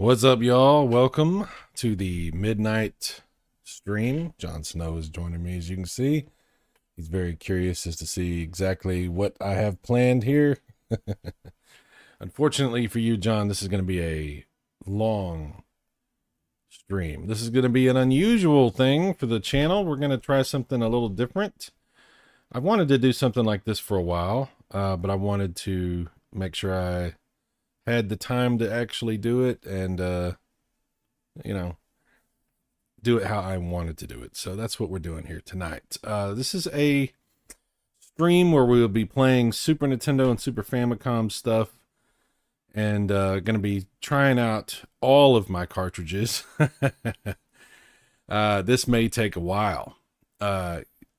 What's up, y'all? Welcome to the midnight stream. Jon Snow is joining me, as you can see. He's very curious as to see exactly what I have planned here. Unfortunately for you, John, this is going to be a long stream. This is going to be an unusual thing for the channel. We're going to try something a little different. I've wanted to do something like this for a while, but I wanted to make sure I had the time to actually do it and, do it how I wanted to do it. So that's what we're doing here tonight. This is a stream where we will be playing Super Nintendo and Super Famicom stuff and going to be trying out all of my cartridges. This may take a while.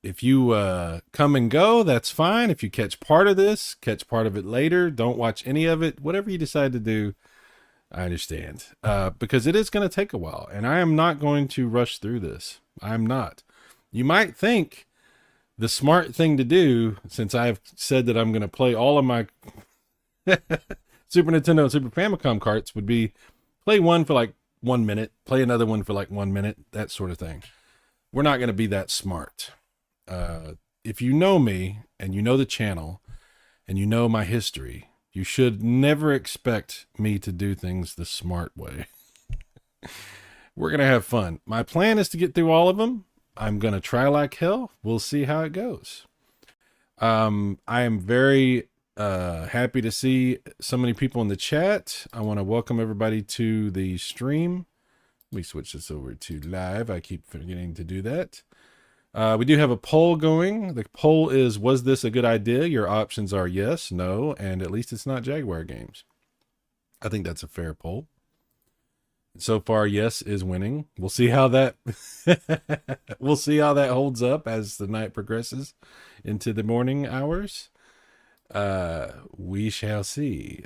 If you come and go, that's fine. If you catch part of this, catch part of it later, don't watch any of it, whatever you decide to do, I understand. Because it is going to take a while, and I am not going to rush through this. I'm not. You might think the smart thing to do, since I've said that I'm going to play all of my Super Nintendo and Super Famicom carts, would be play one for like 1 minute, play another one for like 1 minute, that sort of thing. We're not going to be that smart. If you know me and you know the channel and you know my history, you should never expect me to do things the smart way. We're going to have fun. My plan is to get through all of them. I'm going to try like hell. We'll see how it goes. I am very happy to see so many people in the chat. I want to welcome everybody to the stream. Let me switch this over to live. I keep forgetting to do that. We do have a poll going. The poll is, was this a good idea? Your options are yes, no, and at least it's not Jaguar games. I think that's a fair poll. So far, yes is winning. We'll see how that we'll see how that holds up as the night progresses into the morning hours. We shall see.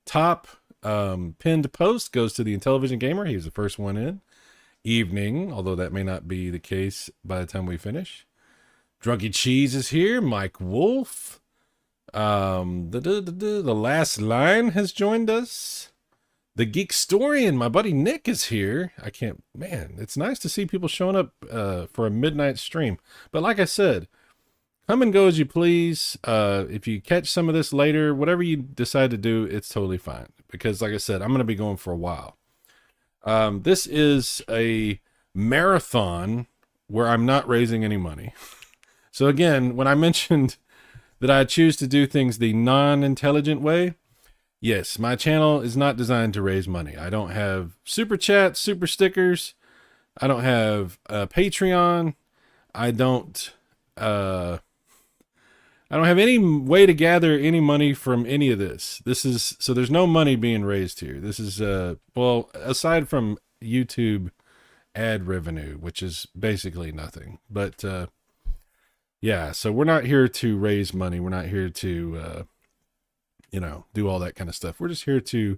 Top pinned post goes to the Intellivision Gamer. He was the first one in. Evening, although that may not be the case by the time we finish. Drunky Cheese is here. Mike Wolf. The last line has joined us. The Geek Storian, my buddy Nick, is here. Man, it's nice to see people showing up for a midnight stream. But like I said, come and go as you please. If you catch some of this later, whatever you decide to do, it's totally fine. Because like I said, I'm going to be going for a while. This is a marathon where I'm not raising any money. So again, when I mentioned that I choose to do things the non-intelligent way, yes, my channel is not designed to raise money. I don't have super chats, super stickers. I don't have a Patreon. I don't have any way to gather any money from any of this. So there's no money being raised here. This is, well, aside from YouTube ad revenue, which is basically nothing. But, yeah, so we're not here to raise money. We're not here to, do all that kind of stuff. We're just here to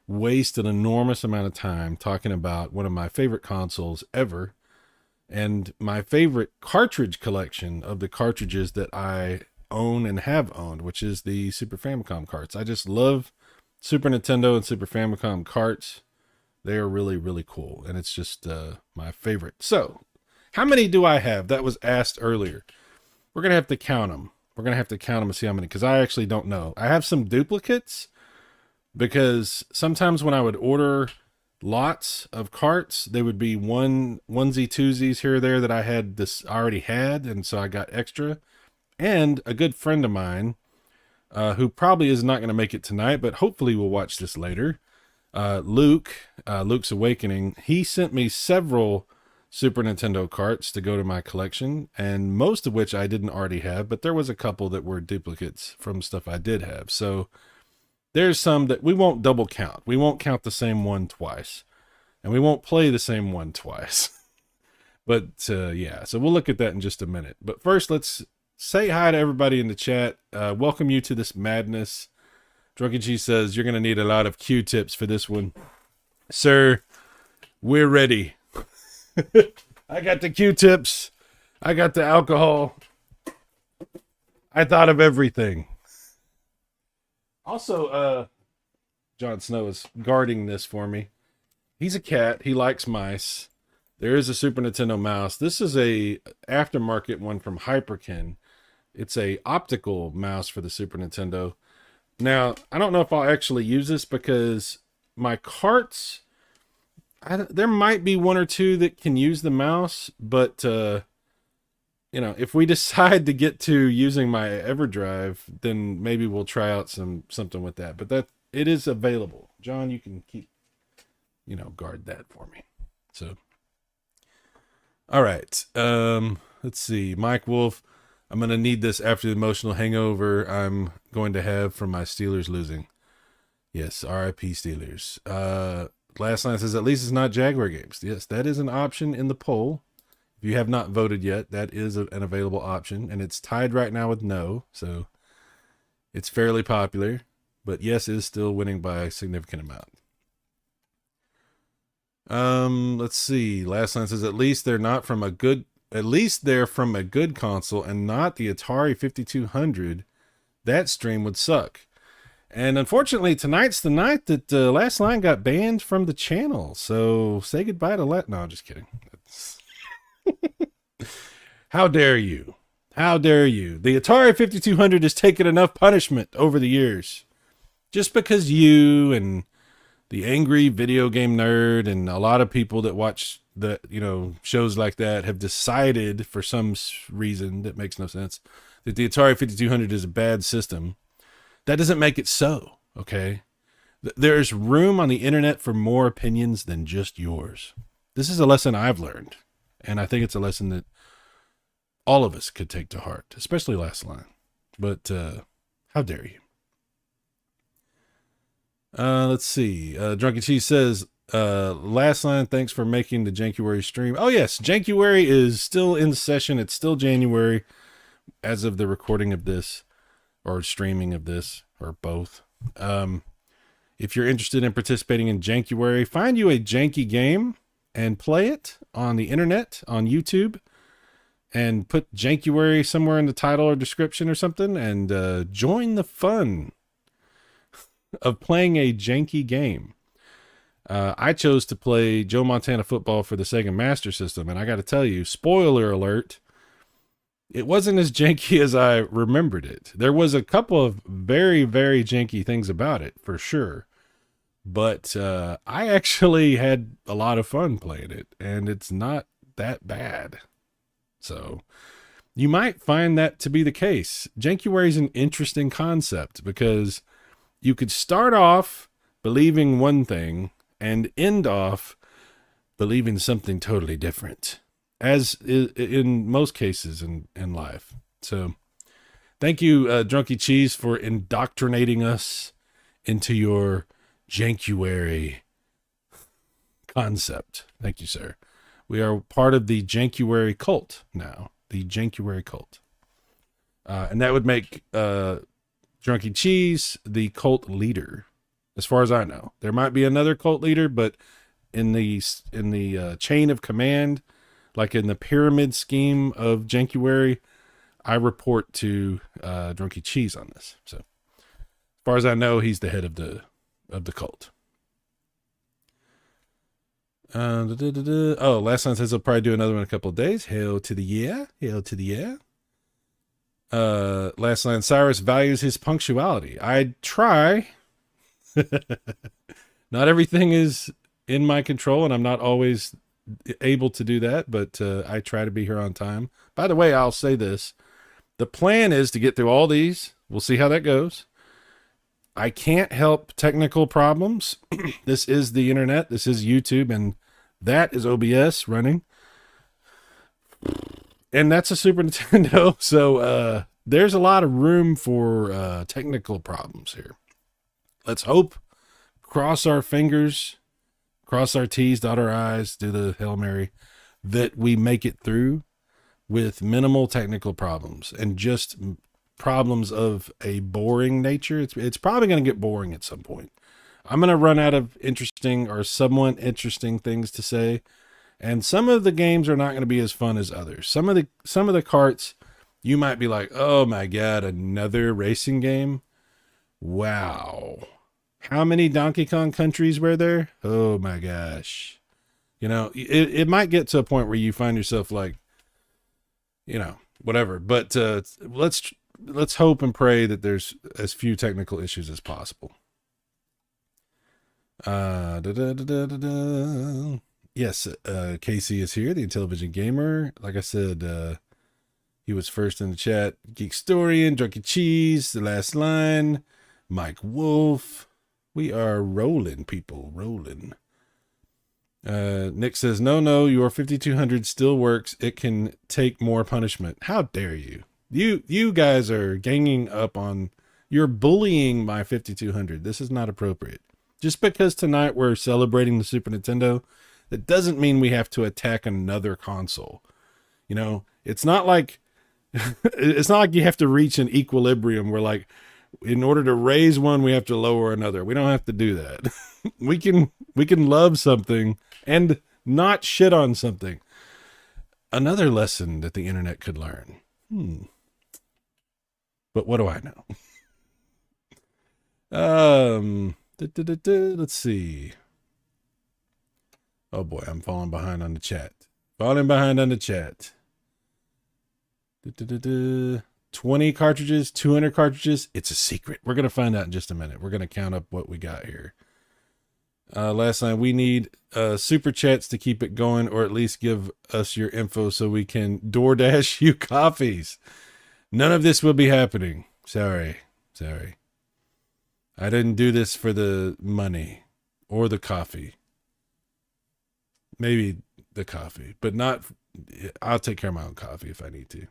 waste an enormous amount of time talking about one of my favorite consoles ever and my favorite cartridge collection of the cartridges that I own and have owned, which is the Super Famicom carts. I just love Super Nintendo and Super Famicom carts. They are really, really cool, and it's just my favorite. So, how many do I have? That was asked earlier. We're going to have to count them. We're going to have to count them and see how many, because I actually don't know. I have some duplicates, because sometimes when I would order lots of carts, they would be onesie twosies here or there that I already had, and so I got extra. And a good friend of mine, who probably is not going to make it tonight, but hopefully will watch this later, Luke's Awakening, he sent me several Super Nintendo carts to go to my collection, and most of which I didn't already have, but there was a couple that were duplicates from stuff I did have. So there's some that we won't double count. We won't count the same one twice, and we won't play the same one twice. But yeah, so we'll look at that in just a minute. But first, let's say hi to everybody in the chat. Welcome you to this madness. Drunky G says, you're going to need a lot of Q-tips for this one. Sir, we're ready. I got the Q-tips. I got the alcohol. I thought of everything. Also, Jon Snow is guarding this for me. He's a cat. He likes mice. There is a Super Nintendo mouse. This is a aftermarket one from Hyperkin. It's a optical mouse for the Super Nintendo. Now, I don't know if I'll actually use this because my carts, there might be one or two that can use the mouse, but if we decide to get to using my EverDrive, then maybe we'll try out something with that. But that it is available. John, you can keep, guard that for me. So, all right. Let's see. Mike Wolf, I'm going to need this after the emotional hangover I'm going to have from my Steelers losing. Yes, R.I.P. Steelers. Last line says, at least it's not Jaguar games. Yes, that is an option in the poll. If you have not voted yet, that is an available option. And it's tied right now with no. So it's fairly popular. But yes, it is still winning by a significant amount. Let's see. Last line says, at least they're from a good console and not the Atari 5200. That stream would suck. And unfortunately, tonight's the night that Last Line got banned from the channel. So say goodbye to No, I'm just kidding. How dare you? How dare you? The Atari 5200 has taken enough punishment over the years. Just because you and the angry video game nerd and a lot of people that watch shows like that have decided for some reason that makes no sense that the Atari 5200 is a bad system. That doesn't make it so, okay? There's room on the internet for more opinions than just yours. This is a lesson I've learned, and I think it's a lesson that all of us could take to heart, especially Last Line. But how dare you? Let's see. Drunken Cheese says, Last Line, thanks for making the Jankuary stream. Oh, yes, Jankuary is still in session. It's still January as of the recording of this. Or streaming of this, or both. If you're interested in participating in Jankuary, find you a janky game and play it on the internet, on YouTube, and put Jankuary somewhere in the title or description or something, and join the fun of playing a janky game. I chose to play Joe Montana Football for the Sega Master System, and I got to tell you, spoiler alert, it wasn't as janky as I remembered it. There was a couple of very, very janky things about it, for sure. But I actually had a lot of fun playing it, and it's not that bad. So you might find that to be the case. Jankuary is an interesting concept because you could start off believing one thing and end off believing something totally different, as in most cases in life. So thank you, Drunky Cheese, for indoctrinating us into your Jankuary concept. Thank you, sir. We are part of the Jankuary cult now. The Jankuary cult. And that would make Drunky Cheese the cult leader, as far as I know. There might be another cult leader, but in the chain of command, like in the pyramid scheme of Jankuary, I report to Drunky Cheese on this. So, as far as I know, he's the head of the cult. Oh, Last Line says he'll probably do another one in a couple of days. Hail to the yeah. Hail to the yeah. Last Line, Cyrus values his punctuality. I try. Not everything is in my control, and I'm not always able to do that, but I try to be here on time. By the way, I'll say this. The plan is to get through all these. We'll see how that goes. I can't help technical problems. This is the internet. This is YouTube, and that is OBS running. And that's a Super Nintendo, so there's a lot of room for technical problems here. Let's hope, cross our fingers, cross our T's, dot our I's, do the Hail Mary, that we make it through with minimal technical problems and just problems of a boring nature. It's probably going to get boring at some point. I'm going to run out of interesting or somewhat interesting things to say, and some of the games are not going to be as fun as others. Some of the carts, you might be like, oh my God, another racing game. Wow. How many Donkey Kong countries were there? Oh my gosh. You know, it might get to a point where you find yourself like, you know, whatever. But let's hope and pray that there's as few technical issues as possible. Da, da, da, da, da, da. Yes, Casey is here, the Intellivision Gamer. Like I said, he was first in the chat. Geekstorian, Drunky Cheese, The Last Line, Mike Wolf. We are rolling, people, rolling. Nick says, no, your 5200 still works. It can take more punishment. How dare you? You guys are ganging up on, you're bullying my 5200. This is not appropriate. Just because tonight we're celebrating the Super Nintendo, that doesn't mean we have to attack another console. You know, it's not like you have to reach an equilibrium where, like, in order to raise one, we have to lower another. We don't have to do that. we can love something and not shit on something. Another lesson that the internet could learn. But what do I know? Let's see. Oh boy, I'm falling behind on the chat. 20 cartridges, 200 cartridges. It's a secret. We're going to find out in just a minute. We're going to count up what we got here. Last night, we need super chats to keep it going, or at least give us your info so we can DoorDash you coffees. None of this will be happening. Sorry. I didn't do this for the money or the coffee. Maybe the coffee, but not. I'll take care of my own coffee if I need to.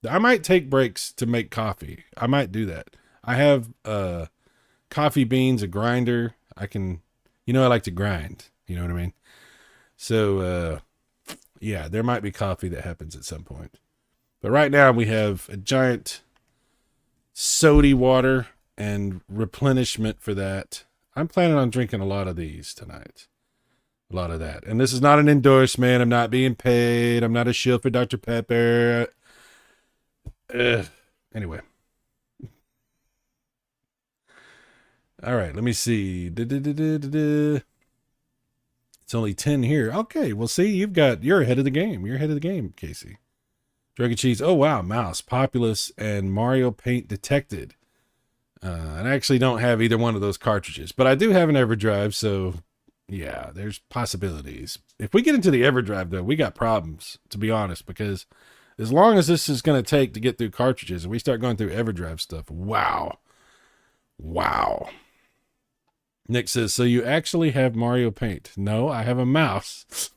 I might take breaks to make coffee. I might do that. I have coffee beans, a grinder. I like to grind. You know what I mean? So, yeah, there might be coffee that happens at some point. But right now we have a giant sody water and replenishment for that. I'm planning on drinking a lot of these tonight. A lot of that. And this is not an endorsement. I'm not being paid. I'm not a shield for Dr. Pepper. Anyway. All right, let me see. It's only 10 here. Okay, well, see, you're ahead of the game. You're ahead of the game, Casey. Drug Cheese. Oh, wow. Mouse, Populous, and Mario Paint detected. And I actually don't have either one of those cartridges, but I do have an EverDrive, so yeah, there's possibilities. If we get into the EverDrive, though, we got problems, to be honest, because as long as this is going to take to get through cartridges and we start going through EverDrive stuff, wow. Nick says, so you actually have Mario Paint? No, I have a mouse.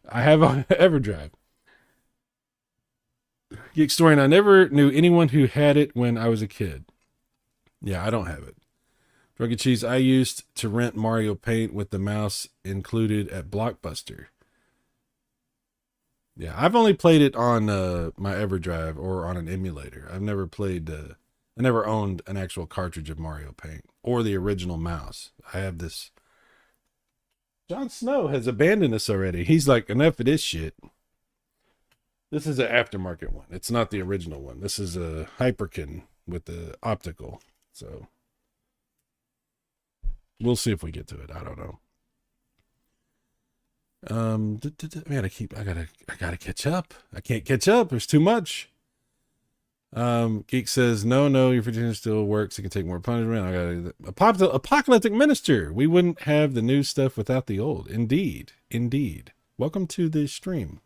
I have an EverDrive. Geek Story, and I never knew anyone who had it when I was a kid. Yeah, I don't have it. Drunky Cheese, I used to rent Mario Paint with the mouse included at Blockbuster. Yeah, I've only played it on my EverDrive or on an emulator. I've never played, I never owned an actual cartridge of Mario Paint or the original mouse. I have this. Jon Snow has abandoned us already. He's like, enough of this shit. This is an aftermarket one. It's not the original one. This is a Hyperkin with the optical. So we'll see if we get to it. I don't know. Man, I gotta catch up. I can't catch up. There's too much. Geek says, no, your Virginia still works. It can take more punishment. I got Apocalyptic Minister. We wouldn't have the new stuff without the old. Indeed. Welcome to the stream.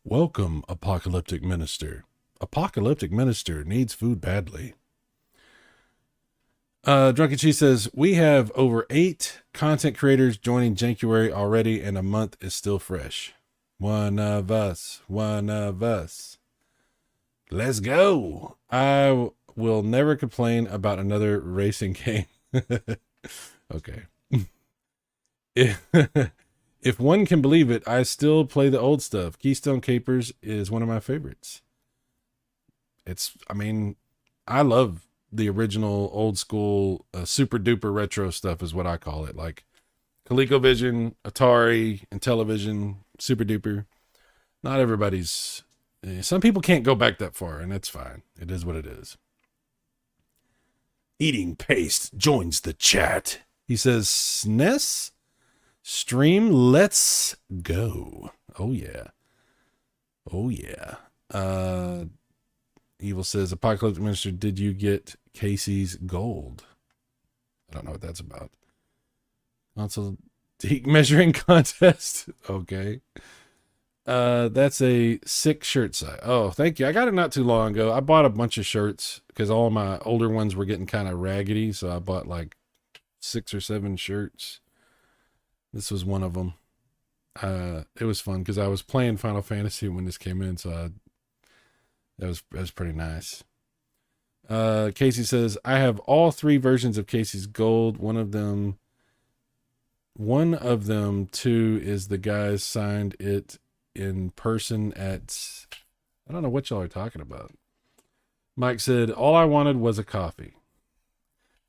Welcome, Apocalyptic Minister. Apocalyptic Minister needs food badly. Drunken Cheese says, we have over 8 content creators joining Jankuary already, and a month is still fresh. One of us. Let's go. I will never complain about another racing game. Okay. If one can believe it, I still play the old stuff. Keystone Capers is one of my favorites. I love the original old school super duper retro stuff is what I call it. Like ColecoVision, Atari, and Intellivision, super duper. Not everybody's, some people can't go back that far, and that's fine. It is what it is. Eating paste joins the chat. He says, Snes stream, let's go. Oh, yeah. Oh, yeah. Evil says, Apocalyptic Minister, did you get Casey's gold? I don't know what that's about. Console deek measuring contest. Okay. That's a sick shirt size. Oh, thank you. I got it not too long ago. I bought a bunch of shirts because all my older ones were getting kind of raggedy. So I bought like 6 or 7 shirts. This was one of them. It was fun because I was playing Final Fantasy when this came in. So that was pretty nice. Casey says, I have all 3 versions of Casey's gold. One of them too is the guys signed it in person at, I don't know what y'all are talking about. Mike said, all I wanted was a coffee.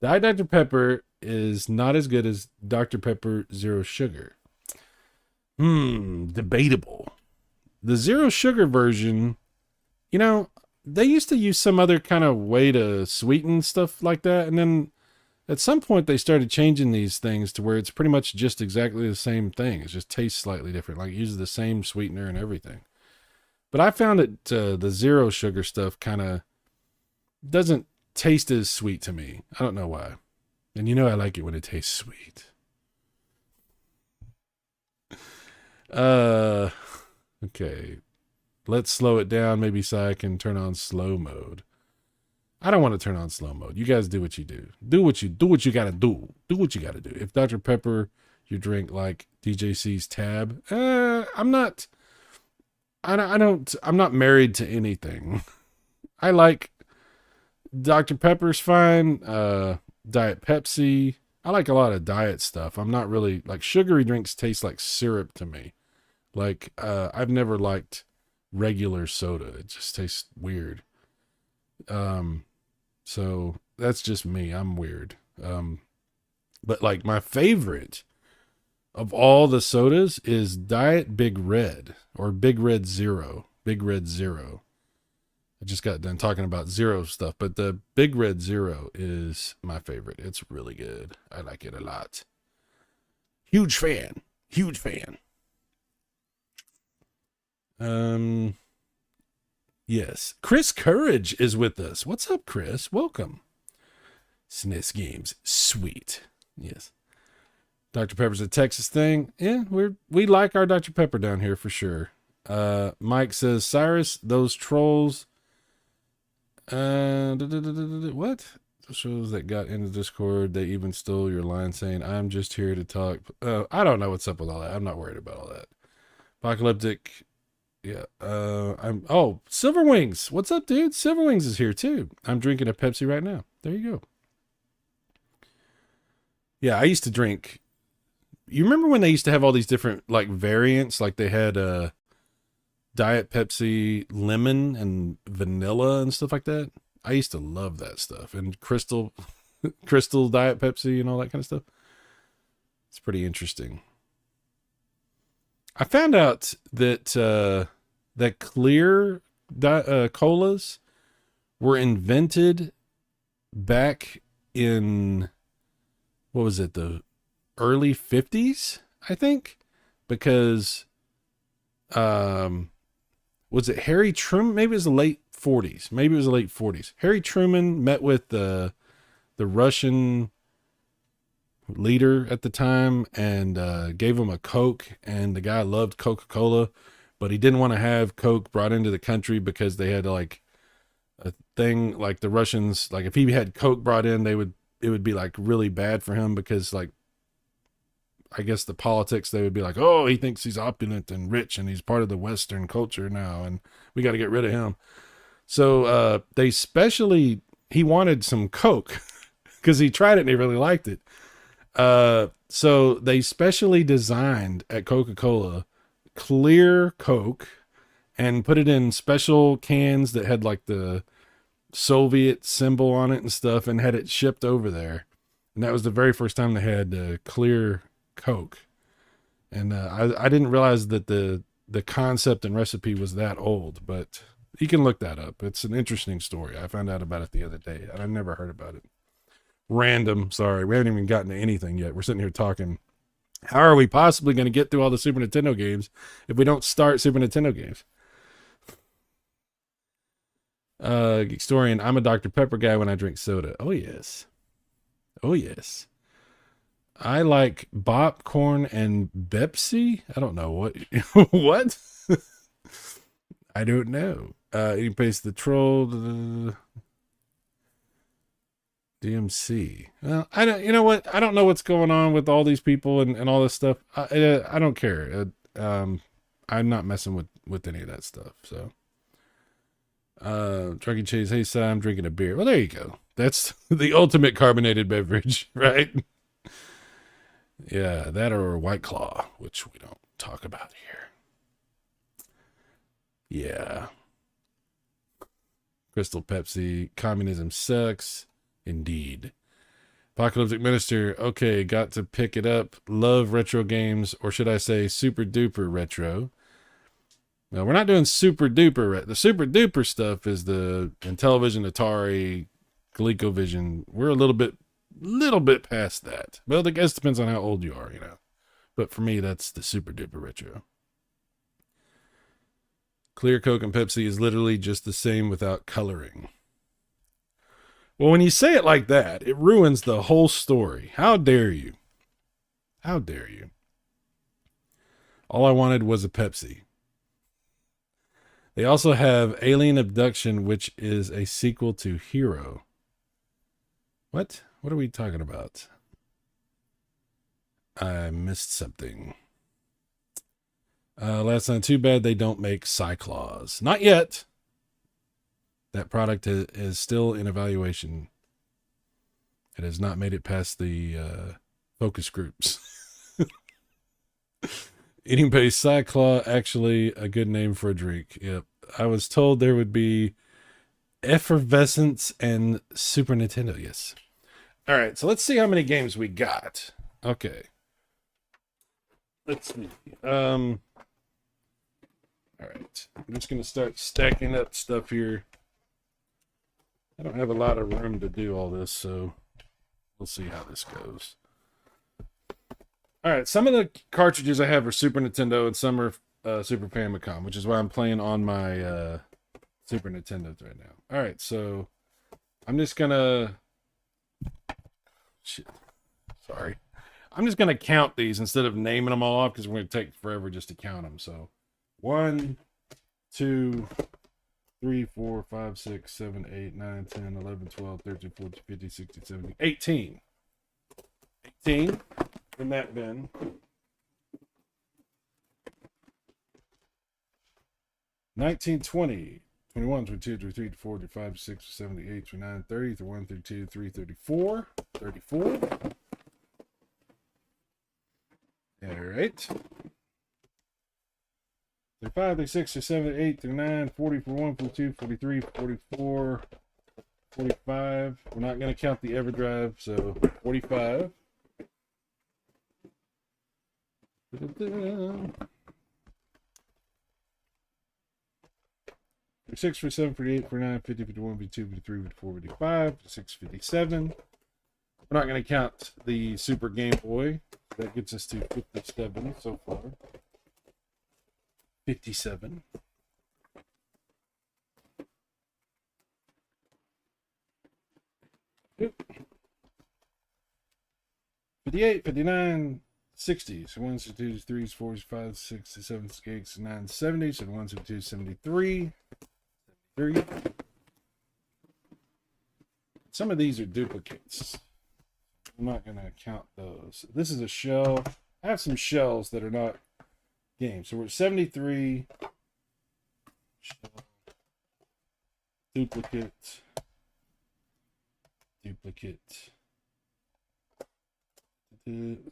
Diet Dr. Pepper is not as good as Dr. Pepper Zero Sugar. Debatable. The Zero Sugar version, you know, they used to use some other kind of way to sweeten stuff like that. And then at some point they started changing these things to where it's pretty much just exactly the same thing. It just tastes slightly different. Like it uses the same sweetener and everything. But I found that the Zero Sugar stuff kind of doesn't taste as sweet to me. I don't know why. And you know I like it when it tastes sweet. Okay. Let's slow it down. Maybe Sai can turn on slow mode. I don't want to turn on slow mode. You guys do what you do. Do what you gotta do. Do what you gotta do. If Dr. Pepper, you drink like DJC's Tab, I'm not married to anything. I like Dr. Pepper's fine. Diet Pepsi. I like a lot of diet stuff. I'm not really like sugary drinks taste like syrup to me. Like, I've never liked regular soda. It just tastes weird. So that's just me. I'm weird. But like my favorite of all the sodas is Diet Big Red or Big Red Zero. Big Red Zero. I just got done talking about Zero stuff, but the Big Red Zero is my favorite. It's really good. I like it a lot. Huge fan. Huge fan. Yes. Chris Courage is with us. What's up, Chris? Welcome. Snes Games. Sweet. Yes. Dr. Pepper's a Texas thing. Yeah, we like our Dr. Pepper down here for sure. Mike says, Cyrus, those trolls. What? The shows that got into Discord, they even stole your line saying, I'm just here to talk. I don't know what's up with all that. I'm not worried about all that. Apocalyptic. Yeah. Silver Wings. What's up, dude? Silver Wings is here too. I'm drinking a Pepsi right now. There you go. Yeah, I used to drink. You remember when they used to have all these different like variants? Like they had Diet Pepsi lemon and vanilla and stuff like that. I used to love that stuff. And crystal Diet Pepsi and all that kind of stuff. It's pretty interesting. I found out that that clear colas were invented back in, what was it, the early 50s, I think, because was it Harry Truman? Maybe it was the late 40s. Maybe it was the late 40s. Harry Truman met with the Russian leader at the time and gave him a Coke, and the guy loved Coca-Cola, but he didn't want to have Coke brought into the country because they had like a thing like the Russians, like if he had Coke brought in, it would be like really bad for him because like I guess the politics, they would be like, oh, he thinks he's opulent and rich and he's part of the Western culture now and we got to get rid of him. So he wanted some Coke because he tried it and he really liked it. So they specially designed at Coca-Cola clear Coke and put it in special cans that had like the Soviet symbol on it and stuff and had it shipped over there. And that was the very first time they had clear Coke. And I didn't realize that the concept and recipe was that old, but you can look that up. It's an interesting story. I found out about it the other day. I never heard about it. Random. Sorry, we haven't even gotten to anything yet. We're sitting here talking. How are we possibly going to get through all the Super Nintendo games if we don't start Super Nintendo games? Historian, I'm a Dr. Pepper guy when I drink soda. Oh, yes. Oh, yes. I like popcorn and Pepsi. I don't know what. What? I don't know. You paste the troll. DMC. Well, I don't. You know what? I don't know what's going on with all these people and all this stuff. I don't care. I'm not messing with any of that stuff. So. Truck and Chase, hey, son, I'm drinking a beer. Well, there you go. That's the ultimate carbonated beverage, right? Yeah, that or White Claw, which we don't talk about here. Yeah. Crystal Pepsi, communism sucks. Indeed. Apocalyptic Minister, okay, got to pick it up. Love retro games, or should I say super duper retro. Now, we're not doing super duper. The super duper stuff is the Intellivision, Atari, ColecoVision. We're a little bit past that. Well, I guess it depends on how old you are, you know. But for me, that's the super duper retro. Clear Coke and Pepsi is literally just the same without coloring. Well, when you say it like that, it ruins the whole story. How dare you? How dare you? All I wanted was a Pepsi. They also have Alien Abduction, which is a sequel to Hero. What? What are we talking about? I missed something. Last time, too bad they don't make Cyclaws. Not yet. That product is still in evaluation. It has not made it past the focus groups. Eating based Cyclaw, actually a good name for a drink. Yep. I was told there would be Effervescence and Super Nintendo. Yes. All right. So let's see how many games we got. Okay. Let's see. All right. I'm just going to start stacking up stuff here. I don't have a lot of room to do all this, so we'll see how this goes. All right, some of the cartridges I have are Super Nintendo and some are Super Famicom, which is why I'm playing on my Super Nintendo right now. All right, so I'm just gonna... Shit. Sorry. I'm just gonna count these instead of naming them all off because we're gonna take forever just to count them. So 1, 2, 3, 4, 5, 6, 7, 8, 9, 10, 11, 12, 13, 14, 15, 16, 17, 18. 18 in that bin. Nineteen, 20, 21, 22, 23, 24, 25, 26, 27, 28, 29, 30, 31, 32, 33, 34, 34. All right. 35, 36, 37, 38, 39, 40, 41, 42, 43, 44, 45. We're not going to count the EverDrive, so 45. 46, 47, 48, 49, 50, 51, 52, 53, 54, 55, 56, 57. We're not going to count the Super Game Boy. That gets us to 57 so far. 57. Yep. 58, 59, 60. So 1, 2, 3, 4, 5, 6, 7, 8, 9, 70. So 1, 2, 73. 3. Some of these are duplicates. I'm not going to count those. This is a shell. I have some shells that are not games. So we're at 73. Shell. Duplicate. Duplicate.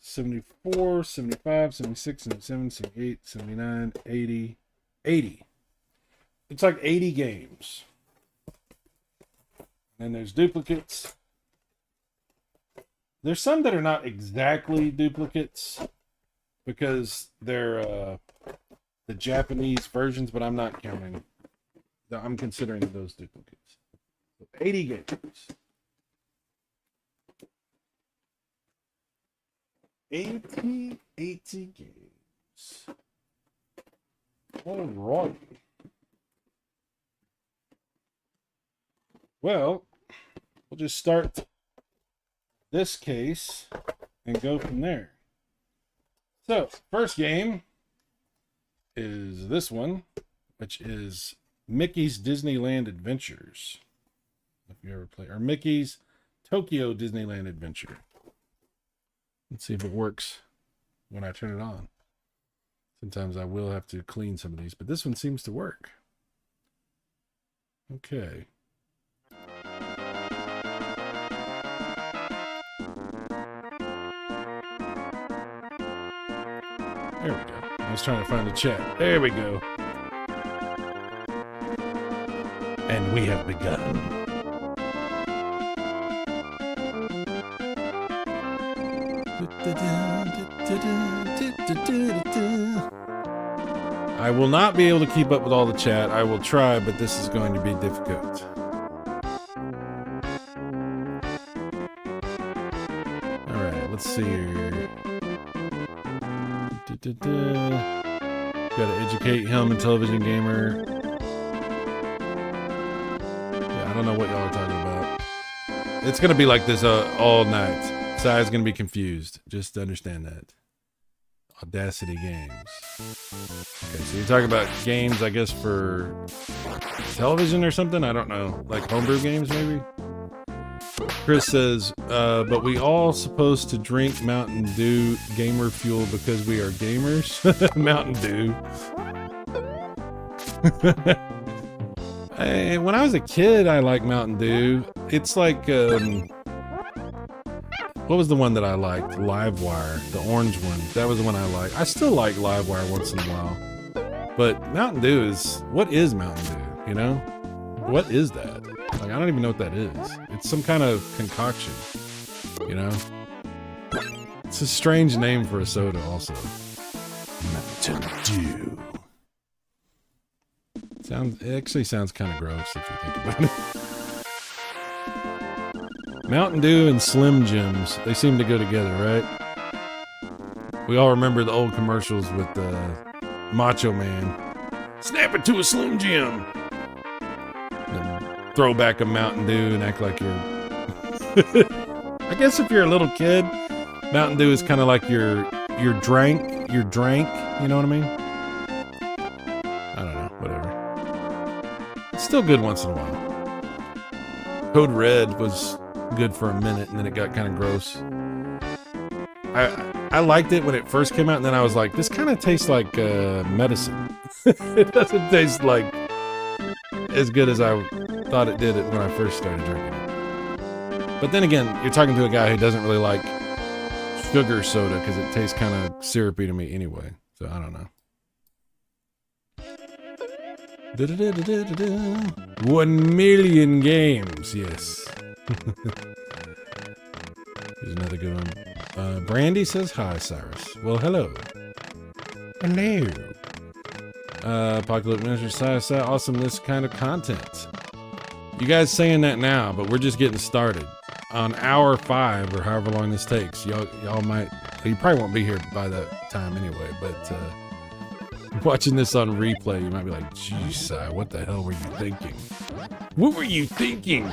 74, 75, 76, 77, 78, 79, 80. 80. It's like 80 games. And then there's duplicates. There's some that are not exactly duplicates because they're the Japanese versions, but I'm not counting. I'm considering those duplicates. So 80 games. 80 games. All right. Well, we'll just start this case and go from there. So, first game is this one, which is Mickey's Disneyland Adventures. If you ever play, or Mickey's Tokyo Disneyland Adventure. Let's see if it works when I turn it on. Sometimes I will have to clean some of these, but this one seems to work. Okay. There we go. I was trying to find the chat. There we go. And we have begun. I will not be able to keep up with all the chat. I will try, but this is going to be difficult. Alright, let's see here. Gotta educate him and television gamer. Yeah, I don't know what y'all are talking about. It's gonna be like this all night. Si's gonna be confused. Just understand that. Audacity Games. Okay, so you're talking about games, I guess, for television or something? I don't know. Like homebrew games, maybe? Chris says, but we all supposed to drink Mountain Dew gamer fuel because we are gamers? Mountain Dew. Hey, when I was a kid, I liked Mountain Dew. It's like, what was the one that I liked? Livewire, the orange one. That was the one I liked. I still like Livewire once in a while. But Mountain Dew is, what is Mountain Dew, you know? What is that? Like, I don't even know what that is. It's some kind of concoction, you know? It's a strange name for a soda also. Mountain Dew. It actually sounds kind of gross if you think about it. Mountain Dew and Slim Jims, they seem to go together, right? We all remember the old commercials with Macho Man. Snap it to a Slim Jim! Throw back a Mountain Dew and act like you're... I guess if you're a little kid, Mountain Dew is kind of like your drank, you know what I mean? I don't know, whatever. It's still good once in a while. Code Red was good for a minute, and then it got kind of gross. I liked it when it first came out, and then I was like, this kind of tastes like medicine. It doesn't taste like as good as I thought it did when I first started drinking it. But then again, you're talking to a guy who doesn't really like sugar soda because it tastes kind of syrupy to me anyway. So I don't know. 1 million games, yes. Here's another good one. Brandy says hi, Cyrus. Well, hello. Hello. Apocalypse Minister Cyrus, awesome this kind of content. You guys saying that now, but we're just getting started. On hour 5 or however long this takes, y'all might, you probably won't be here by that time anyway, but watching this on replay, you might be like, geez, Si, what the hell were you thinking? What were you thinking?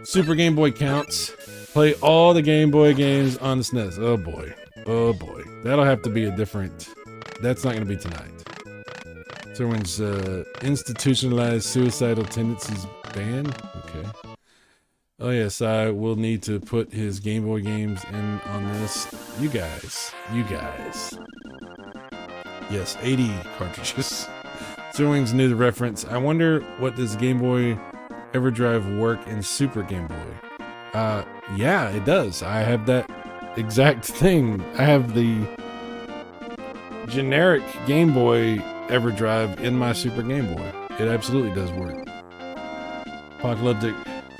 Super Game Boy counts. Play all the Game Boy games on the Snes. Oh boy. Oh boy. That'll have to be a different... That's not going to be tonight. Someone's institutionalized suicidal tendencies ban? Okay. Oh yes, I will need to put his Game Boy games in on this. You guys. Yes, 80 cartridges. Zerwings knew the reference. I wonder what does Game Boy EverDrive work in Super Game Boy? Yeah, it does. I have that exact thing. I have the generic Game Boy EverDrive in my Super Game Boy. It absolutely does work. Apocalyptic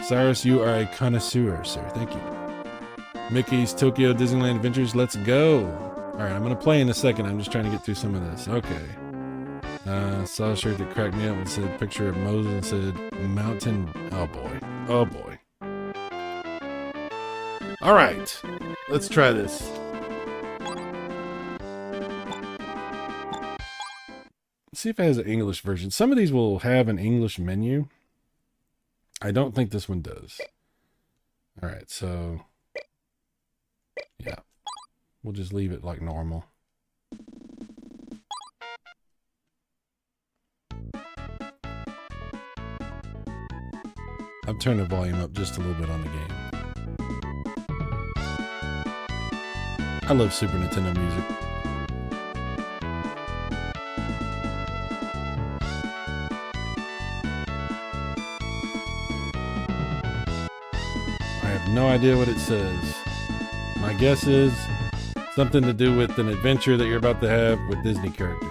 Cyrus, you are a connoisseur, sir. Thank you. Mickey's Tokyo Disneyland Adventures, let's go. Alright, I'm gonna play in a second. I'm just trying to get through some of this. Okay. Saw a shirt that cracked me up and said picture of Moses and said mountain. Oh boy. Oh boy. All right, let's try this. Let's see if it has an English version. Some of these will have an English menu. I don't think this one does. All right, so yeah, we'll just leave it like normal. I've turned the volume up just a little bit on the game. I love Super Nintendo music. I have no idea what it says. My guess is something to do with an adventure that you're about to have with Disney characters.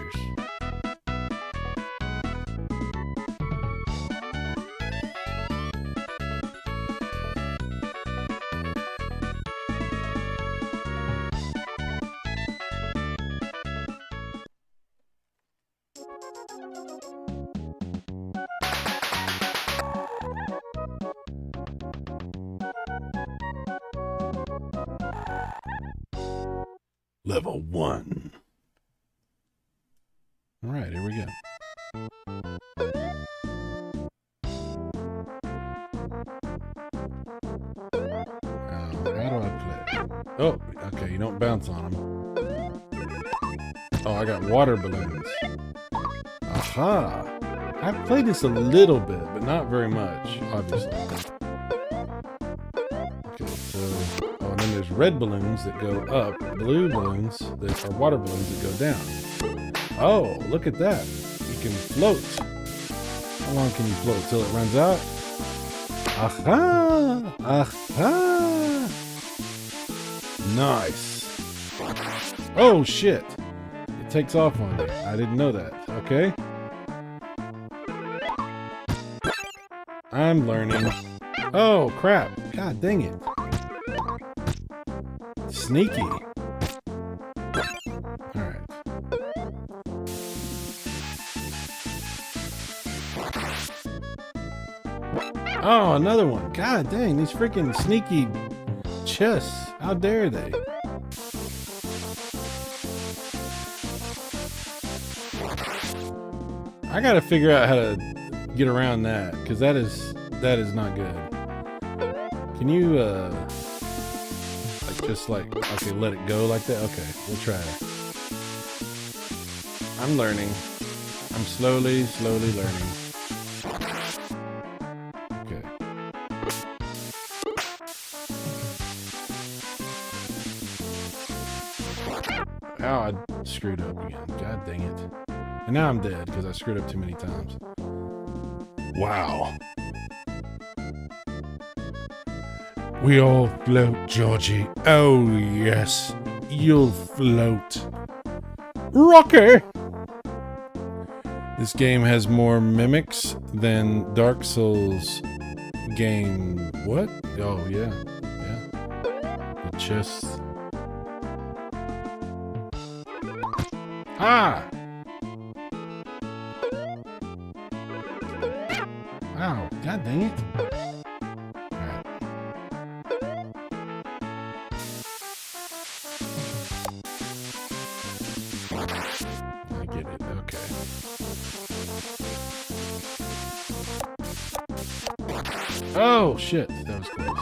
Level 1. All right, here we go. How do I play? Oh, okay, you don't bounce on them. Oh, I got water balloons. Aha! I've played this a little bit, but not very much, obviously. Okay, so... Oh, and then there's red balloons that go up, blue balloons that are water balloons that go down. Oh, look at that. You can float. How long can you float? Till it runs out? Aha! Aha! Nice. Oh, shit. It takes off on me. I didn't know that. Okay. I'm learning. Oh, crap. God dang it. Sneaky. Alright. Oh, another one. God dang, these freaking sneaky chests. How dare they? I gotta figure out how to get around that, because that is not good. Can you just like, okay, let it go like that? Okay, we'll try it. I'm learning. I'm slowly learning. Okay. Oh, I screwed up again. God dang it. And now I'm dead because I screwed up too many times. Wow. We all float, Georgie. Oh, yes. You'll float. Rocky! This game has more mimics than Dark Souls game. What? Oh, yeah. Yeah. The chests. Ah! Wow. God dang it. I get it, okay. Oh, shit. That was close.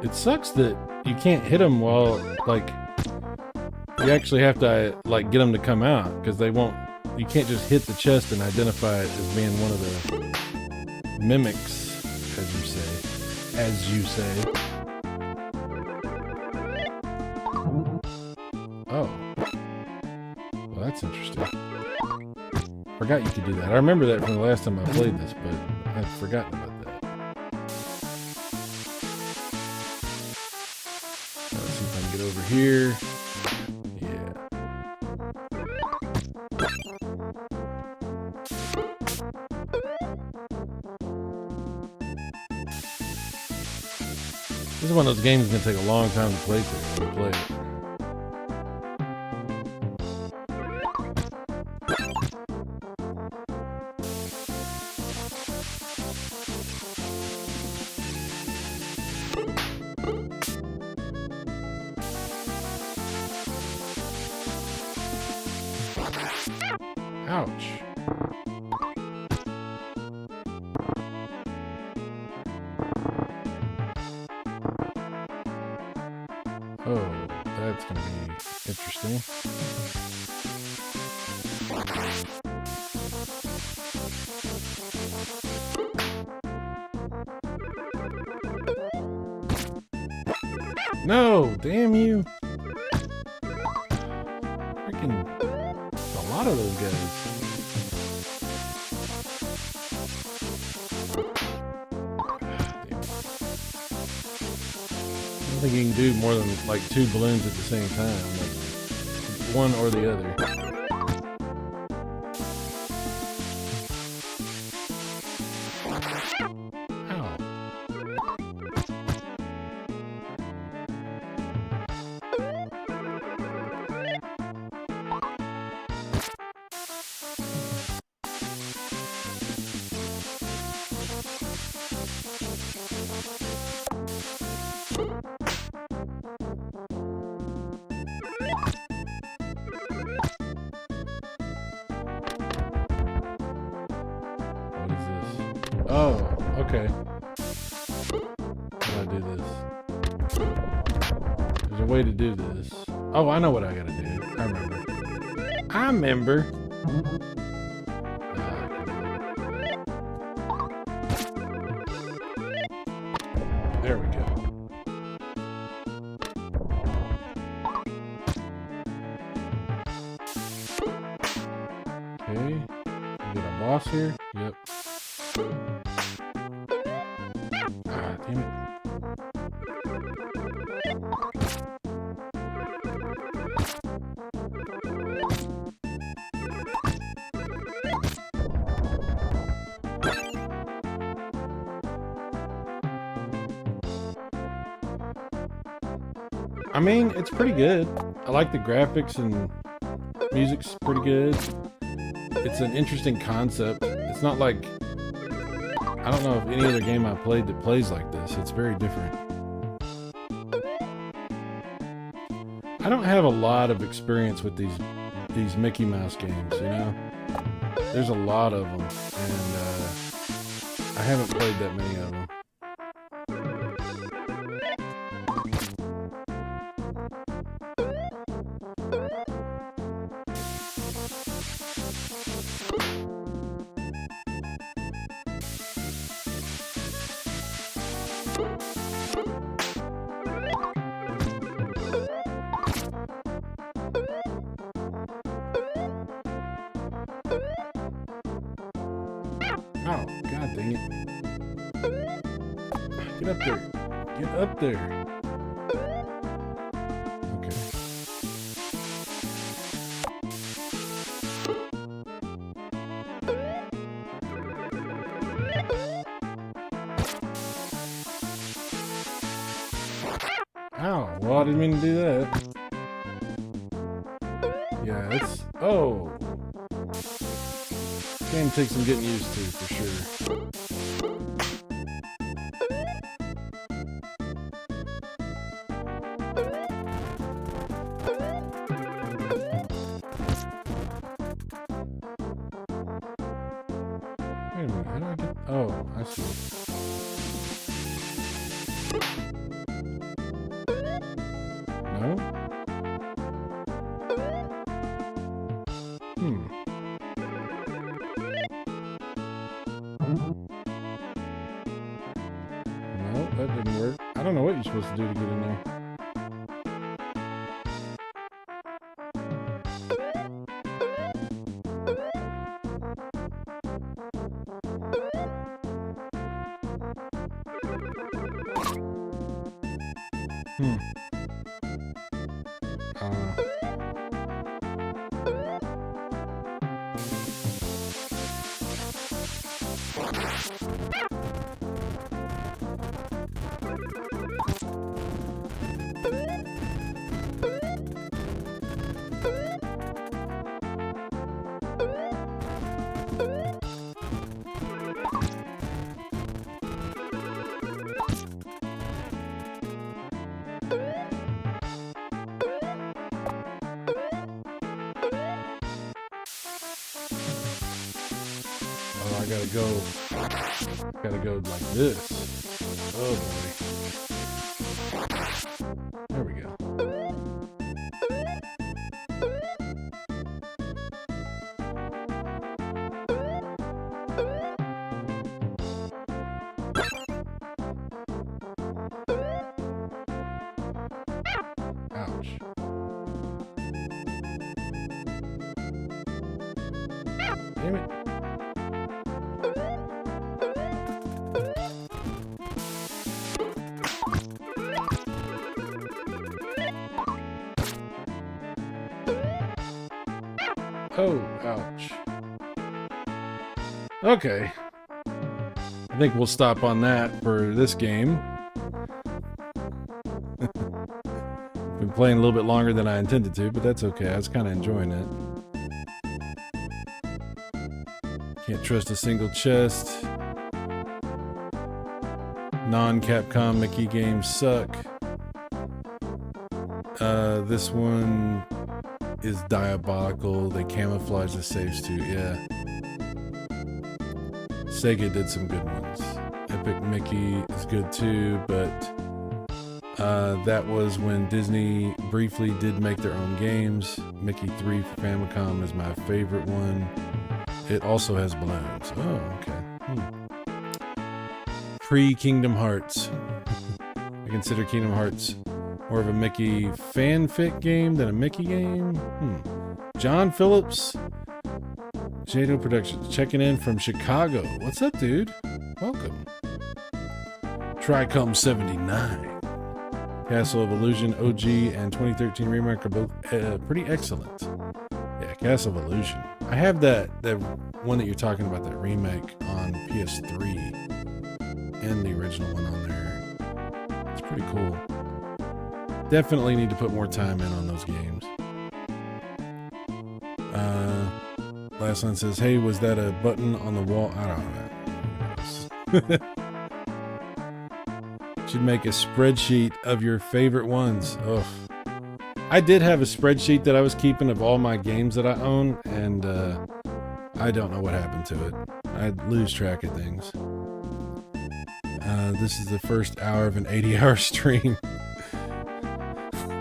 It sucks that you can't hit them while, like, you actually have to, like, get them to come out, because they won't, you can't just hit the chest and identify it as being one of the mimics, as you say. Oh. Well, that's interesting. Forgot you could do that. I remember that from the last time I played this, but I've forgotten about that. Let's see if I can get over here. Yeah. This is one of those games that's gonna take a long time to play through when you play it. Ouch. Oh, that's gonna be interesting. No, damn you. Freaking a lot of those guys. I don't think you can do more than like 2 balloons at the same time. Like one or the other. Ow. What is this? Oh, okay. How do I do this? There's a way to do this. Oh, I know what I gotta do. I remember. I remember. There we go. Okay. We get our boss here. Yep. Ah, damn it. I mean, it's pretty good. I like the graphics and music's pretty good. It's an interesting concept. It's not like, I don't know of any other game I played that plays like this. It's very different. I don't have a lot of experience with these Mickey Mouse games, you know? There's a lot of them, and I haven't played that many of them. Oh, god dang it. Get up there. Get up there. Okay. Ow, well, I didn't mean to do that. Yeah, it's... Oh! This game takes some getting used to, for sure. Wait a minute, how do I get... Oh, I see. No? No, that didn't work. I don't know what you're supposed to do to get in there. Gotta go like this. Oh boy. There we go. Ouch. Damn it. Oh, ouch. Okay. I think we'll stop on that for this game. Been playing a little bit longer than I intended to, but that's okay. I was kind of enjoying it. Can't trust a single chest. Non-Capcom Mickey games suck. This one is diabolical. They camouflage the saves too. Yeah. Sega did some good ones. Epic Mickey is good too, but that was when Disney briefly did make their own games. Mickey 3 for Famicom is my favorite one. It also has balloons. Oh, okay. Pre-Kingdom Hearts. I consider Kingdom Hearts more of a Mickey fanfic game than a Mickey game. John Phillips, Jado Productions, checking in from Chicago. What's up, dude? Welcome. Tricom 79. Castle of Illusion OG and 2013 remake are both pretty excellent. Yeah, Castle of Illusion. I have that one that you're talking about, that remake on PS3, and the original one on there. It's pretty cool. Definitely need to put more time in on those games. Last one says, hey, was that a button on the wall? I don't know. Should make a spreadsheet of your favorite ones. Ugh. I did have a spreadsheet that I was keeping of all my games that I own, and I don't know what happened to it. I lose track of things. This is the first hour of an 80-hour stream.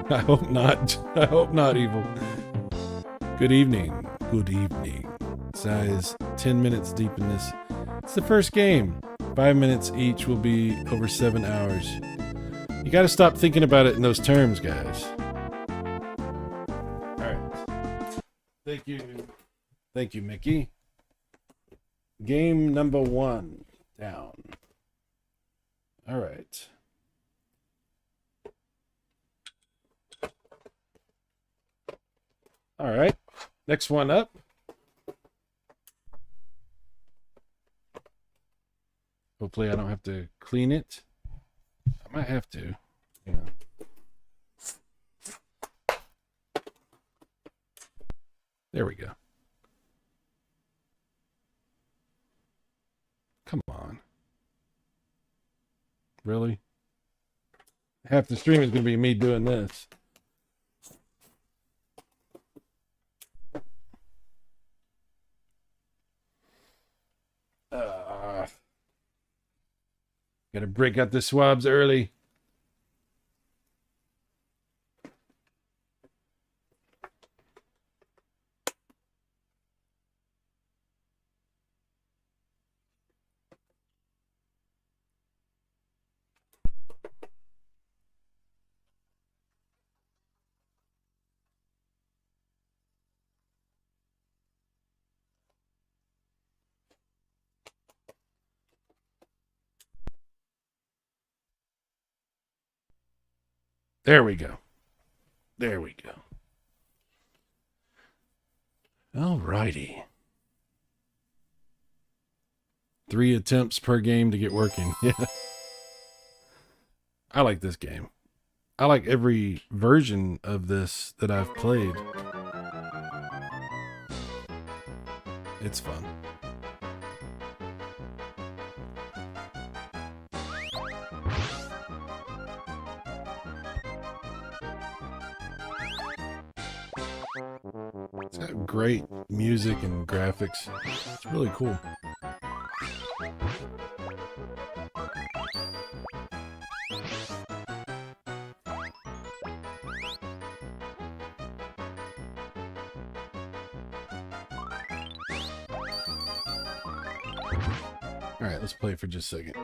I hope not. I hope not, Evil. Good evening. Good evening. Size 10 minutes deep in this. It's the first game. 5 minutes each will be over 7 hours. You gotta stop thinking about it in those terms, guys. Alright. Thank you. Thank you, Mickey. Game number 1 down. Alright. Alright. Next one up. Hopefully I don't have to clean it. I might have to, you know. There we go. Come on. Really? Half the stream is going to be me doing this. Gotta break out the swabs early. There we go. There we go. Alrighty. 3 attempts per game to get working. Yeah. I like this game. I like every version of this that I've played. It's fun. It's got great music and graphics. It's really cool. All right, let's play for just a second.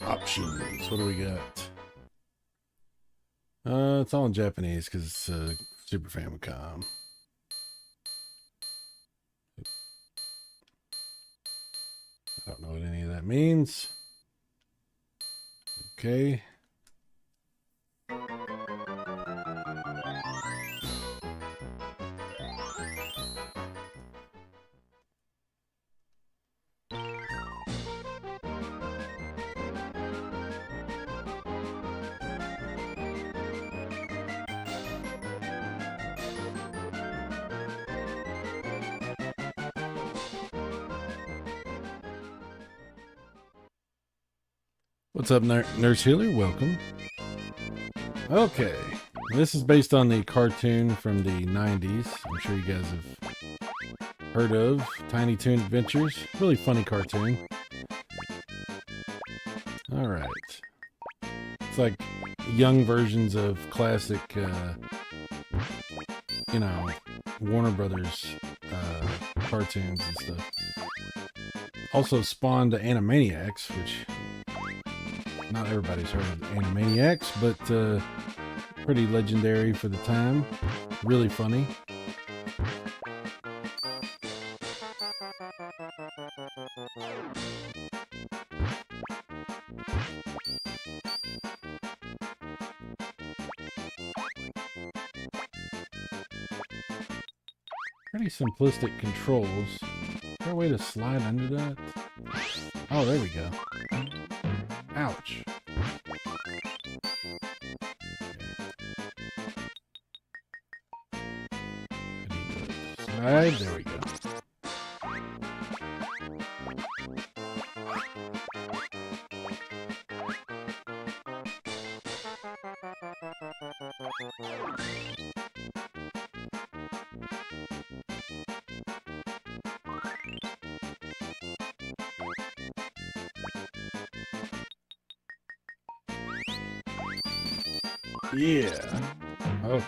Options. What do we got? It's all in Japanese because it's Super Famicom. I don't know what any of that means. Okay. What's up, Nurse Healer? Welcome. Okay. This is based on the cartoon from the 90s. I'm sure you guys have heard of Tiny Toon Adventures. Really funny cartoon. Alright. It's like young versions of classic, you know, Warner Brothers cartoons and stuff. Also spawned Animaniacs, which not everybody's heard of Animaniacs, but pretty legendary for the time. Really funny. Pretty simplistic controls. Is there a way to slide under that? Oh, there we go. Ouch. Slide. There we go. Yeah. Okay.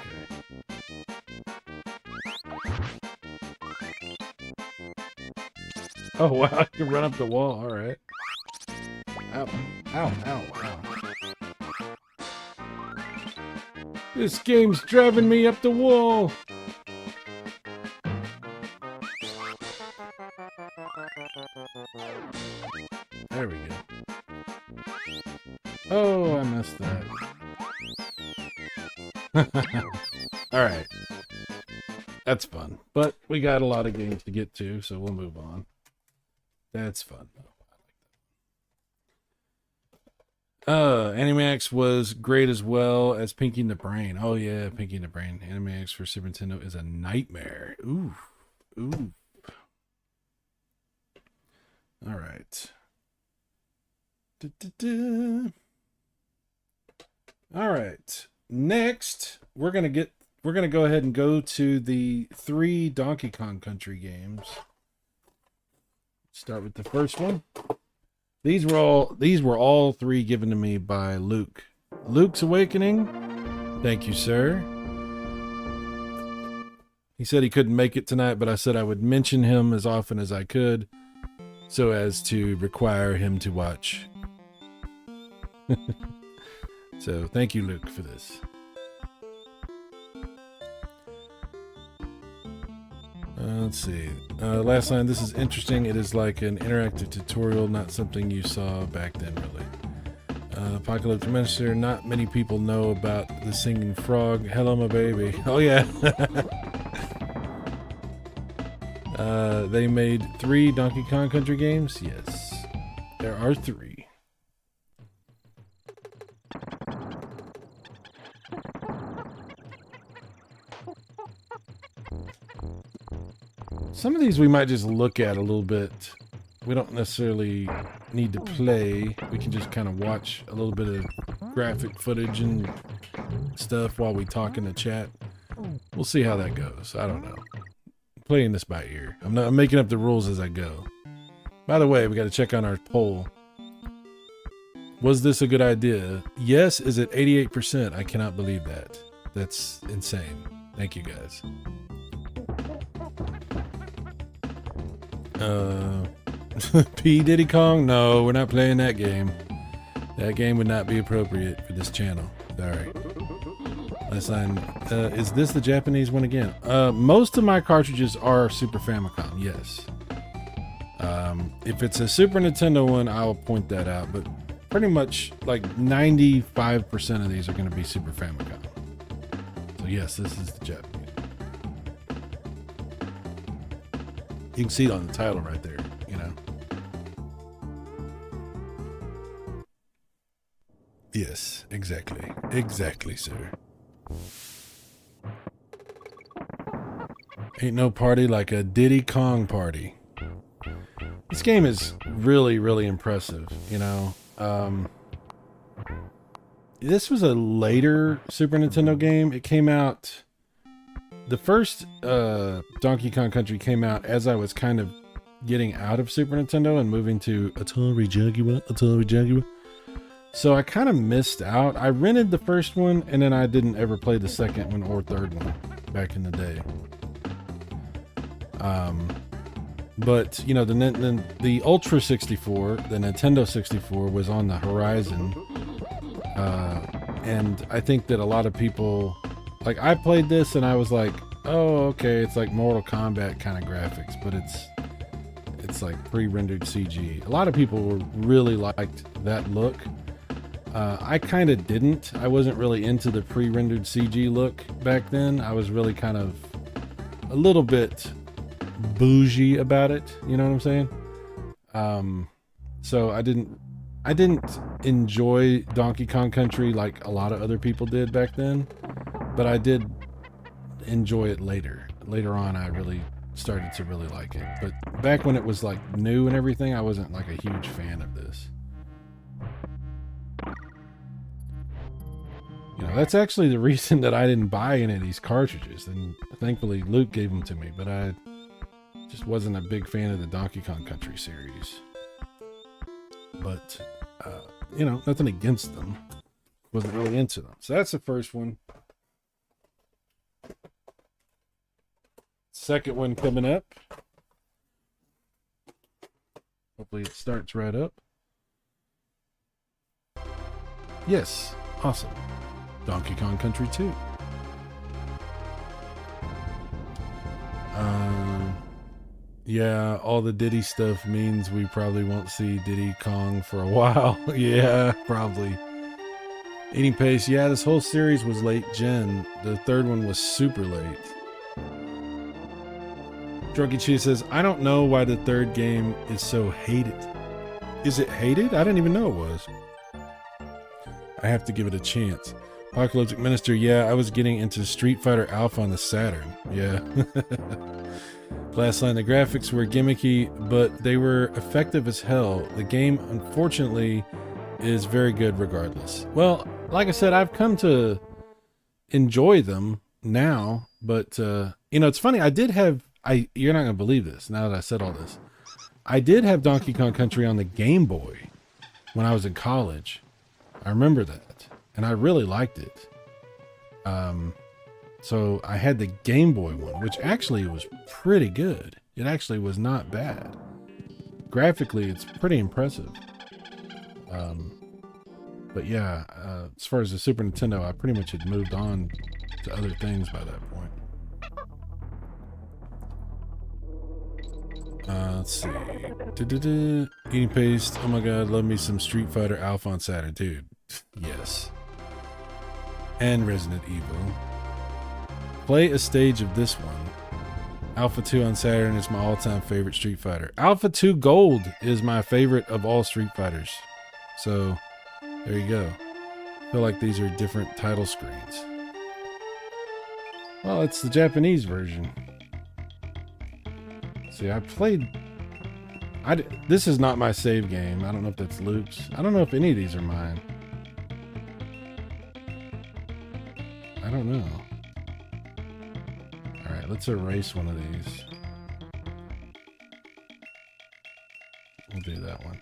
Oh, wow. I can run up the wall. All right. Ow. Ow. Ow. Ow. This game's driving me up the wall. There we go. Oh, I messed that. Alright. That's fun. But we got a lot of games to get to, so we'll move on. That's fun. Animaniacs was great as well as Pinky and the Brain. Oh yeah, Pinky and the Brain. Animaniacs for Super Nintendo is a nightmare. Ooh. Ooh. Alright. Alright. Next, we're gonna go ahead and go to the 3 Donkey Kong Country games. Start with the first one. These were all 3 given to me by Luke. Luke's Awakening. Thank you, sir. He said he couldn't make it tonight, but I said I would mention him as often as I could so as to require him to watch. So, thank you, Luke, for this. Let's see. Last line, this is interesting. It is like an interactive tutorial, not something you saw back then, really. Apocalypse Minister, not many people know about the singing frog. Hello, my baby. Oh, yeah. They made 3 Donkey Kong Country games? Yes. There are 3. Some of these we might just look at a little bit. We don't necessarily need to play. We can just kind of watch a little bit of graphic footage and stuff while we talk in the chat. We'll see how that goes. I don't know. I'm playing this by ear. I'm making up the rules as I go. By the way, we got to check on our poll. Was this a good idea? Yes is at 88%. I cannot believe that. That's insane. Thank you guys. P. Diddy Kong? No, we're not playing that game. That game would not be appropriate for this channel. Sorry. Last line. Is this the Japanese one again? Most of my cartridges are Super Famicom, yes. If it's a Super Nintendo one, I'll point that out, but pretty much like 95% of these are going to be Super Famicom. So yes, this is the Japanese. You can see it on the title right there, you know. Yes, exactly. Exactly, sir. Ain't no party like a Diddy Kong party. This game is really, really impressive, you know. This was a later Super Nintendo game. It came out... The first Donkey Kong Country came out as I was kind of getting out of Super Nintendo and moving to Atari Jaguar. So I kind of missed out. I rented the first one, and then I didn't ever play the second one or third one back in the day. But, you know, the Ultra 64, the Nintendo 64, was on the horizon. And I think that a lot of people... Like, I played this and I was like, oh, okay, it's like Mortal Kombat kind of graphics, but it's like pre-rendered CG. A lot of people really liked that look. I kind of didn't. I wasn't really into the pre-rendered CG look back then. I was really kind of a little bit bougie about it. You know what I'm saying? So I didn't enjoy Donkey Kong Country like a lot of other people did back then. But I did enjoy it later. Later on, I really started to really like it. But back when it was like new and everything, I wasn't like a huge fan of this. You know, that's actually the reason that I didn't buy any of these cartridges. And thankfully, Luke gave them to me. But I just wasn't a big fan of the Donkey Kong Country series. But, you know, nothing against them. Wasn't really into them. So that's the first one. Second one coming up. Hopefully it starts right up. Yes, awesome. Donkey Kong Country 2. Yeah, all the Diddy stuff means we probably won't see Diddy Kong for a while. Yeah, probably. Eating Pace, yeah, this whole series was late gen. The third one was super late. Drunky Cheese says, I don't know why the third game is so hated. Is it hated? I didn't even know it was. I have to give it a chance. Apocalyptic Minister, yeah, I was getting into Street Fighter Alpha on the Saturn. Yeah. Last line, the graphics were gimmicky, but they were effective as hell. The game, unfortunately, is very good regardless. Well, like I said, I've come to enjoy them now, but, you know, it's funny. I did have... you're not going to believe this now that I said all this. I did have Donkey Kong Country on the Game Boy when I was in college. I remember that. And I really liked it. So I had the Game Boy one, which actually was pretty good. It actually was not bad. Graphically, it's pretty impressive. But yeah, as far as the Super Nintendo, I pretty much had moved on to other things by that point. Let's see. Eating Paste. Oh my god, love me some Street Fighter Alpha on Saturn. Dude, yes. And Resident Evil. Play a stage of this one. Alpha 2 on Saturn is my all-time favorite Street Fighter. Alpha 2 Gold is my favorite of all Street Fighters. So, there you go. I feel like these are different title screens. Well, it's the Japanese version. See, I played... this is not my save game. I don't know if that's Luke's. I don't know if any of these are mine. I don't know. Alright, let's erase one of these. We'll do that one.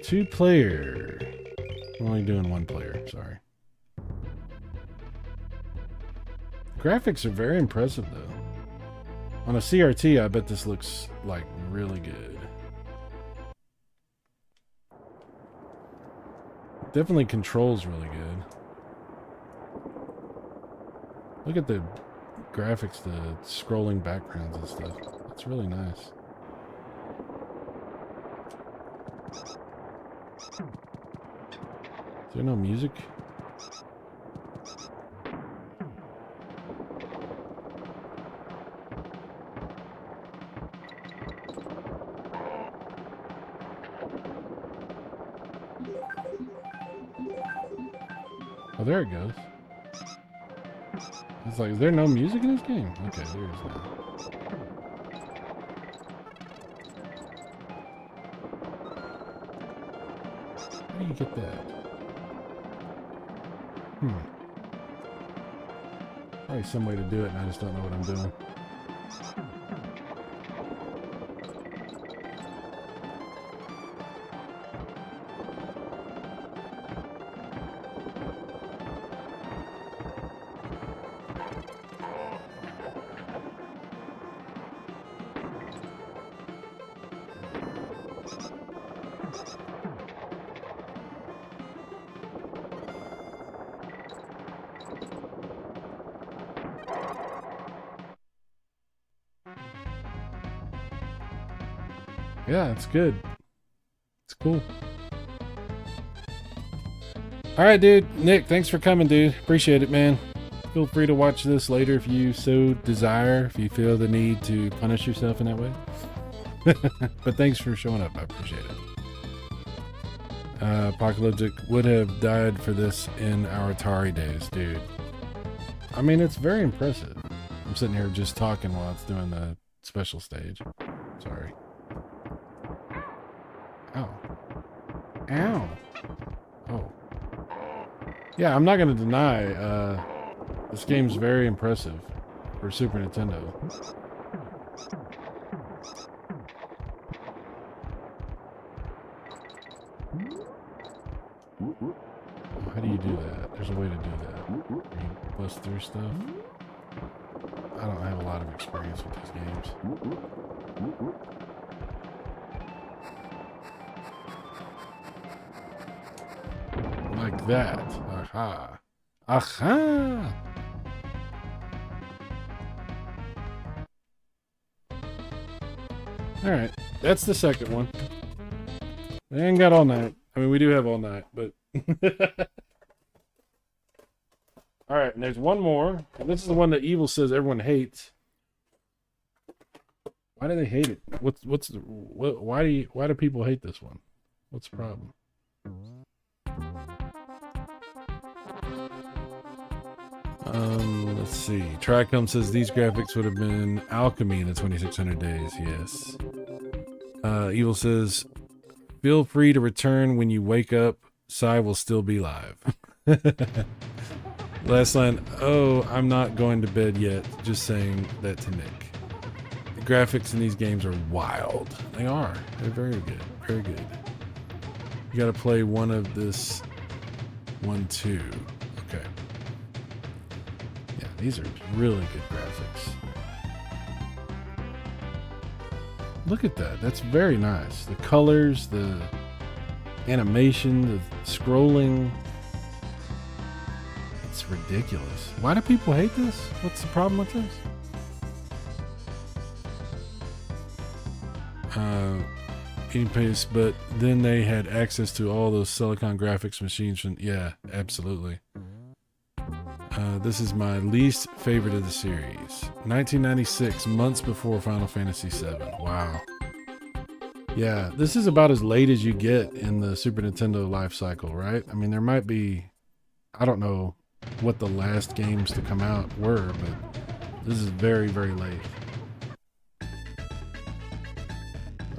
Two-player. I'm only doing one player, sorry. graphics are very impressive, though. On a CRT, I bet this looks, like, really good. Definitely controls really good. Look at the graphics, the scrolling backgrounds and stuff. It's really nice. Is there no music? Oh, there it goes. It's like, is there no music in this game? Okay, there is now. How do you get that? Probably some way to do it, and I just don't know what I'm doing. Yeah, it's good. It's cool. All right, dude. Nick, thanks for coming, dude. Appreciate it, man. Feel free to watch this later if you so desire, if you feel the need to punish yourself in that way. But thanks for showing up. I appreciate it. Apocalyptic would have died for this in our Atari days, dude. I mean, it's very impressive. I'm sitting here just talking while it's doing the special stage. Sorry. Ow. Ow. Oh. Yeah, I'm not going to deny, this game's very impressive for Super Nintendo. How do you do that? There's a way to do that. You bust through stuff. I don't have a lot of experience with these games. Like that. Aha. Aha! Alright, that's the second one. We ain't got all night. I mean, we do have all night, but... Alright, and there's one more. And this is the one that Evil says everyone hates. Why do they hate it? Why do people hate this one? What's the problem? Let's see. Tricom says these graphics would have been alchemy in the 2600 days. Yes. Evil says, feel free to return when you wake up. Sai will still be live. Last line. Oh, I'm not going to bed yet. Just saying that to Nick. The graphics in these games are wild. They are. They're very good. Very good. You got to play one of this 1, 2. Okay. Yeah, these are really good graphics. Look at that. That's very nice. The colors, the animation, the scrolling. It's ridiculous. Why do people hate this? What's the problem with this? Paste, but then they had access to all those Silicon graphics machines from, yeah, absolutely. This is my least favorite of the series. 1996, months before Final Fantasy VII. Wow. Yeah, this is about as late as you get in the Super Nintendo life cycle, right? I mean, there might be, I don't know what the last games to come out were, but this is very, very late.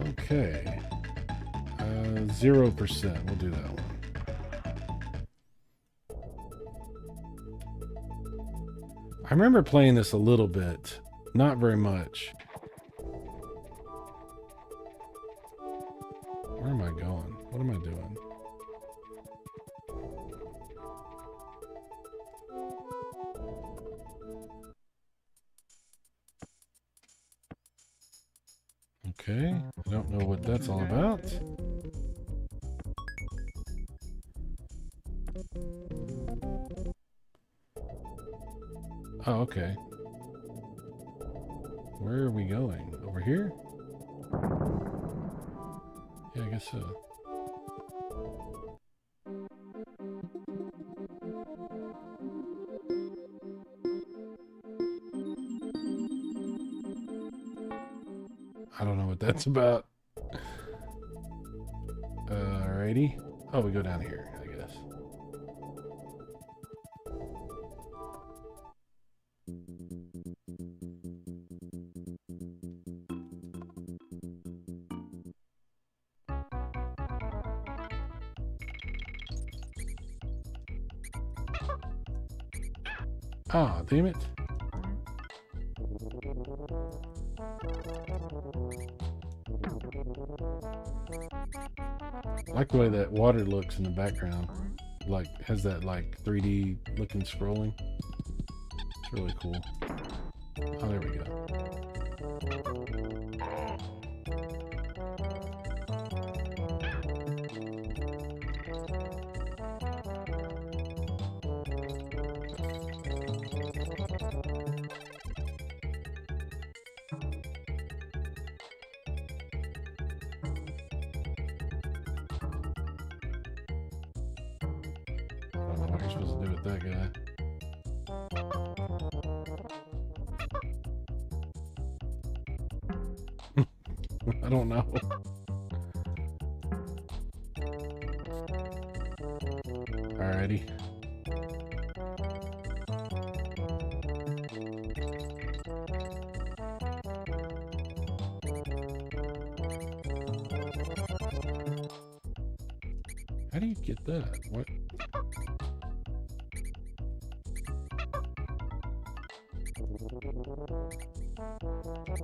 Okay. 0%. We'll do that one. I remember playing this a little bit. Not very much. Where am I going? What am I doing? Okay, I don't know what that's all about. Oh, okay. Where are we going? Over here? Yeah, I guess so. I don't know what that's about. Alrighty. Oh, we go down here, I guess. Ah, damn it. I like the way that water looks in the background. Like, has that like 3D looking scrolling. It's really cool. Oh, there we go. I don't know what you're supposed to do with that guy. I don't know. Alrighty. How do you get that? What?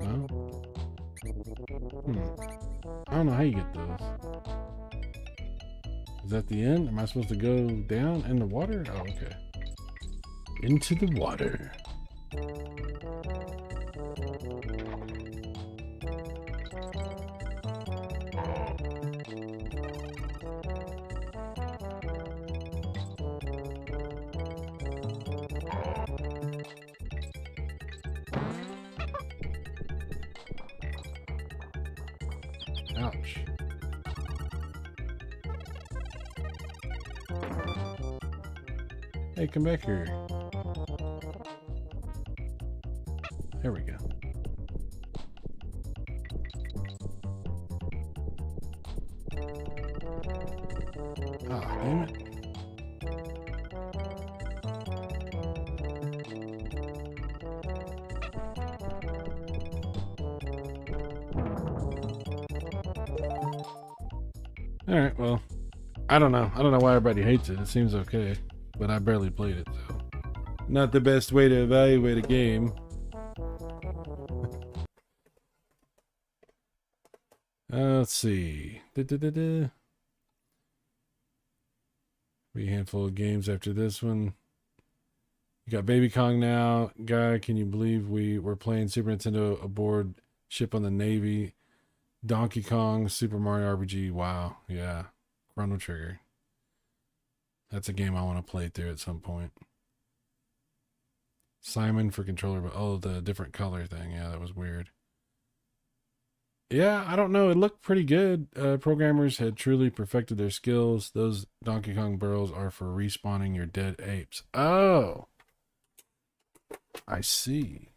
No? I don't know how you get those. Is that the end? Am I supposed to go down in the water? Oh, okay. Into the water. Ouch. Hey, come back here. There we go. Ah, damn it. Alright, well, I don't know. I don't know why everybody hates it. It seems okay, but I barely played it, so. Not the best way to evaluate a game. Let's see. Be a handful of games after this one. You got Baby Kong now. Guy, can you believe we were playing Super Nintendo aboard ship on the Navy? Donkey Kong, Super Mario RPG. Wow. Yeah. Chrono Trigger. That's a game I want to play through at some point. Simon for controller, but oh, the different color thing. Yeah, that was weird. Yeah, I don't know. It looked pretty good. Programmers had truly perfected their skills. Those Donkey Kong barrels are for respawning your dead apes. Oh. I see.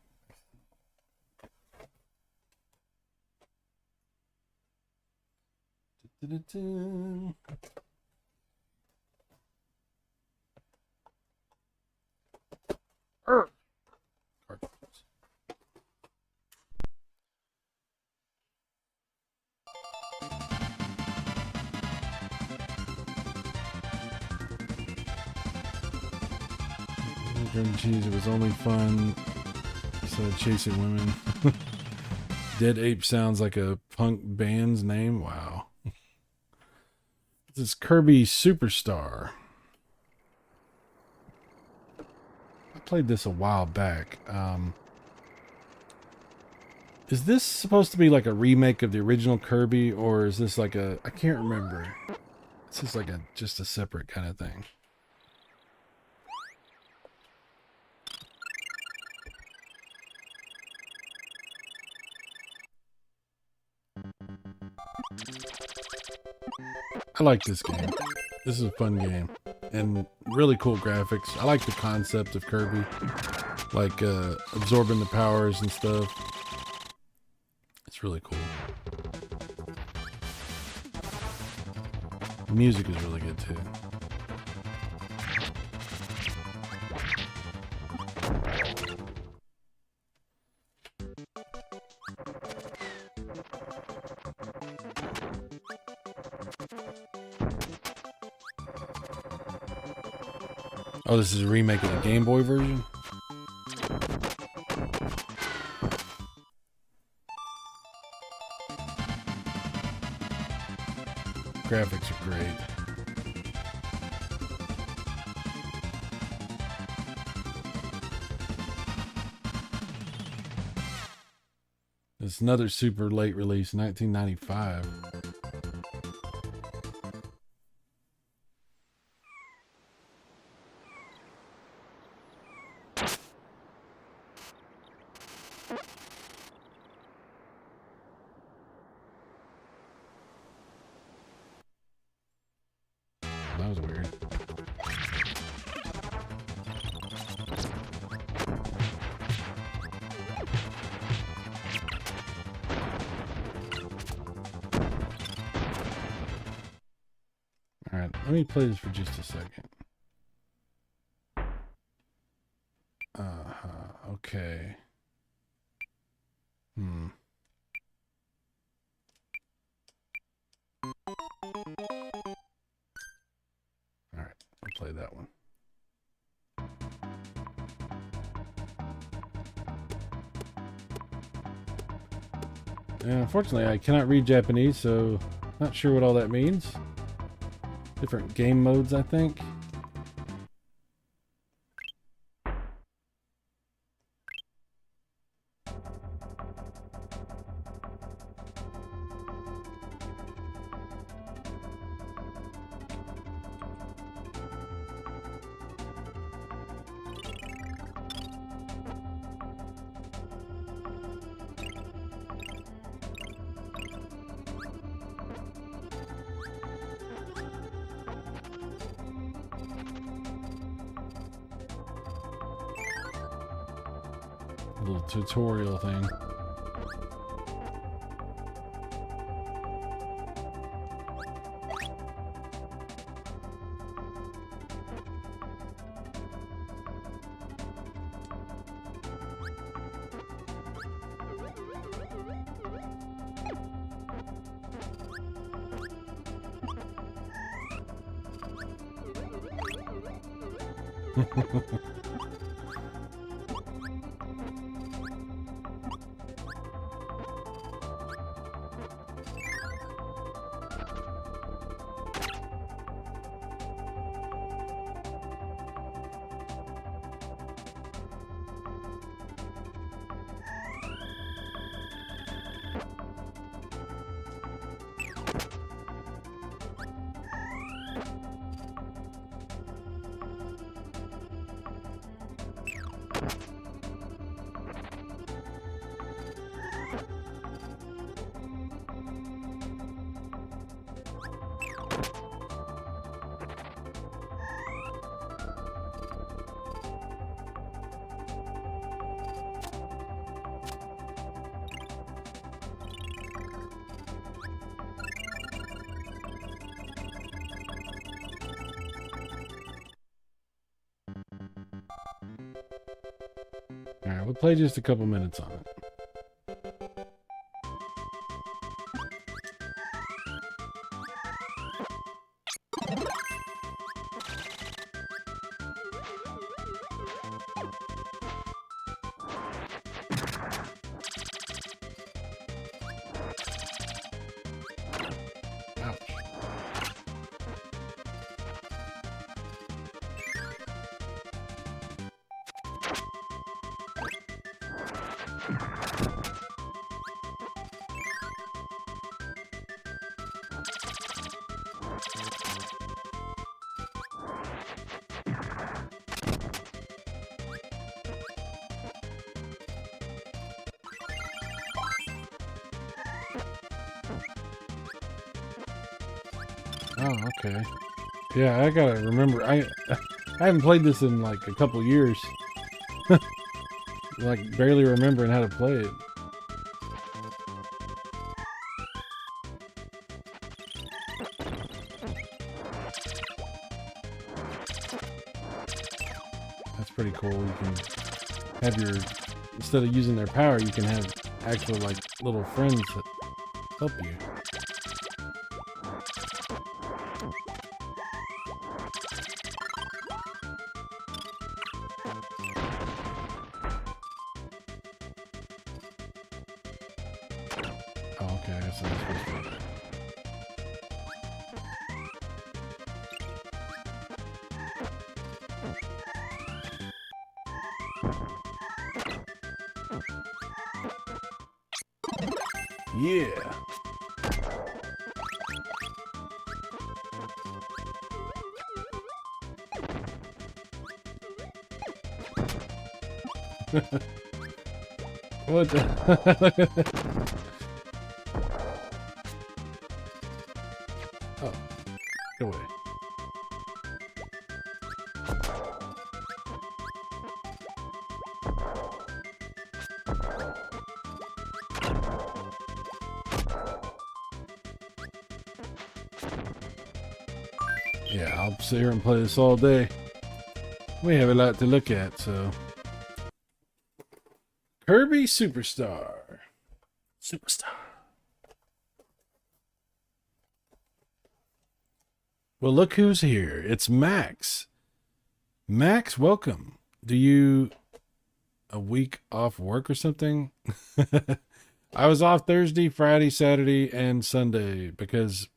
Grim cheese, it was only fun. So chasing women. Dead Ape sounds like a punk band's name. Wow. This is Kirby Superstar. I played this a while back. Is this supposed to be like a remake of the original Kirby, or is this like a... I can't remember. This is like just a separate kind of thing. I like this game. This is a fun game. And really cool graphics. I like the concept of Kirby. Like absorbing the powers and stuff. It's really cool. The music is really good too. Oh, this is a remake of the Game Boy version? Graphics are great. It's another super late release, 1995. That was weird. All right, let me play this for just a second. Okay. All right, I'll play that one. And unfortunately, I cannot read Japanese, so not sure what all that means. Different game modes, I think. Little tutorial thing. All right, we'll play just a couple minutes on it. Ouch. Oh, okay. Yeah, I gotta remember. I haven't played this in like a couple years. Like barely remembering how to play it. That's pretty cool. You can have your, instead of using their power, you can have actual like little friends that help you. Oh, okay. That's not supposed to. Yeah. What the? Oh, get away. Yeah, I'll sit here and play this all day. We have a lot to look at, so. Kirby Superstar. Well, look who's here. It's Max. Max, welcome. Do you a week off work or something? I was off Thursday, Friday, Saturday, and Sunday because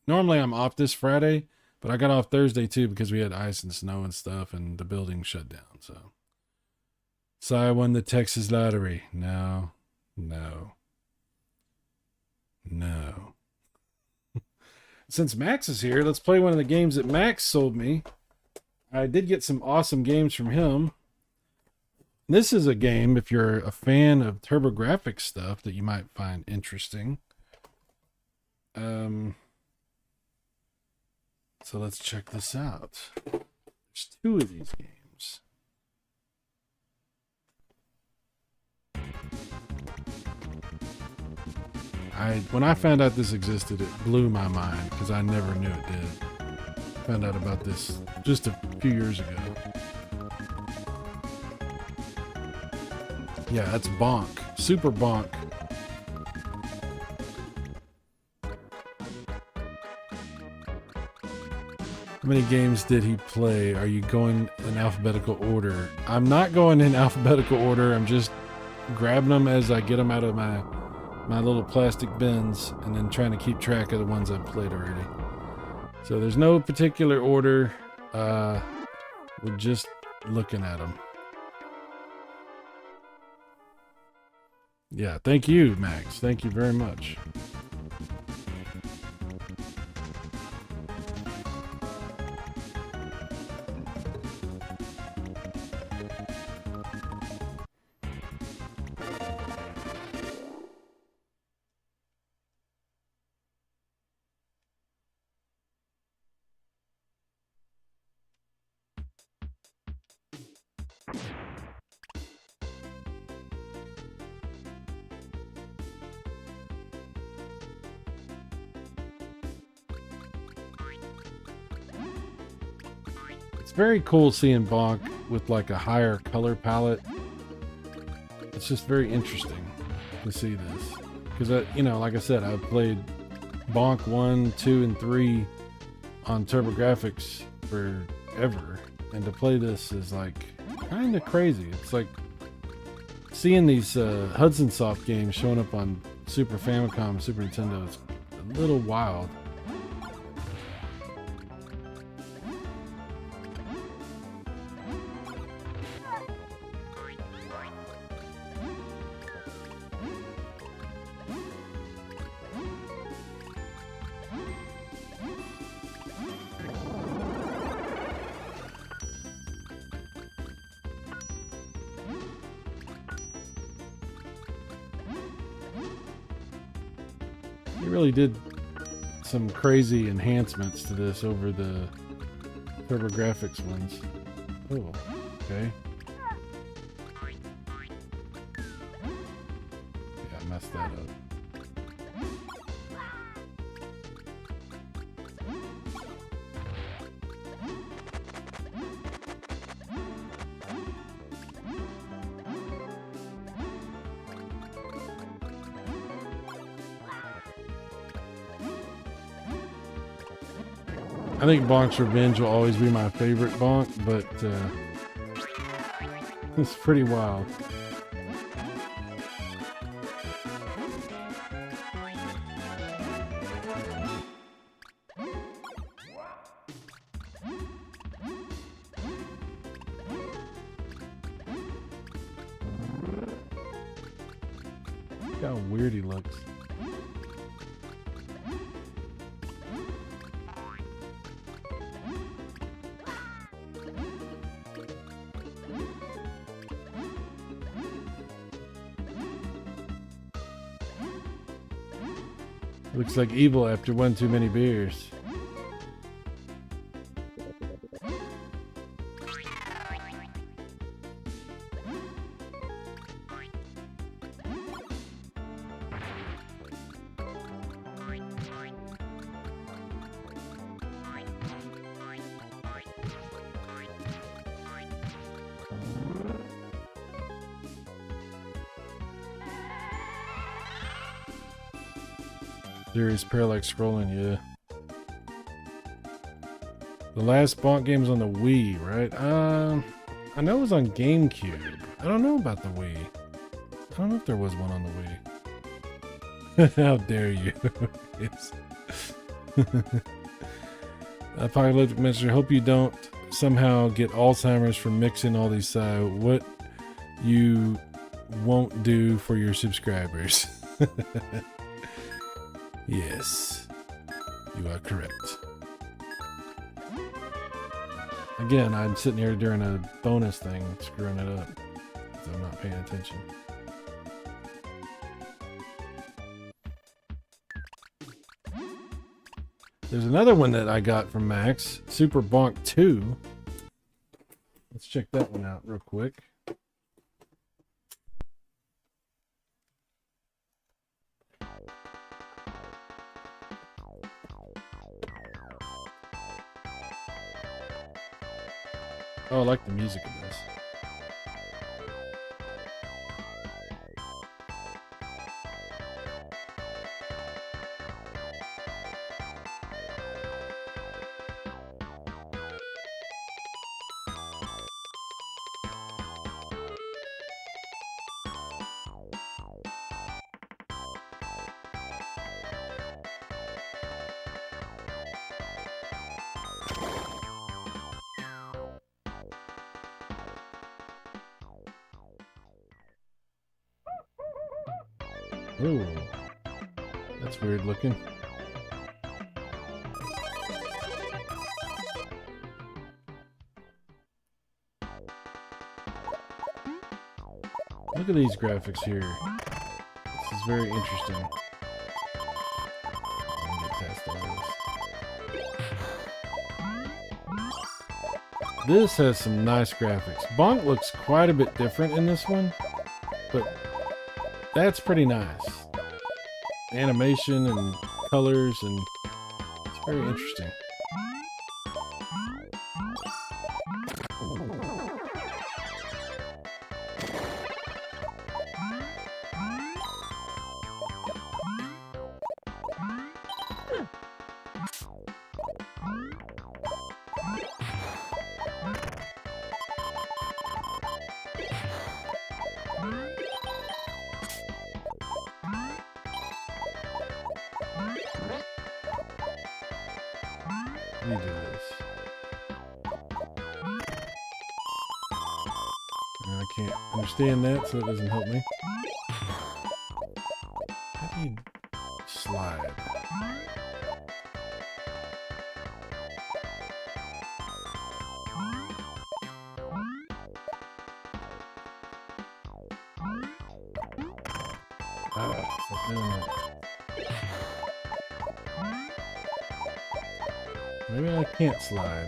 normally I'm off this Friday, but I got off Thursday too because we had ice and snow and stuff and the building shut down. So I won the Texas lottery. No. Since Max is here, let's play one of the games that Max sold me. I did get some awesome games from him. This is a game, if you're a fan of TurboGrafx stuff, that you might find interesting. So let's check this out. There's 2 of these games. When I found out this existed, it blew my mind because I never knew it did. Found out about this just a few years ago. Yeah, that's Bonk. Super Bonk. How many games did he play? Are you going in alphabetical order? I'm not going in alphabetical order. I'm just grabbing them as I get them out of my little plastic bins and then trying to keep track of the ones I've played already. So there's no particular order. We're just looking at them. Yeah, thank you, Max. Thank you very much. Very cool seeing Bonk with like a higher color palette. It's just very interesting to see this because you know, like I said, I've played Bonk 1, 2, and 3 on TurboGrafx forever, and to play this is like kind of crazy. It's like seeing these Hudson Soft games showing up on Super Famicom, Super Nintendo. It's a little wild. He really did some crazy enhancements to this over the TurboGrafx ones. Oh, okay. Yeah, I messed that up. I think Bonk's Revenge will always be my favorite Bonk, but it's pretty wild. Look how weird he looks. Looks like evil after one too many beers. Serious parallax scrolling, yeah. The last Bonk game was on the Wii, right? I know it was on GameCube. I don't know about the Wii. I don't know if there was one on the Wii. How dare you? Yes. Apocalyptic Messenger, hope you don't somehow get Alzheimer's from mixing all these what you won't do for your subscribers. Yes, you are correct. Again, I'm sitting here during a bonus thing, screwing it up, so I'm not paying attention. There's another one that I got from Max, Super Bonk 2. Let's check that one out real quick. Oh, I like the music of this. Ooh, that's weird looking. Look at these graphics here. This is very interesting. Let me get past all this. This has some nice graphics. Bonk looks quite a bit different in this one, but that's pretty nice. Animation and colors, and it's very interesting. Let me do this. I can't understand that, so it doesn't help me. How do you slide? Stop doing that. maybe I can't slide.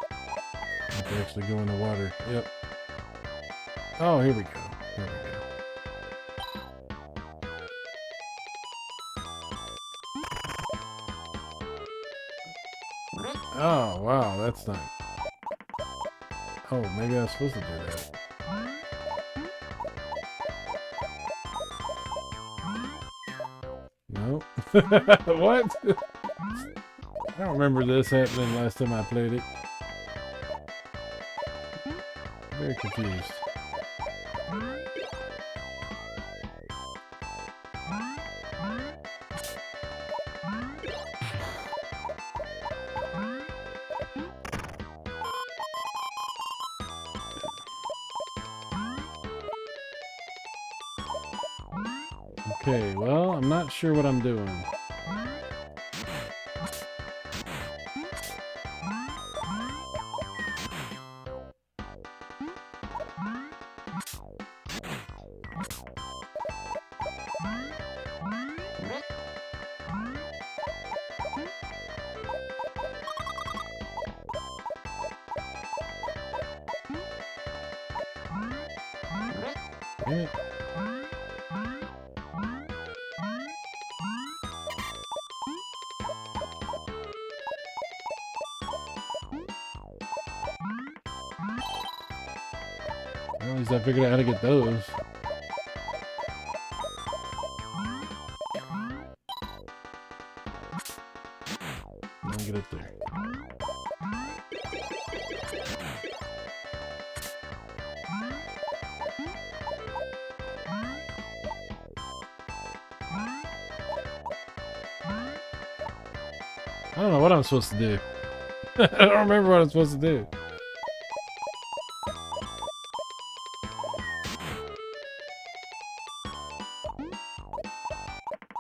I have to actually go in the water. Yep. Oh, here we go. Here we go. Oh, wow, that's not... Oh, maybe I was supposed to do that. No. What? I don't remember this happening last time I played it. Very confused. Okay, well, I'm not sure what I'm doing. Damn it. Well, at least I figured out how to get those. I'll get up there. I don't know what I'm supposed to do. I don't remember what I'm supposed to do.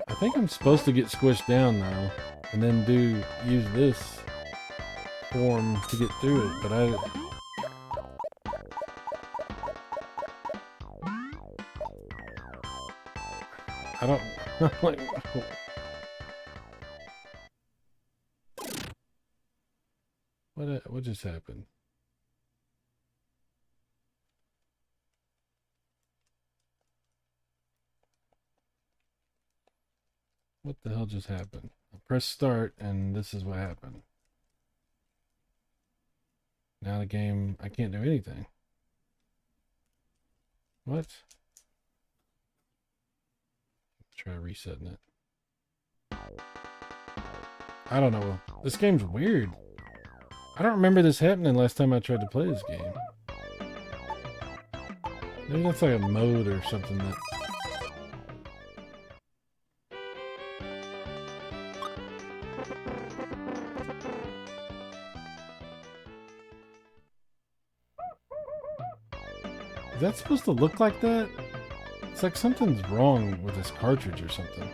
I think I'm supposed to get squished down though, and then use this form to get through it, but I don't like what just happened? What the hell just happened? I pressed start and this is what happened. Now the game, I can't do anything. What? Try resetting it. I don't know. This game's weird. I don't remember this happening last time I tried to play this game. Maybe that's like a mode or something that... Is that supposed to look like that? It's like something's wrong with this cartridge or something.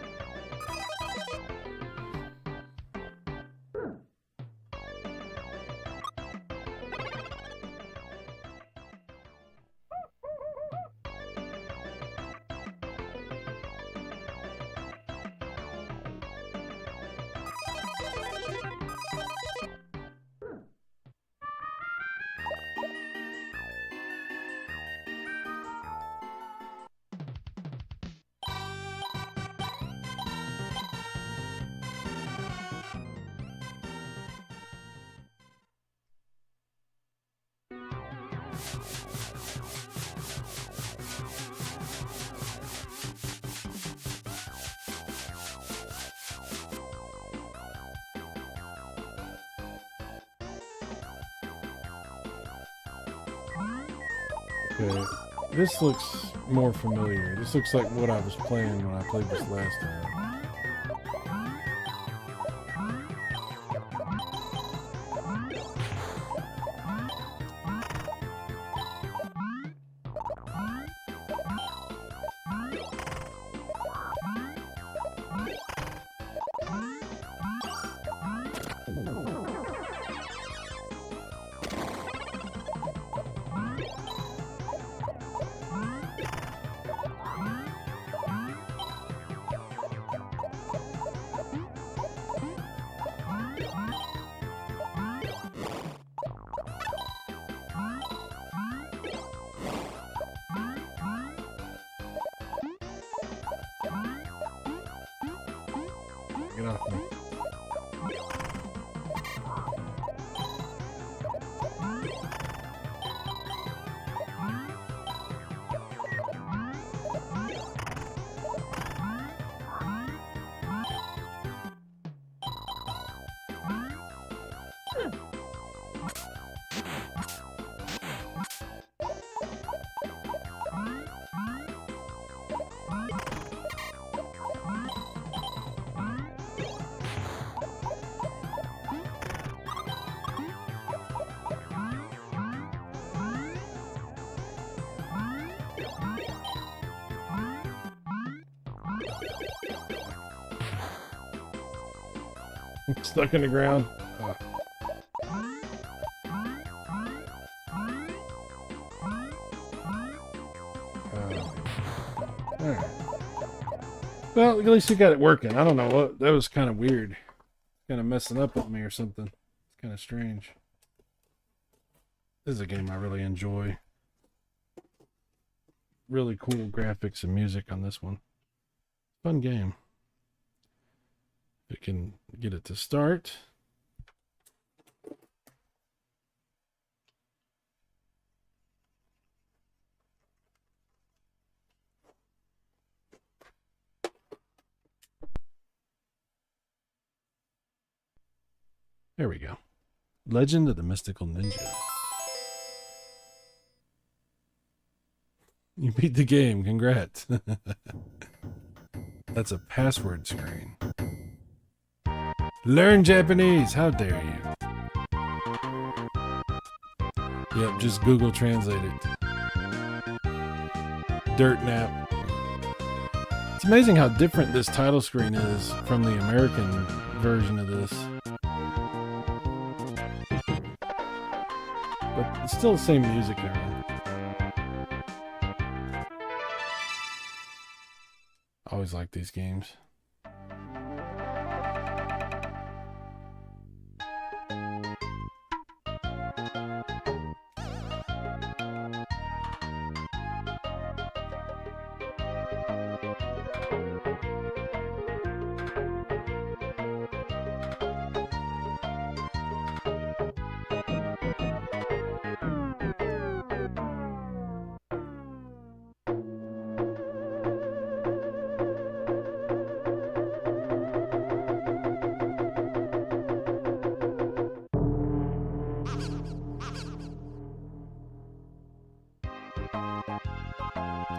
Okay, this looks more familiar. This looks like what I was playing when I played this last time. off me. Stuck in the ground. Oh. Alright. Well, at least you got it working. I don't know what that was kind of weird. Kind of messing up on me or something. It's kind of strange. This is a game I really enjoy. Really cool graphics and music on this one. Fun game. If it can get it to start. There we go. Legend of the Mystical Ninja. You beat the game. Congrats. That's a password screen. Learn Japanese. How dare you? Yep, just Google Translate it. Dirt nap. It's amazing how different this title screen is from the American version of this. But it's still the same music and everything. Always like these games.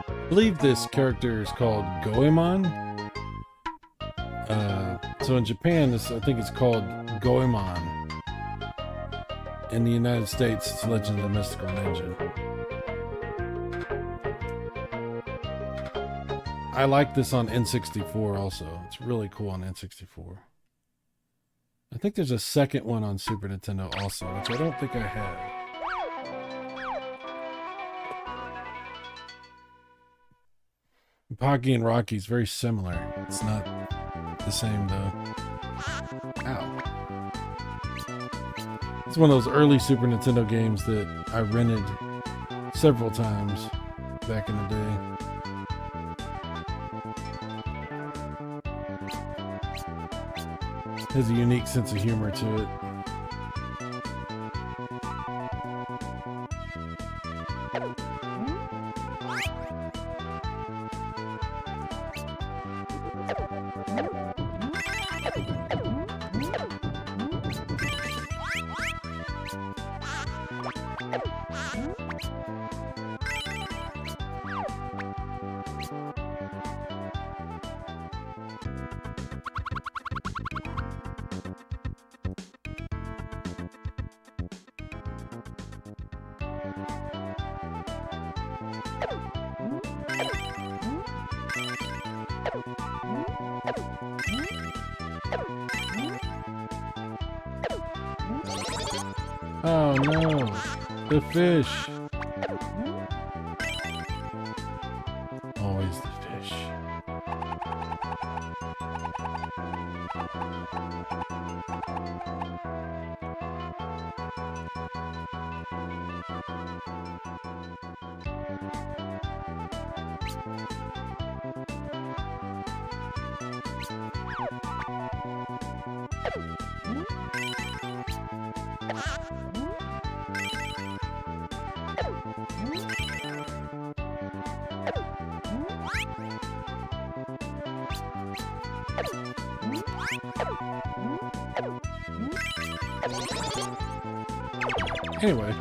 I believe this character is called Goemon. So in Japan, I think it's called Goemon. In the United States, it's Legend of the Mystical Ninja. I like this on N64 also. It's really cool on N64. I think there's a second one on Super Nintendo also, which I don't think I have. Pocky and Rocky's very similar. It's not the same though. Ow. It's one of those early Super Nintendo games that I rented several times back in the day. Has a unique sense of humor to it. Oh no, the fish. Always the fish. Anyway,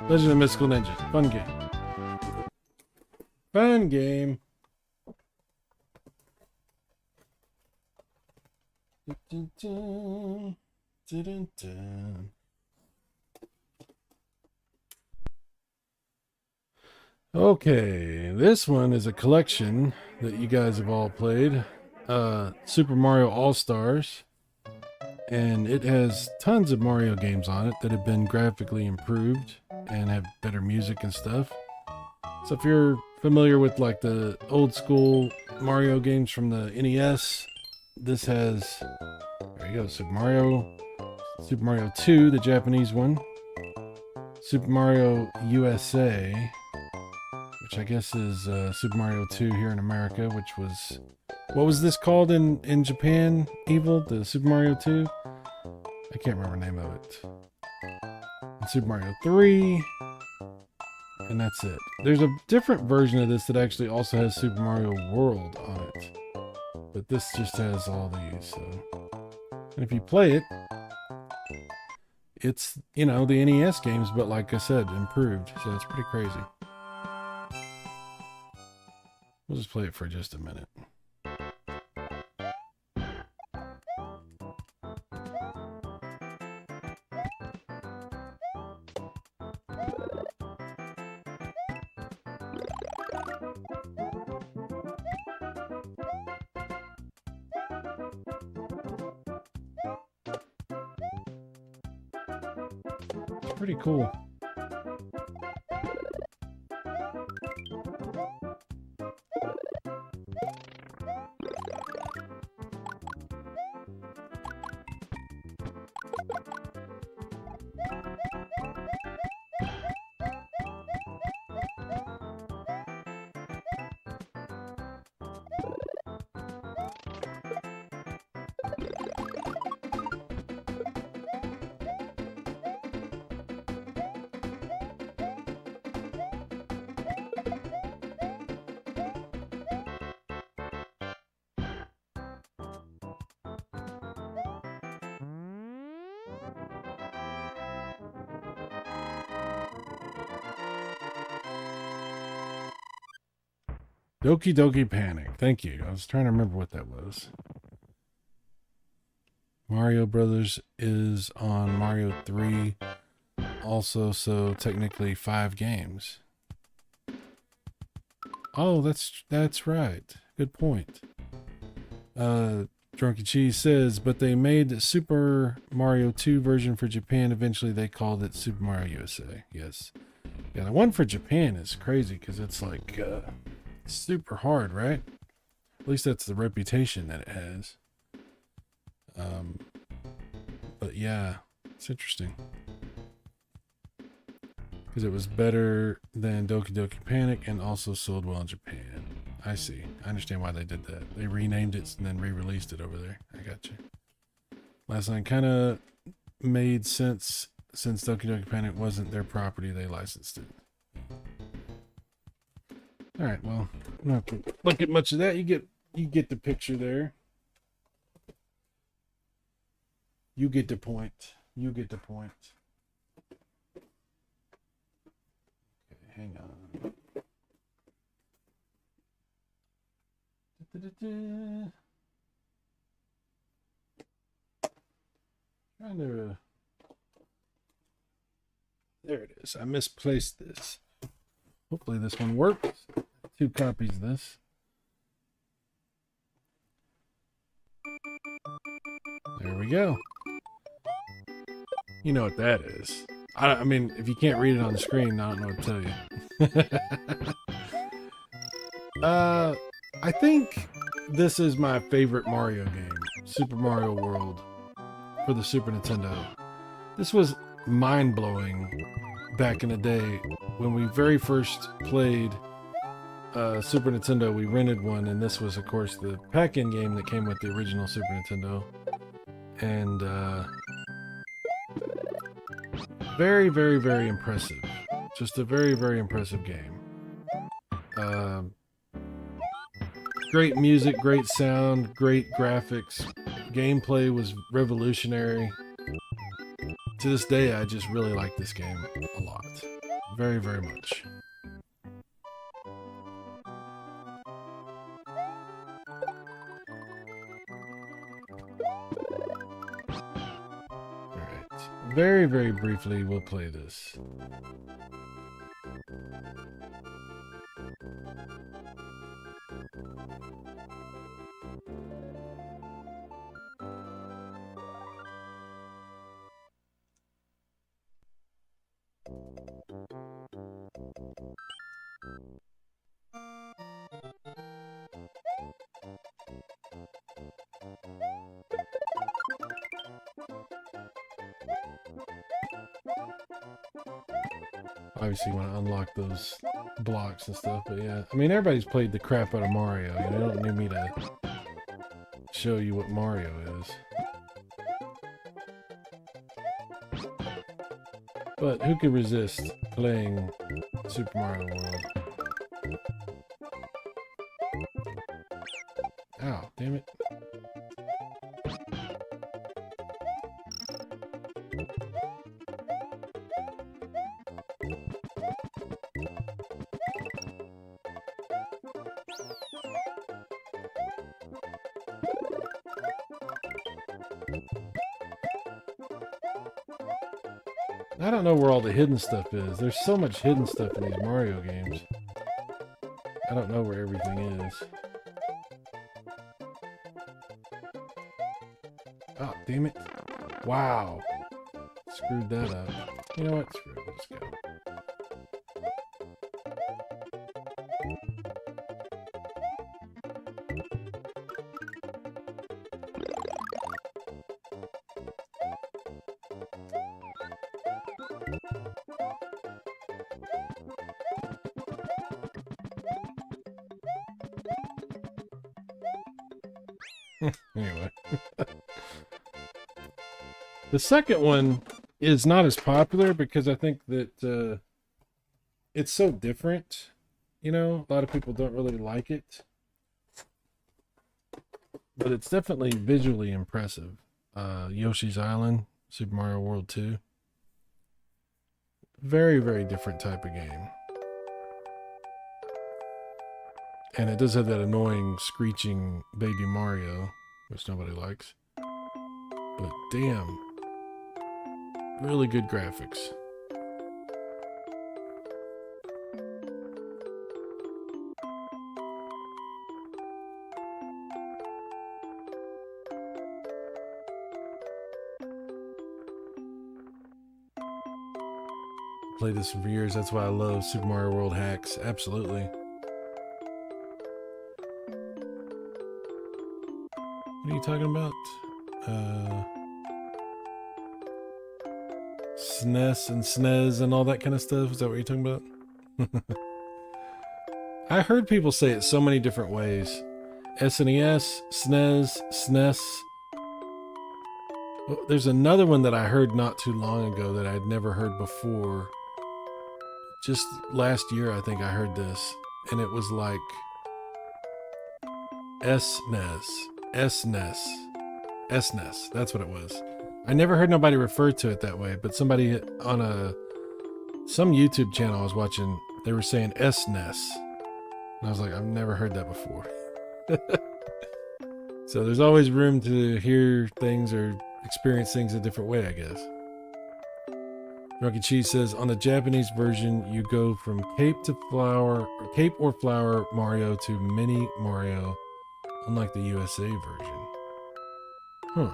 Legend of Mystical Ninja. Fun game. Fun game. Dun, dun, dun, dun, dun. Okay, this one is a collection that you guys have all played. Super Mario All-Stars. And it has tons of Mario games on it that have been graphically improved and have better music and stuff. So if you're familiar with like the old school Mario games from the NES, this has, there you go, Super Mario 2, the Japanese one, Super Mario USA, which I guess is Super Mario 2 here in America, which was, what was this called in Japan, Evil? The Super Mario 2? I can't remember the name of it. And Super Mario 3, and that's it. There's a different version of this that actually also has Super Mario World on it. But this just has all these, so. And if you play it, it's, you know, the NES games, but like I said, improved. So it's pretty crazy. We'll just play it for just a minute. It's pretty cool. Doki Doki Panic. Thank you. I was trying to remember what that was. Mario Brothers is on Mario 3 also, so technically 5 games. Oh, that's right. Good point. Drunky Cheese says, but they made the Super Mario 2 version for Japan. Eventually they called it Super Mario USA. Yes. Yeah, the one for Japan is crazy because it's like super hard, right? At least that's the reputation that it has. But yeah, it's interesting. Because it was better than Doki Doki Panic and also sold well in Japan. I see. I understand why they did that. They renamed it and then re-released it over there. I got you. Last line kind of made sense since Doki Doki Panic wasn't their property. They licensed it. All right, well, I'm not going to look at much of that. You get the picture there. You get the point. You get the point. Okay, hang on. Trying to. There it is. I misplaced this. Hopefully this one works. 2 copies of this. There we go. You know what that is. I mean, if you can't read it on the screen, I don't know what to tell you. I think this is my favorite Mario game. Super Mario World for the Super Nintendo. This was mind-blowing back in the day when we very first played Super Nintendo. We rented one, and this was, of course, the pack-in game that came with the original Super Nintendo. And very, very, very impressive. Just a very, very impressive game. Great music, great sound, great graphics. Gameplay was revolutionary. to this day, I just really like this game a lot. Very, very much. Alright. Very, very briefly, we'll play this. Obviously, you want to unlock those blocks and stuff, but yeah. I mean, everybody's played the crap out of Mario. You don't need me to show you what Mario is. But who could resist playing Super Mario World? Ow, damn it. I don't know where all the hidden stuff is. There's so much hidden stuff in these Mario games. I don't know where everything is. Oh, damn it. Wow. Screwed that up. You know what? Screw it. Let's go. Anyway. The second one is not as popular because I think that it's so different. You know, a lot of people don't really like it. But it's definitely visually impressive. Yoshi's Island, Super Mario World 2. Very, very different type of game. And it does have that annoying screeching Baby Mario, which nobody likes. But damn, really good graphics. Played this for years. That's why I love Super Mario World hacks. Absolutely. What are you talking about? Snes and Snes and all that kind of stuff? Is that what you're talking about? I heard people say it so many different ways. SNES, Snes, Snes. Well, there's another one that I heard not too long ago that I'd never heard before. Just last year, I think I heard this. And it was like SNES. SNES. SNES. That's what it was. I never heard nobody refer to it that way, but somebody on some YouTube channel I was watching, they were saying SNES. And I was like, I've never heard that before. So there's always room to hear things or experience things a different way, I guess. Drunken Cheese says, on the Japanese version, you go from Cape or Flower Mario to Mini Mario, unlike the USA version. Huh.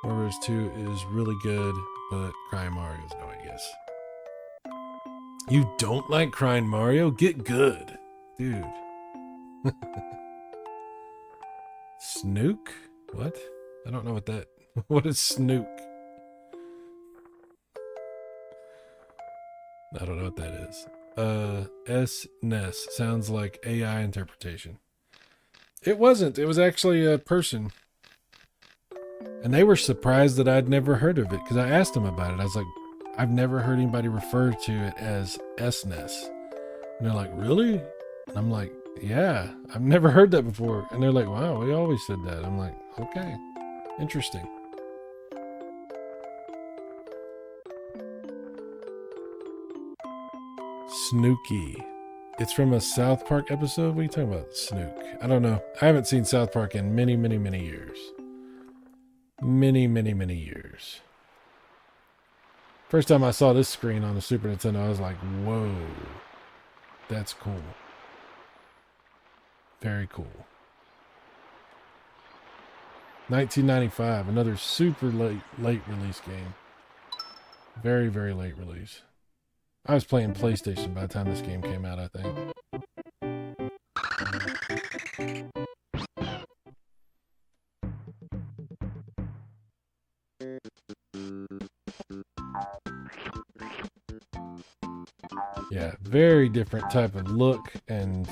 Mario Bros. 2 is really good, but Crying Mario's no, I guess. You don't like Crying Mario? Get good. Dude. Snook? What? I don't know what that... What is Snook? I don't know what that is. SNES. Sounds like AI interpretation. It wasn't. It was actually a person. And they were surprised that I'd never heard of it, because I asked them about it. I was like, I've never heard anybody refer to it as SNES. And they're like, really? And I'm like, yeah, I've never heard that before. And they're like, wow, we always said that. I'm like, okay, interesting. Snooky. It's from a South Park episode? What are you talking about, Snook? I don't know. I haven't seen South Park in many, many, many years. Many, many, many years. First time I saw this screen on the Super Nintendo, I was like, whoa. That's cool. Very cool. 1995, another super late release game. Very, very late release. I was playing PlayStation by the time this game came out, I think. Yeah, very different type of look and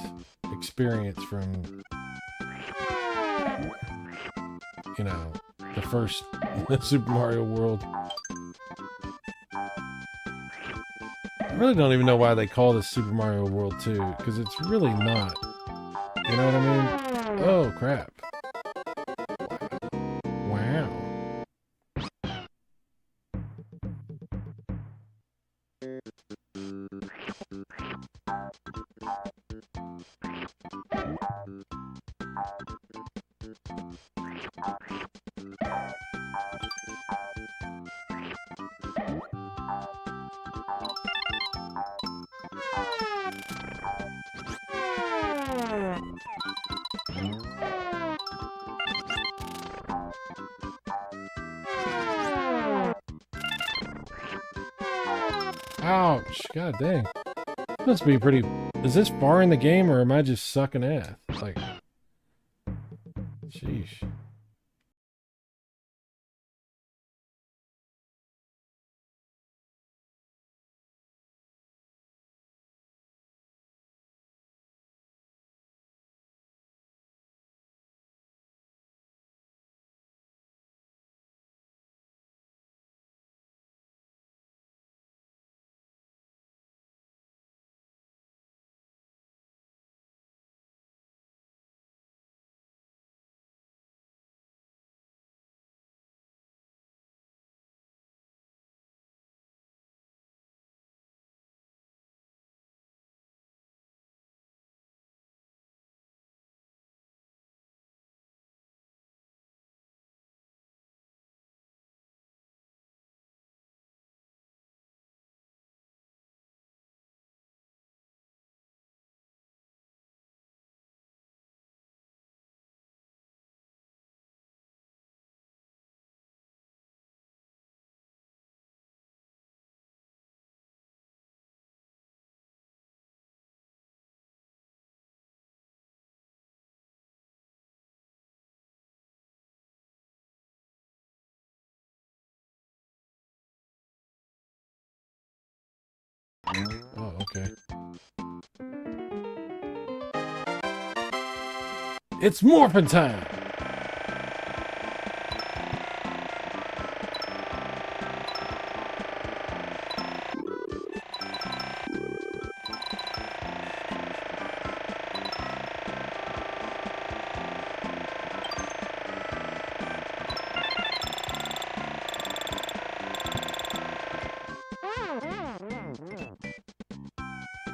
experience from, you know, the first Super Mario World. I really don't even know why they call this Super Mario World 2, because it's really not. You know what I mean? Oh, crap. Wow. Ouch. God dang. Must be pretty... Is this far in the game, or am I just sucking ass? Like... Sheesh. Oh, okay. It's morphin' time!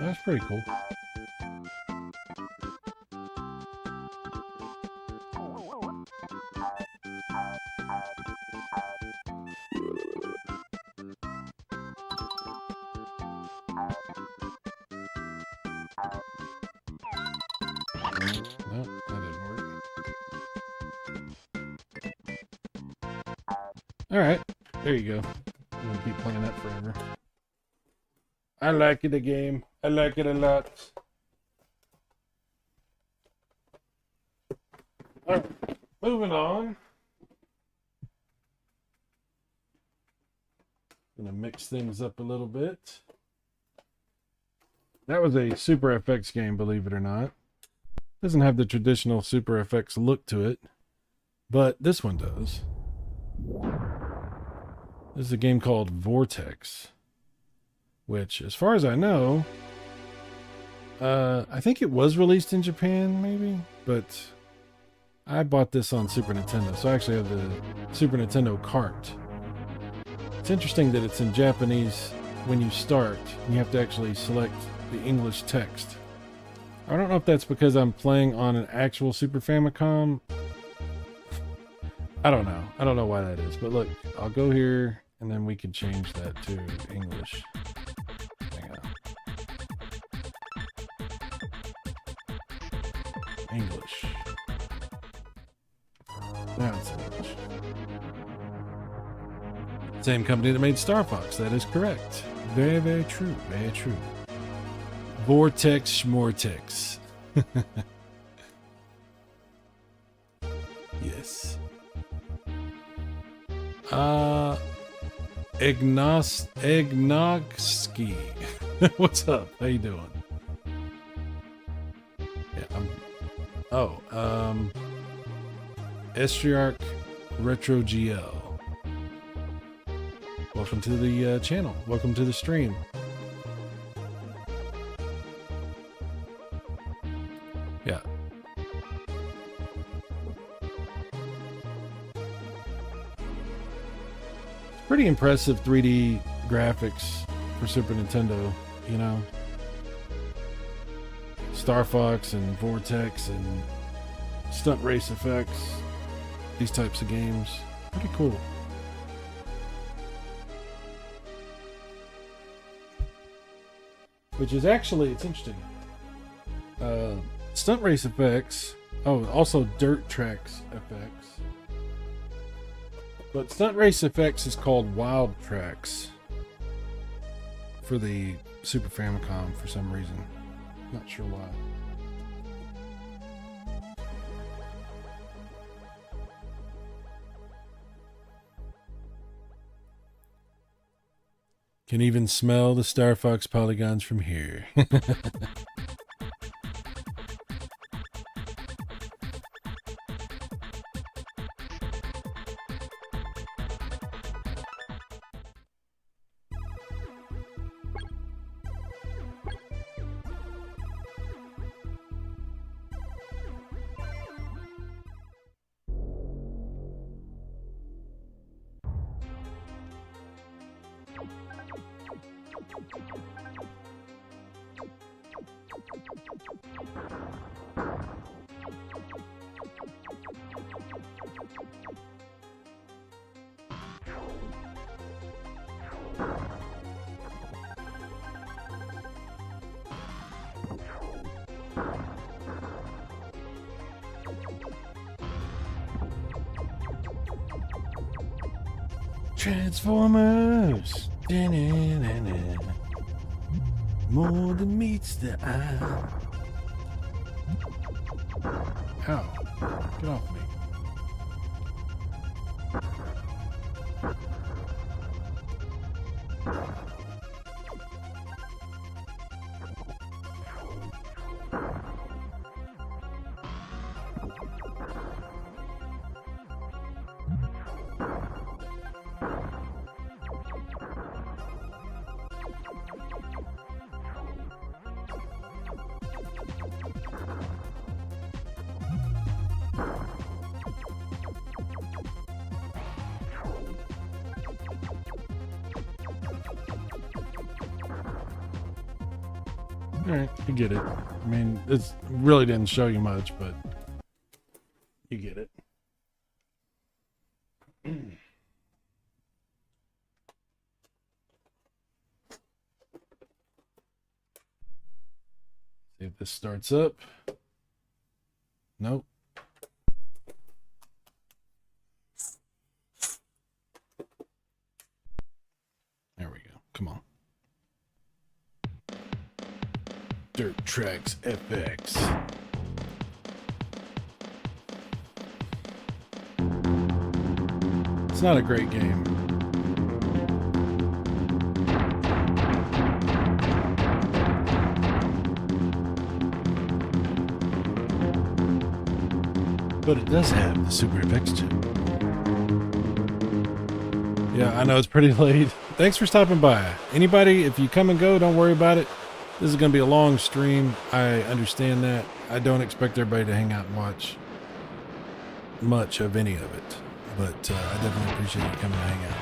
That's pretty cool. No, that didn't work. Alright, there you go. I'm gonna keep playing that forever. I like it, the game. I like it a lot. Alright, moving on. Gonna mix things up a little bit. That was a Super FX game, believe it or not. Doesn't have the traditional Super FX look to it, but this one does. This is a game called Vortex, which, as far as I know, I think it was released in Japan, maybe, but I bought this on Super Nintendo, so I actually have the Super Nintendo cart. It's interesting that it's in Japanese when you start, and you have to actually select the English text. I don't know if that's because I'm playing on an actual Super Famicom. I don't know. I don't know why that is. But look, I'll go here and then we can change that to English. Hang on. English. Now it's English. Same company that made Star Fox. That is correct. Very, very true. Very true. Vortex Schmortex. Yes. Egnogski. What's up? How you doing? Yeah, Estriarch Retro GL. Welcome to the channel. Welcome to the stream. Yeah. Pretty impressive 3D graphics for Super Nintendo, you know. Star Fox and Vortex and stunt race effects, these types of games. Pretty cool. Which is actually, it's interesting. Stunt race effects. Oh, also dirt tracks effects. But stunt race effects is called Wild Tracks for the Super Famicom for some reason. Not sure why. Can even smell the Star Fox polygons from here. Transformers. More than meets the eye. Ow. Get off me. Alright, you get it. I mean, it really didn't show you much, but you get it. See if this starts up. Nope. There we go. Come on. Dirt Tracks FX. It's not a great game. But it does have the Super FX chip. Yeah, I know it's pretty late. Thanks for stopping by. Anybody, if you come and go, don't worry about it. This is going to be a long stream. I understand that. I don't expect everybody to hang out and watch much of any of it. But I definitely appreciate you coming to hang out.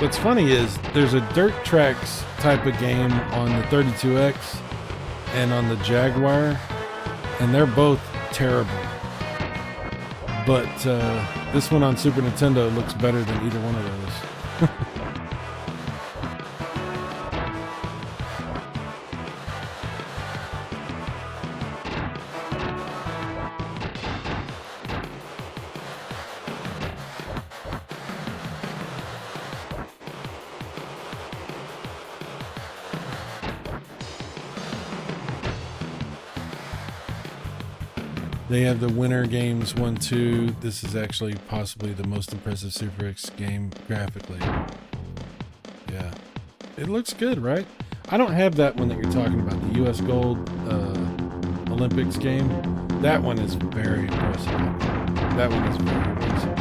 What's funny is there's a dirt tracks type of game on the 32X and on the Jaguar, and they're both terrible. But this one on Super Nintendo looks better than either one of those. They have the Winter Games 1-2. This is actually possibly the most impressive Super X game graphically. Yeah. It looks good, right? I don't have that one that you're talking about, the US Gold Olympics game. That one is very impressive. That one is very impressive.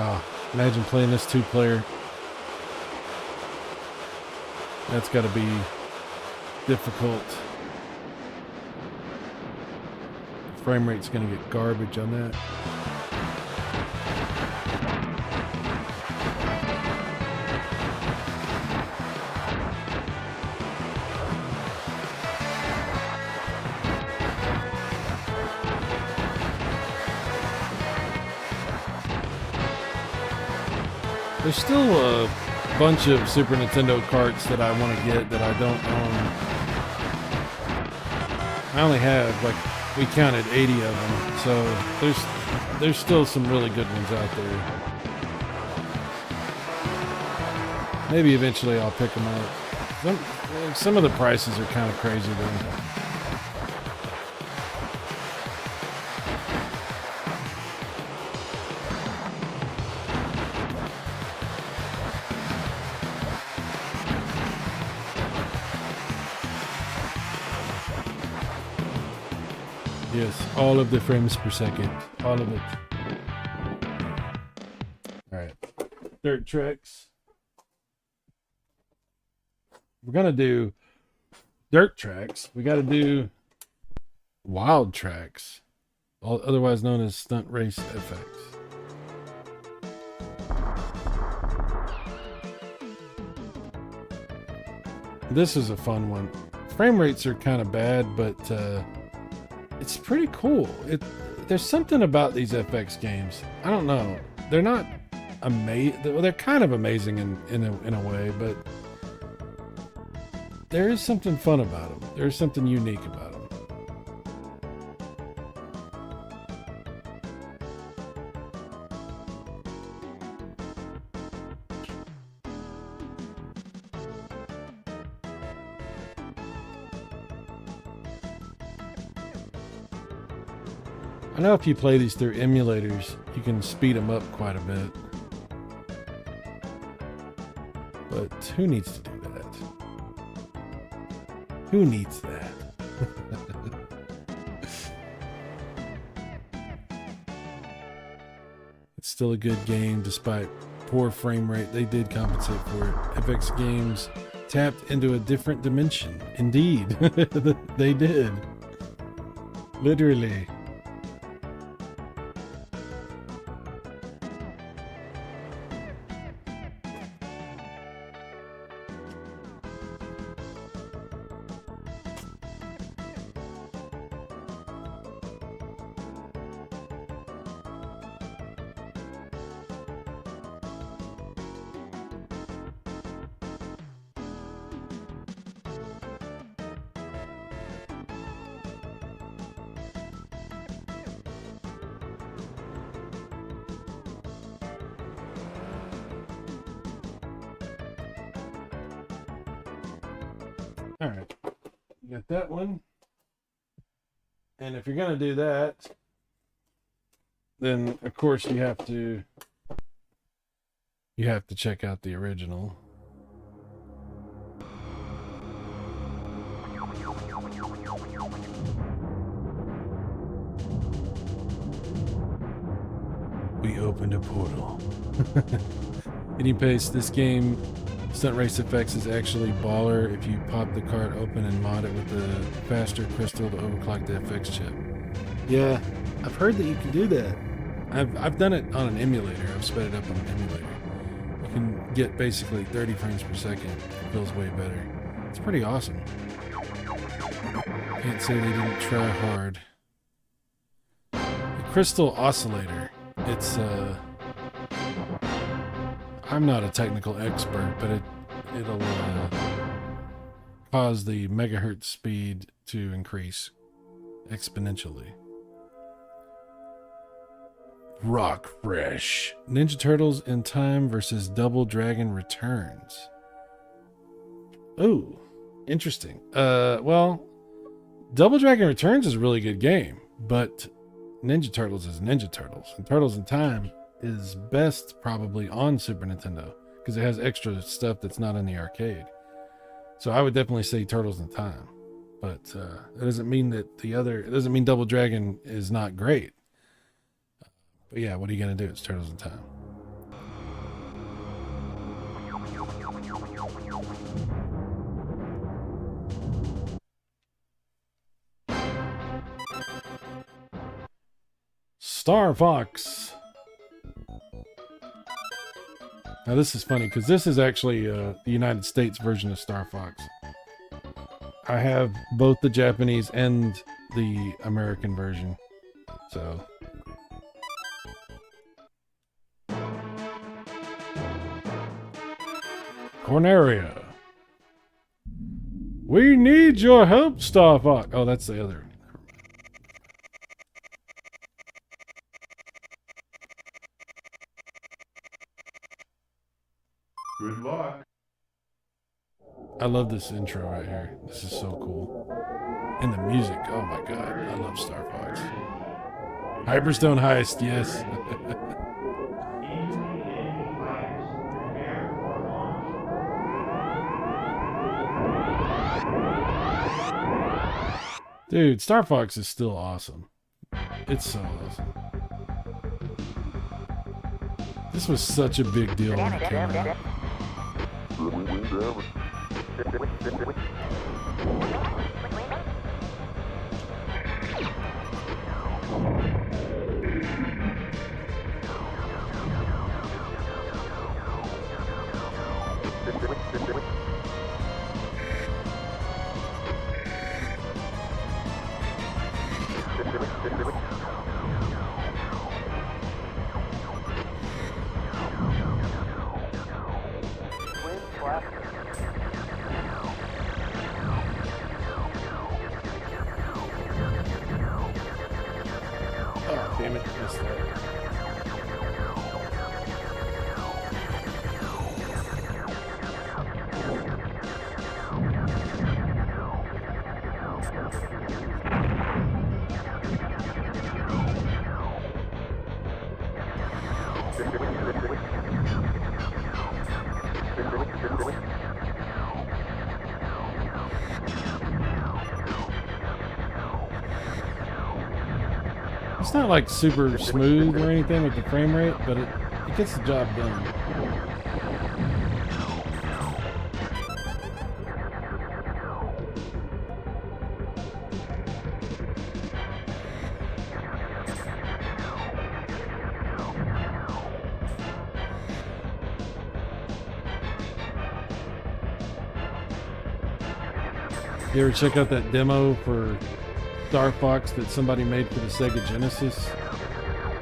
Oh, imagine playing this 2-player. That's got to be difficult. The frame rate's going to get garbage on that. There's still a bunch of Super Nintendo carts that I want to get that I don't own. I only have, like, we counted 80 of them, so there's still some really good ones out there. Maybe eventually I'll pick them up. Some of the prices are kind of crazy though. Yes, all of the frames per second. All of it. Alright. Dirt tracks. We're going to do dirt tracks. We got to do wild tracks. Otherwise known as stunt race effects. This is a fun one. Frame rates are kind of bad, but it's pretty cool. There's something about these FX games. I don't know. They're not amazing. Well, they're kind of amazing in a way, but there is something fun about them. There's something unique about them. I know if you play these through emulators, you can speed them up quite a bit. But who needs to do that? Who needs that? It's still a good game despite poor frame rate. They did compensate for it. FX games tapped into a different dimension. Indeed, they did. Literally. All right, you got that one. And if you're going to do that, then of course you have to check out the original. We opened a portal. Any pace, this game, Stunt Race FX is actually baller if you pop the cart open and mod it with the faster crystal to overclock the FX chip. Yeah, I've heard that you can do that. I've done it on an emulator. I've sped it up on an emulator. You can get basically 30 frames per second. It feels way better. It's pretty awesome. Can't say they didn't try hard. The crystal oscillator. It's I'm not a technical expert, but it'll cause the megahertz speed to increase exponentially. Rock Fresh. Ninja Turtles in Time versus Double Dragon Returns. Oh, interesting. Well, Double Dragon Returns is a really good game, but Ninja Turtles is Ninja Turtles, and Turtles in Time is best probably on Super Nintendo because it has extra stuff that's not in the arcade. So I would definitely say Turtles in Time, but that doesn't mean that it doesn't mean Double Dragon is not great. But yeah, what are you gonna do? It's Turtles in Time. Star Fox. Now this is funny because this is actually the United States version of Star Fox. I have both the Japanese and the American version. So Corneria. We need your help, Star Fox. Oh, that's the other. Good luck. I love this intro right here. This is so cool. And the music. Oh my god. I love Star Fox. Hyperstone Heist, yes. Dude, Star Fox is still awesome. It's so awesome. This was such a big deal when it came out. Oh, damn it. Missed that. It's not like super smooth or anything with the frame rate, but it gets the job done. You ever check out that demo for Star Fox that somebody made for the Sega Genesis?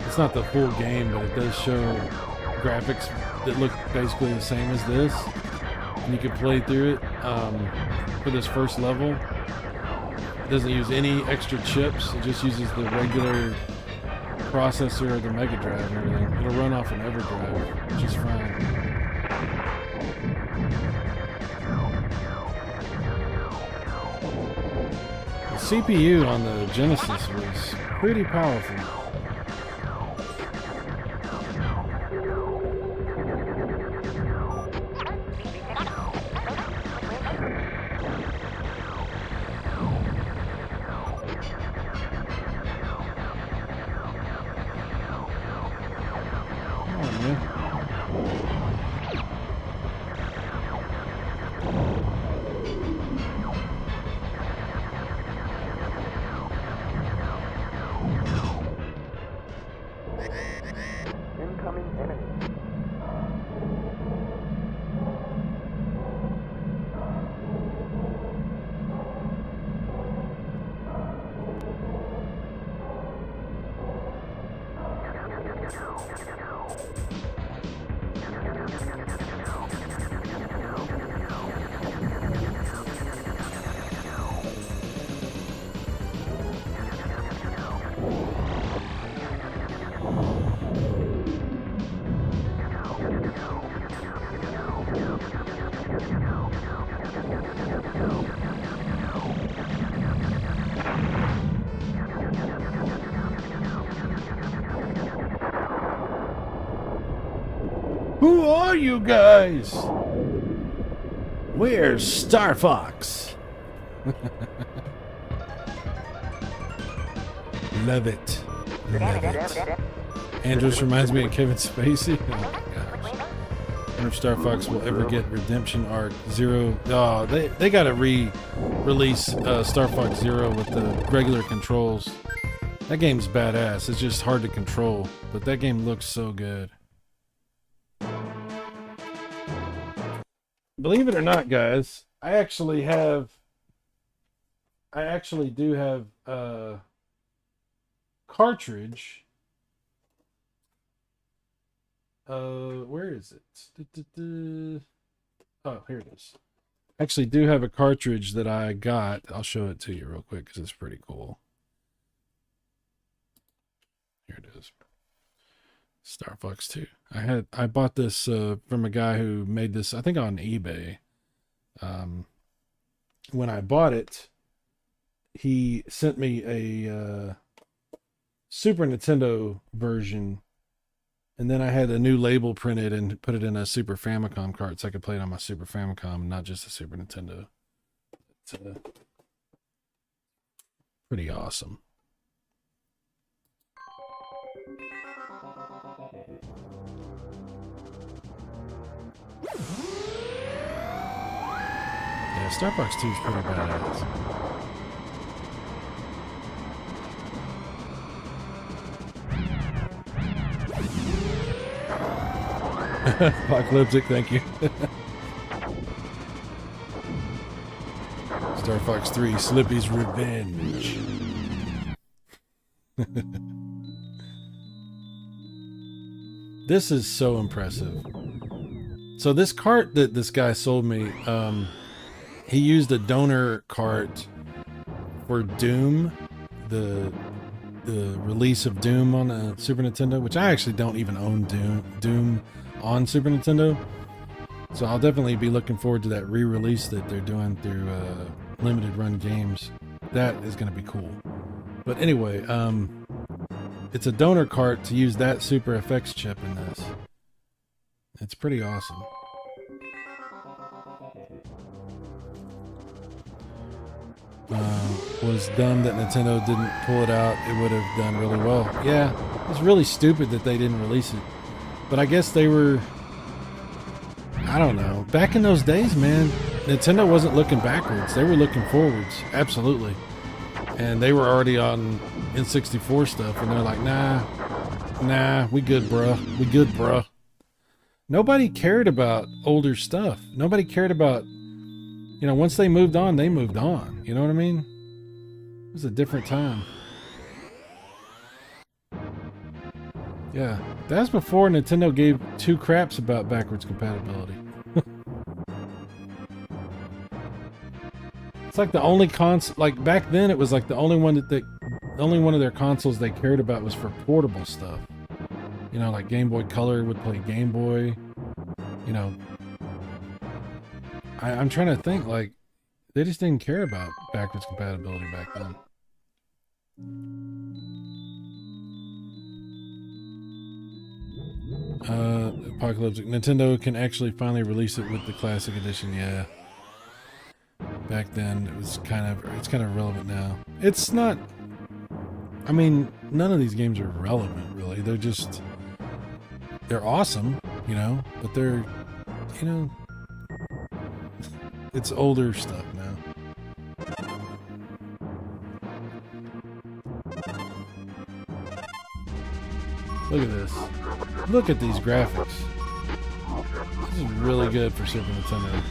It's not the full game, but it does show graphics that look basically the same as this. And you can play through it for this first level. It doesn't use any extra chips. It just uses the regular processor of the Mega Drive and everything. It'll run off an EverDrive, which is fine. CPU on the Genesis was pretty powerful. Come on, man. Who are you guys? Where's Star Fox? Love it. Love it. Andrews reminds me of Kevin Spacey. Oh my gosh. I wonder if Star Fox will ever get Redemption Arc Zero. Oh, they gotta re-release Star Fox Zero with the regular controls. That game's badass. It's just hard to control, but that game looks so good. Believe it or not, guys, I actually do have a cartridge. Where is it? Oh, here it is. I actually do have a cartridge that I got. I'll show it to you real quick because it's pretty cool. Here it is. Star Fox 2. I bought this from a guy who made this, I think on eBay. When I bought it, he sent me a Super Nintendo version, and then I had a new label printed and put it in a Super Famicom cart so I could play it on my Super Famicom, not just a Super Nintendo. It's pretty awesome. Yeah, Star Fox 2 is pretty badass. Apocalyptic, thank you. Star Fox 3, Slippy's Revenge. This is so impressive. So this cart that this guy sold me, he used a donor cart for Doom, the release of Doom on a Super Nintendo, which I actually don't even own Doom on Super Nintendo. So I'll definitely be looking forward to that re-release that they're doing through limited run games. That is going to be cool. But anyway, it's a donor cart to use that Super FX chip in this. It's pretty awesome. Was dumb that Nintendo didn't pull it out. It would have done really well. Yeah, it's really stupid that they didn't release it. But I guess they were, I don't know. Back in those days, man, Nintendo wasn't looking backwards. They were looking forwards. Absolutely. And they were already on N64 stuff. And they're like, nah, we good, bruh. We good, bruh. Nobody cared about older stuff. Nobody cared about, you know, once they moved on, they moved on. You know what I mean? It was a different time. Yeah, that's before Nintendo gave two craps about backwards compatibility. It's like the only console, like back then it was like the only one that the only one of their consoles they cared about was for portable stuff. You know, like Game Boy Color would play Game Boy. You know, I'm trying to think, like, they just didn't care about backwards compatibility back then. Apocalyptic. Nintendo can actually finally release it with the classic edition. Yeah. Back then it was it's kind of relevant now. It's not, I mean, none of these games are relevant really. They're awesome, you know, but they're, you know, it's older stuff now. Look at this. Look at these graphics. This is really good for Super Nintendo.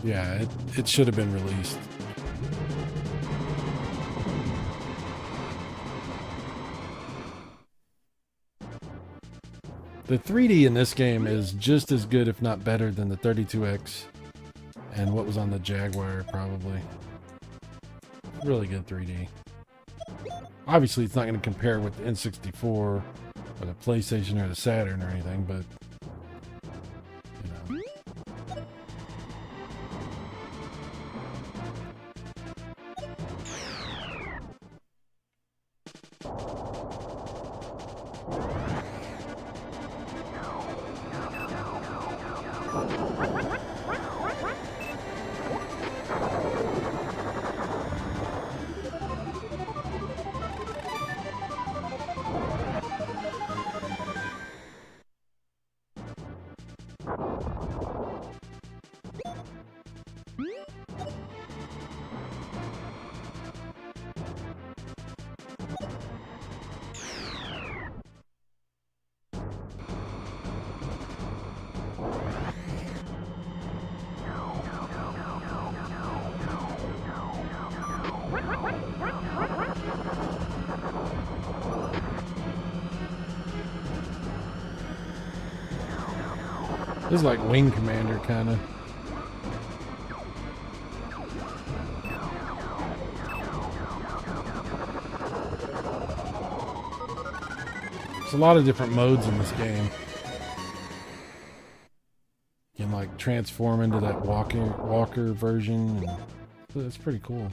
Yeah, it should have been released. The 3D in this game is just as good, if not better, than the 32X and what was on the Jaguar, probably. Really good 3D. Obviously, it's not going to compare with the N64 or the PlayStation or the Saturn or anything, but you know. This is like Wing Commander, kind of. There's a lot of different modes in this game. You can like transform into that walker version, and it's pretty cool.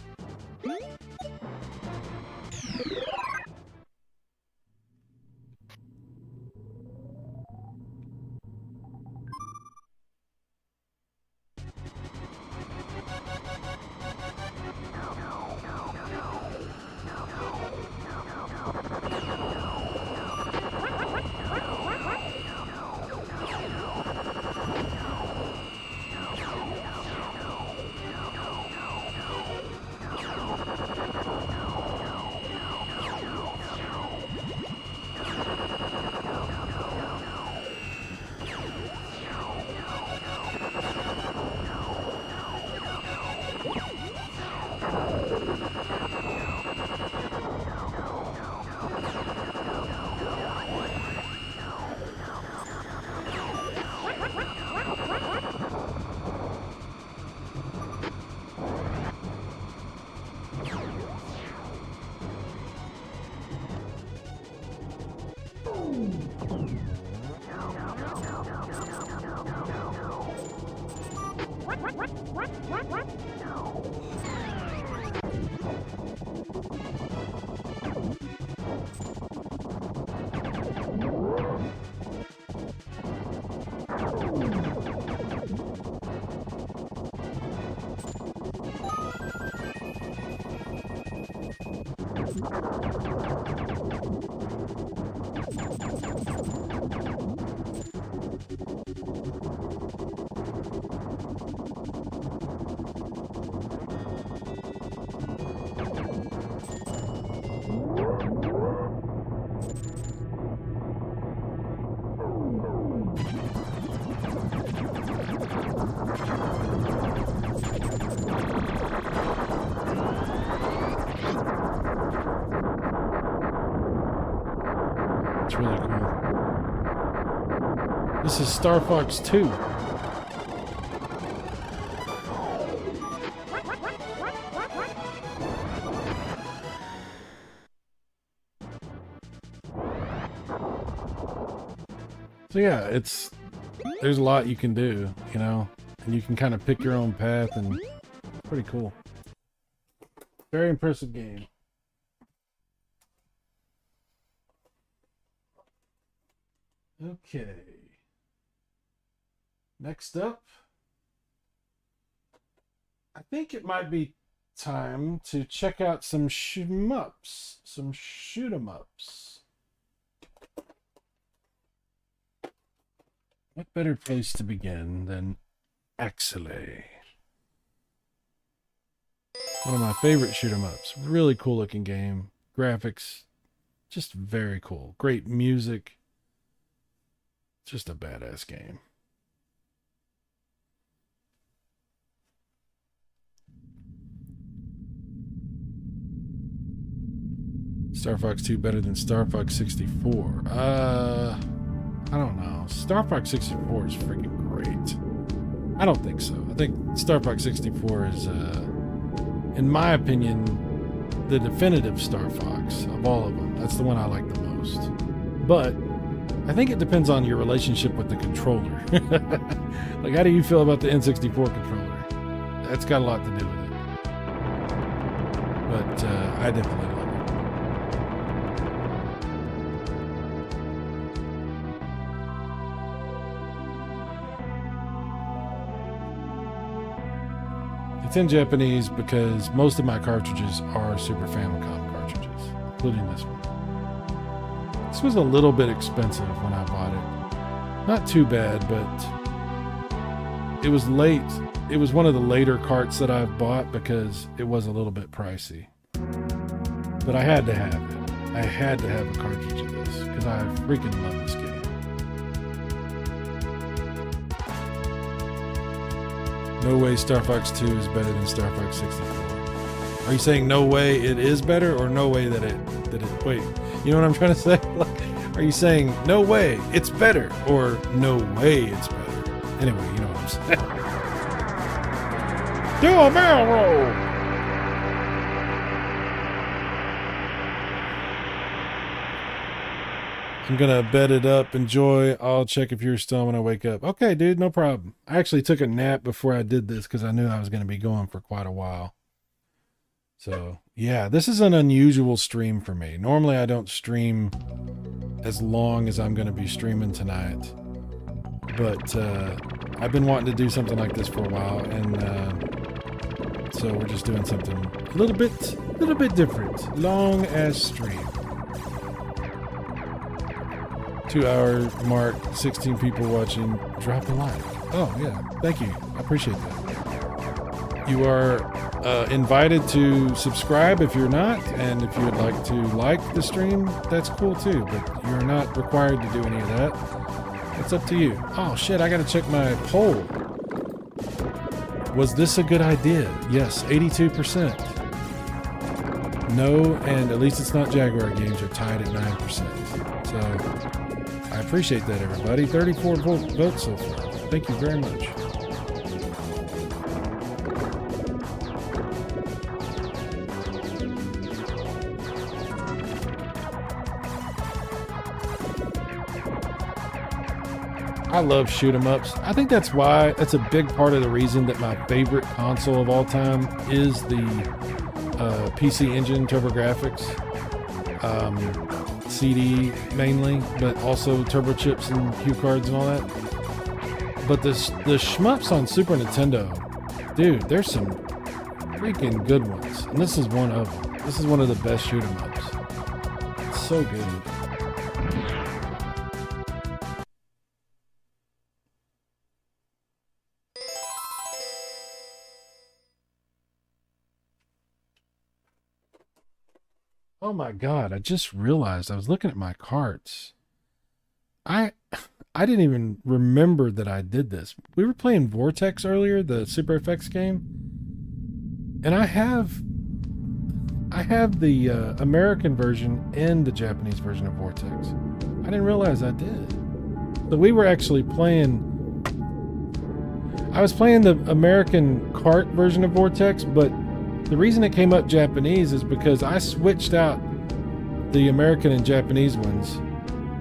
Really cool. This is Star Fox 2. So yeah, there's a lot you can do, you know, and you can kind of pick your own path, and it's pretty cool. Very impressive game. Okay. Next up, I think it might be time to check out some shmups, some shoot 'em ups. What better place to begin than Axelay? One of my favorite shoot 'em ups. Really cool looking game. Graphics, just very cool. Great music. Just a badass game. Star Fox 2 better than Star Fox 64? I don't know. Star Fox 64 is freaking great. I don't think so. I think Star Fox 64 is, in my opinion, the definitive Star Fox of all of them. That's the one I like the most. But I think it depends on your relationship with the controller. Like, how do you feel about the N64 controller? That's got a lot to do with it. But I definitely love it. It's in Japanese because most of my cartridges are Super Famicom cartridges, including this one. This was a little bit expensive when I bought it. Not too bad, but it was late. It was one of the later carts that I've bought because it was a little bit pricey. But I had to have it. I had to have a cartridge of this because I freaking love this game. No way Star Fox 2 is better than Star Fox 64. Are you saying no way it is better, or no way that it wait, you know what I'm trying to say? Like, are you saying no way it's better, or no way it's better? Anyway, you know what I'm saying. Do a barrel roll! I'm gonna bed it up, enjoy. I'll check if you're still when I wake up. Okay, dude, no problem. I actually took a nap before I did this because I knew I was gonna be going for quite a while. So, yeah, this is an unusual stream for me. Normally, I don't stream as long as I'm gonna be streaming tonight. But I've been wanting to do something like this for a while, and so we're just doing something a little bit different. Long as stream. 2-hour mark, 16 people watching. Drop a like. Oh, yeah. Thank you. I appreciate that. You are invited to subscribe if you're not, and if you would like to like the stream, that's cool too, but you're not required to do any of that. It's up to you. Oh, shit, I gotta check my poll. Was this a good idea? Yes, 82%. No, and at least it's not Jaguar games are tied at 9%. So I appreciate that, everybody. 34 votes so far. Thank you very much. I love shoot 'em ups. I think that's why, that's a big part of the reason that my favorite console of all time is the PC Engine TurboGrafx. CD mainly, but also turbo chips and cue cards and all that. But the shmups on Super Nintendo, dude, there's some freaking good ones, and this is one of them. This is one of the best shoot 'em ups. It's so good. Oh my God, I just realized I was looking at my carts. I didn't even remember that I did this. We were playing Vortex earlier, the Super FX game. And I have the American version and the Japanese version of Vortex. I didn't realize I did. So we were actually playing, I was playing the American cart version of Vortex, but the reason it came up Japanese is because I switched out the American and Japanese ones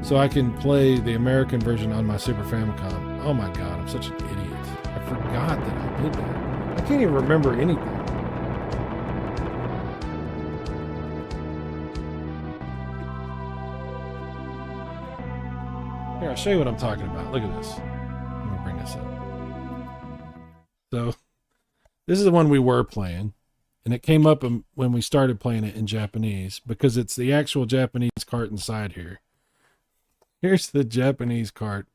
so I can play the American version on my Super Famicom. Oh my God, I'm such an idiot. I forgot that I did that. I can't even remember anything. Here, I'll show you what I'm talking about. Look at this. Let me bring this up. So, this is the one we were playing. And it came up when we started playing it in Japanese because it's the actual Japanese cart inside here. Here's the Japanese cart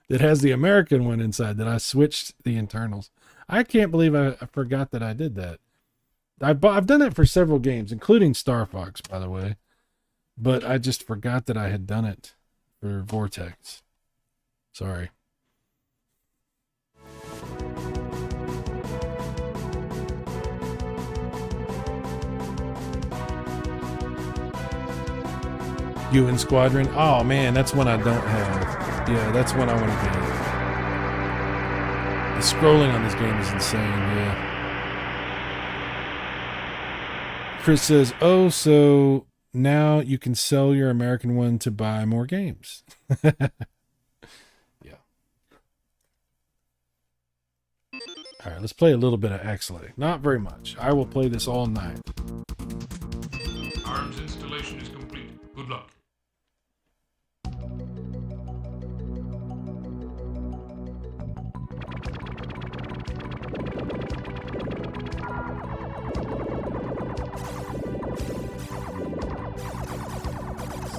that has the American one inside that I switched the internals. I can't believe I forgot that I did that. I've done it for several games, including Star Fox, by the way. But I just forgot that I had done it for Vortex. Sorry. UN Squadron. Oh man, that's one I don't have. Yeah, that's one I want to get. The scrolling on this game is insane. Yeah. Chris says, "Oh, so now you can sell your American one to buy more games." Yeah. All right, let's play a little bit of Axelay. Not very much. I will play this all night. Arms installation is complete. Good luck.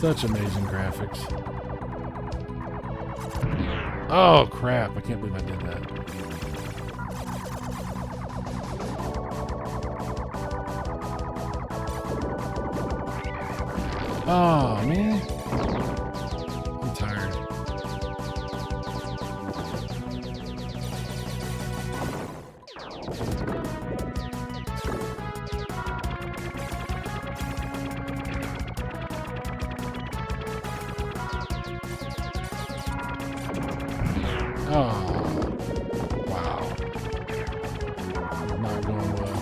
Such amazing graphics. Oh crap, I can't believe I did that. Oh man, I'm tired. Oh, wow. Not going well.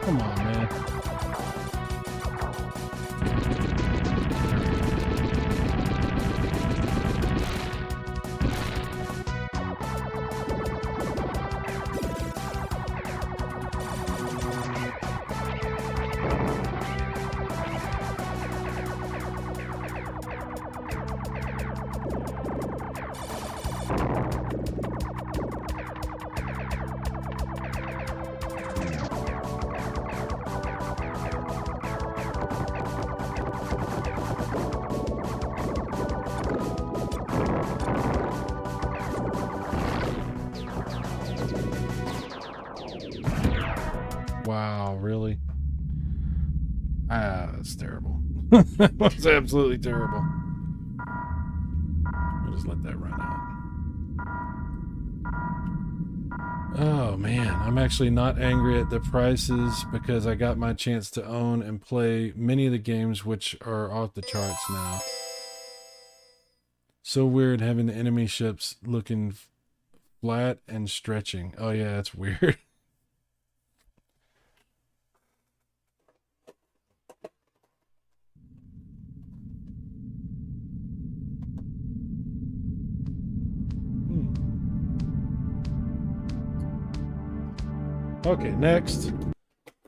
Come on, man. Wow, really? Ah, that's terrible. That was absolutely terrible. I'll just let that run out. Oh man, I'm actually not angry at the prices because I got my chance to own and play many of the games which are off the charts now. So weird having the enemy ships looking flat and stretching. Oh yeah, that's weird. Okay, next,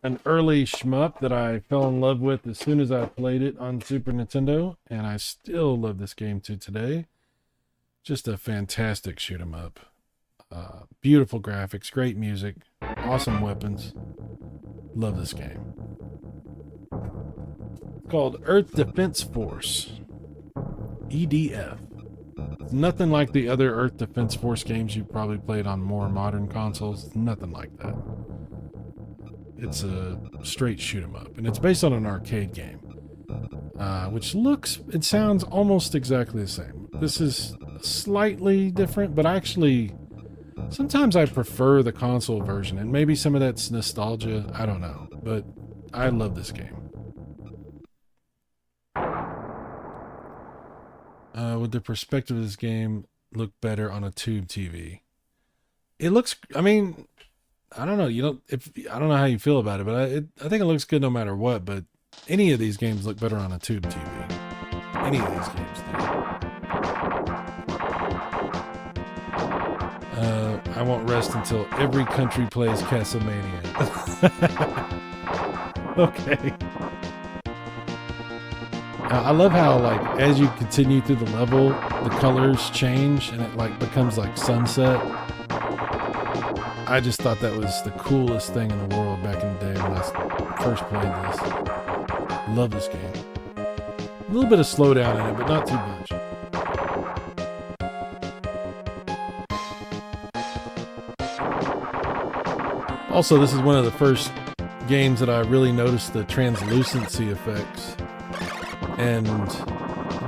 an early shmup that I fell in love with as soon as I played it on Super Nintendo, and I still love this game to today. Just a fantastic shoot 'em up. Beautiful graphics, great music, awesome weapons. Love this game. It's called Earth Defense Force, EDF. It's nothing like the other Earth Defense Force games you've probably played on more modern consoles. Nothing like that. It's a straight shoot 'em up, and it's based on an arcade game, which looks and sounds almost exactly the same. This is slightly different, but actually, sometimes I prefer the console version, and maybe some of that's nostalgia. I don't know, but I love this game. Would the perspective of this game look better on a tube TV? It looks, I mean, I don't know. I don't know how you feel about it, but I think it looks good no matter what. But any of these games look better on a tube TV. Any of these games do. I won't rest until every country plays Castlevania. Okay. I love how, like, as you continue through the level, the colors change and it like becomes like sunset. I just thought that was the coolest thing in the world back in the day when I first played this. Love this game. A little bit of slowdown in it, but not too much. Also, this is one of the first games that I really noticed the translucency effects. And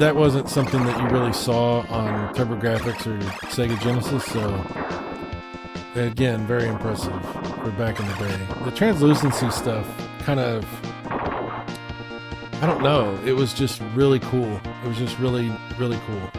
that wasn't something that you really saw on TurboGrafx or Sega Genesis, so again, very impressive for back in the day. The translucency stuff kind of, I don't know, it was just really cool. It was just really, really cool.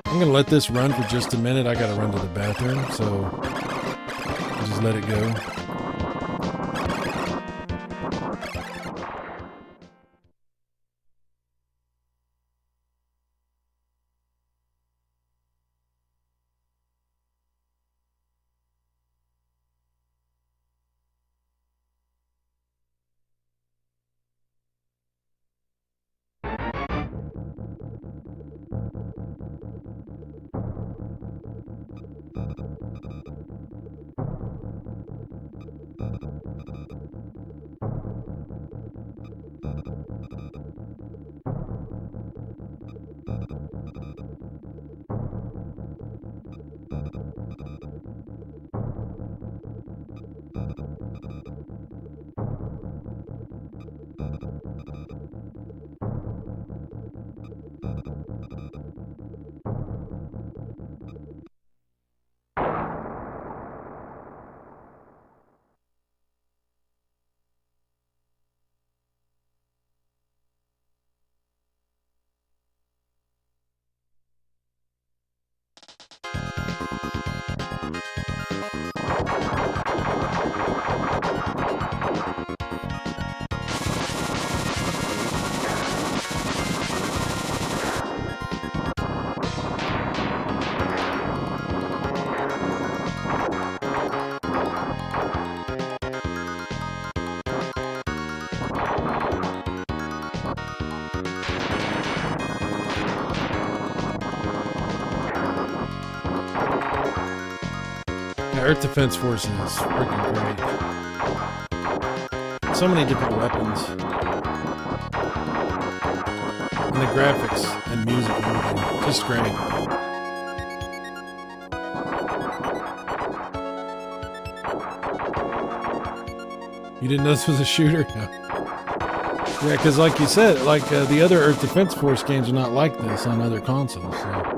I'm gonna let this run for just a minute. I gotta run to the bathroom, so I'll just let it go. Earth Defense Force is freaking great. So many different weapons. And the graphics and music and everything. Just great. You didn't know this was a shooter? Yeah, because like you said, like the other Earth Defense Force games are not like this on other consoles. So.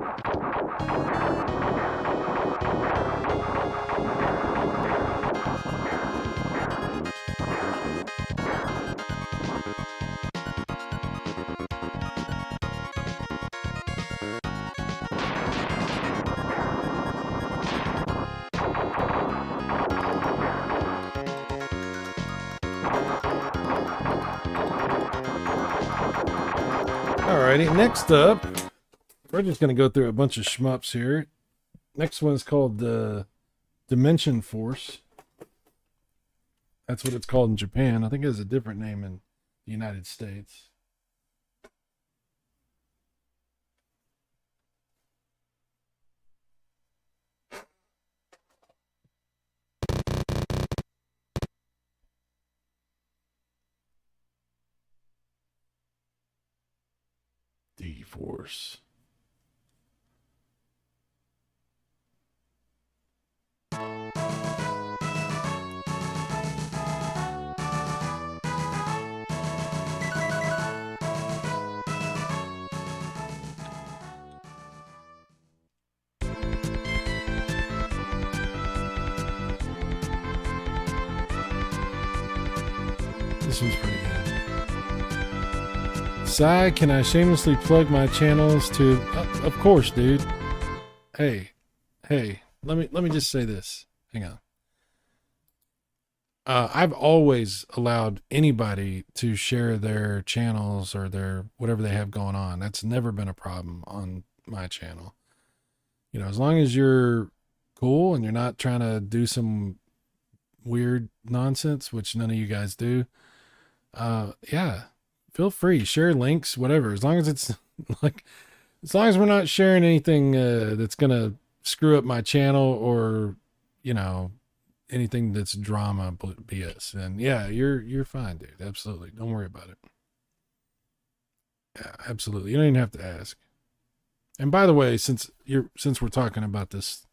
Alrighty, next up, we're just going to go through a bunch of shmups here. Next one is called Dimension Force. That's what it's called in Japan. I think it has a different name in the United States. D-Force. This one's pretty good. Sai, can I shamelessly plug my channels to... of course, dude. Hey, let me just say this. Hang on. I've always allowed anybody to share their channels or their whatever they have going on. That's never been a problem on my channel. You know, as long as you're cool and you're not trying to do some weird nonsense, which none of you guys do, yeah, feel free, share links, whatever, as long as it's like, as long as we're not sharing anything that's gonna screw up my channel or, you know, anything that's drama BS. And yeah, you're fine, dude. Absolutely, don't worry about it. Yeah, absolutely. You don't even have to ask. And by the way, since we're talking about this,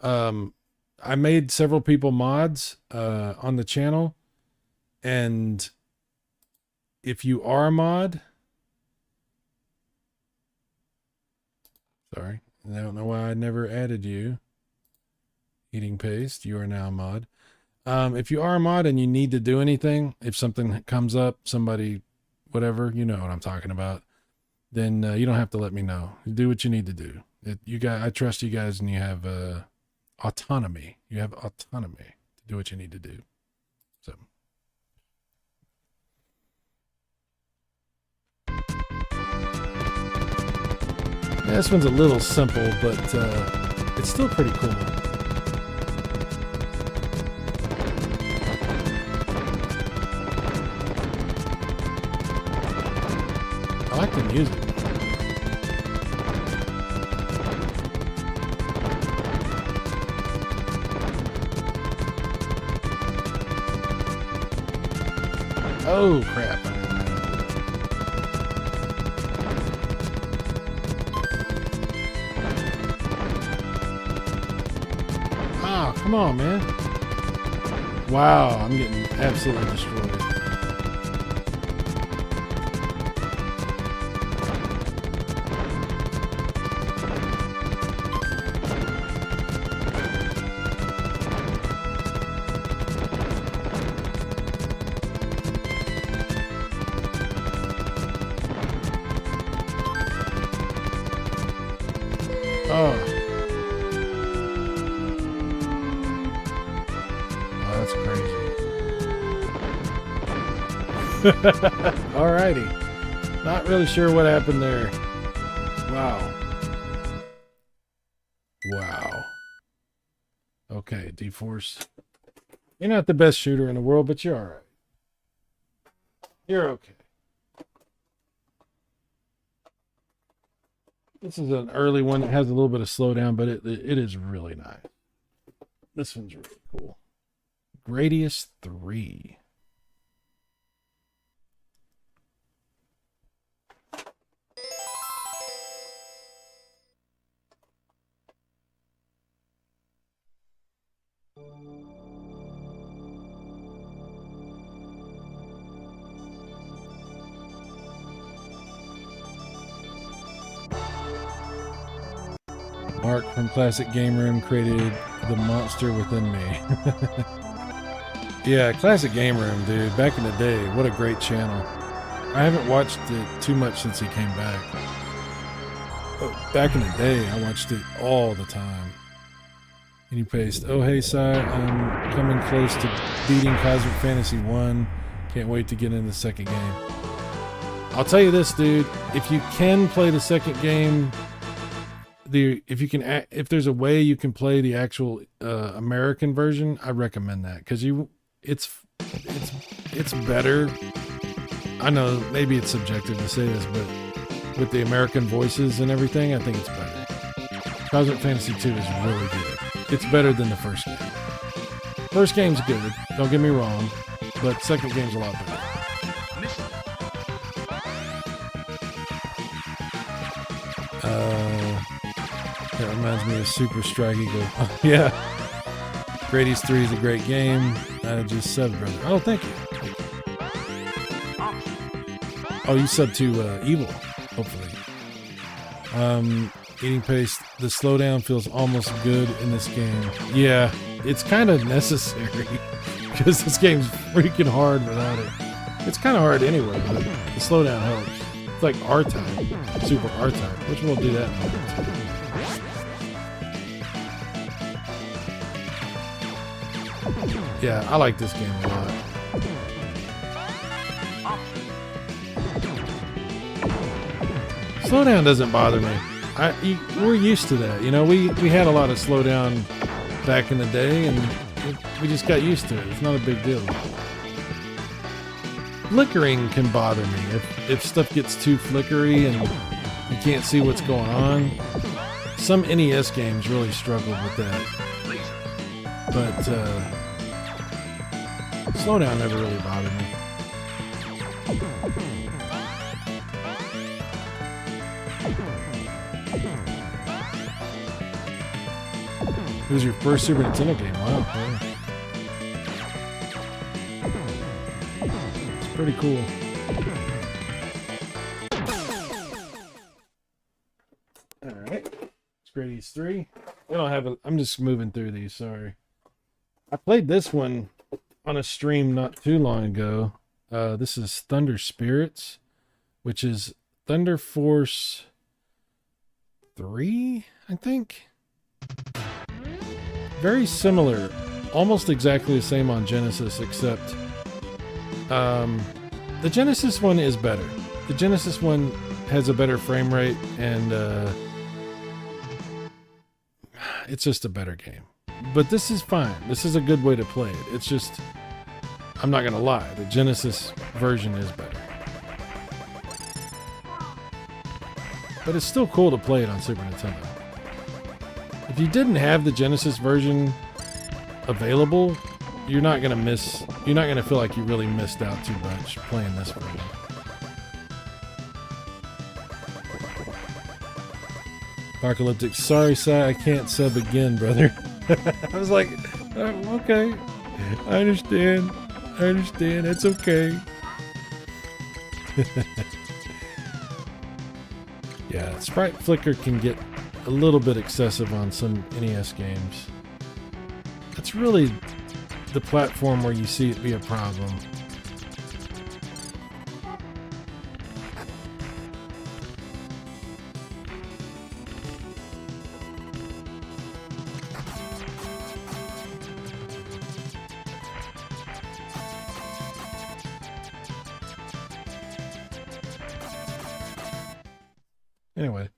I made several people mods on the channel, and if you are a mod, sorry, I don't know why I never added you. Eating paste, you are now a mod. If you are a mod and you need to do anything, if something comes up, somebody, whatever, you know what I'm talking about, then you don't have to let me know. You do what you need to do. I trust you guys, and you have autonomy. You have autonomy to do what you need to do. So. Yeah, this one's a little simple, but it's still pretty cool. I like the music. Oh, crap. Oh, come on, man. Wow, I'm getting absolutely destroyed. Alrighty. Not really sure what happened there. Wow. Wow. Okay, D-Force. You're not the best shooter in the world, but you're alright. You're okay. This is an early one. It has a little bit of slowdown, but it is really nice. This one's really cool. Gradius 3. Mark from Classic Game Room created the monster within me. Yeah, Classic Game Room, dude. Back in the day, what a great channel. I haven't watched it too much since he came back. But back in the day, I watched it all the time. And he paste, oh hey Cy, I'm coming close to beating Cosmic Fantasy 1. Can't wait to get in the second game. I'll tell you this, dude. If you can play the second game, if there's a way you can play the actual American version, I recommend that, because it's better. I know maybe it's subjective to say this, but with the American voices and everything, I think it's better. Cosmic Fantasy 2 is really good. It's better than the first game. First game's good, don't get me wrong, but second game's a lot better. That reminds me of Super Strike Eagle. Oh, yeah. Gradius 3 is a great game. I just subbed, brother. Oh, thank you. Oh, you subbed to Evil, hopefully. Eating paste. The slowdown feels almost good in this game. Yeah, it's kind of necessary because this game's freaking hard without it. It's kind of hard anyway, but the slowdown helps. It's like R-Type, Super R-Type, which we'll do that in a minute. Yeah, I like this game a lot. Slowdown doesn't bother me. We're used to that, you know. We had a lot of slowdown back in the day, and We just got used to it. It's not a big deal. Flickering can bother me. If stuff gets too flickery and you can't see what's going on. Some NES games really struggled with that. But slowdown never really bothered me. It was your first Super Nintendo game. Wow. Yeah. It's pretty cool. Alright. It's Grady's 3. We don't have it. I'm just moving through these, sorry. I played this one on a stream not too long ago. This is Thunder Spirits, which is Thunder Force 3, I think. Very similar, almost exactly the same on Genesis, except the Genesis one is better. The Genesis one has a better frame rate, and it's just a better game. But this is fine. This is a good way to play it. It's just, I'm not gonna lie, the Genesis version is better. But it's still cool to play it on Super Nintendo. If you didn't have the Genesis version available, you're not gonna feel like you really missed out too much playing this version. Apocalyptic, sorry, Si, I can't sub again, brother. I was like, okay, I understand, it's okay. Yeah, sprite flicker can get a little bit excessive on some NES games. That's really the platform where you see it be a problem. Anyway,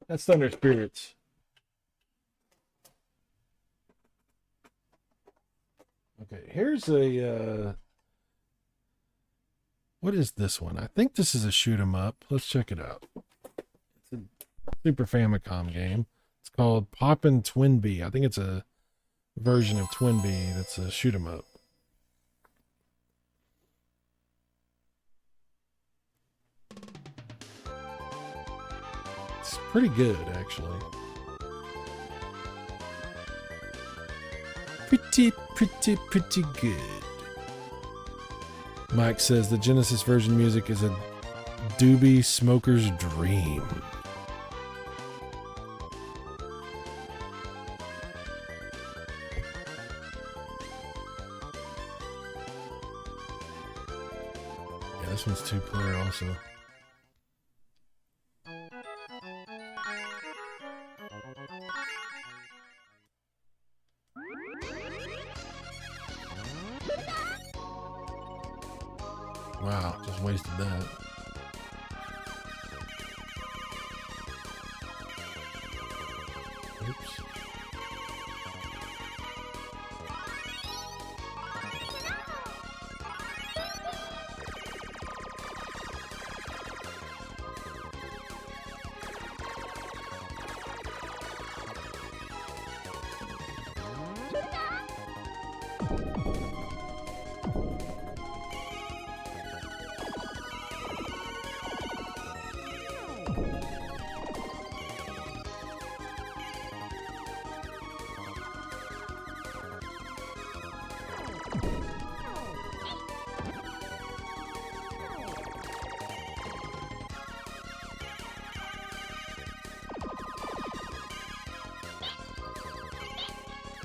that's Thunder Spirits. Okay, here's a what is this one? I think this is a shoot 'em up. Let's check it out. It's a Super Famicom game. It's called Poppin' Twinbee. I think it's a version of Twinbee that's a shoot 'em up. It's pretty good, actually. Pretty good. Mike says the Genesis version music is a doobie smoker's dream. Yeah, this one's 2-player also. Wow, just wasted that. Oops.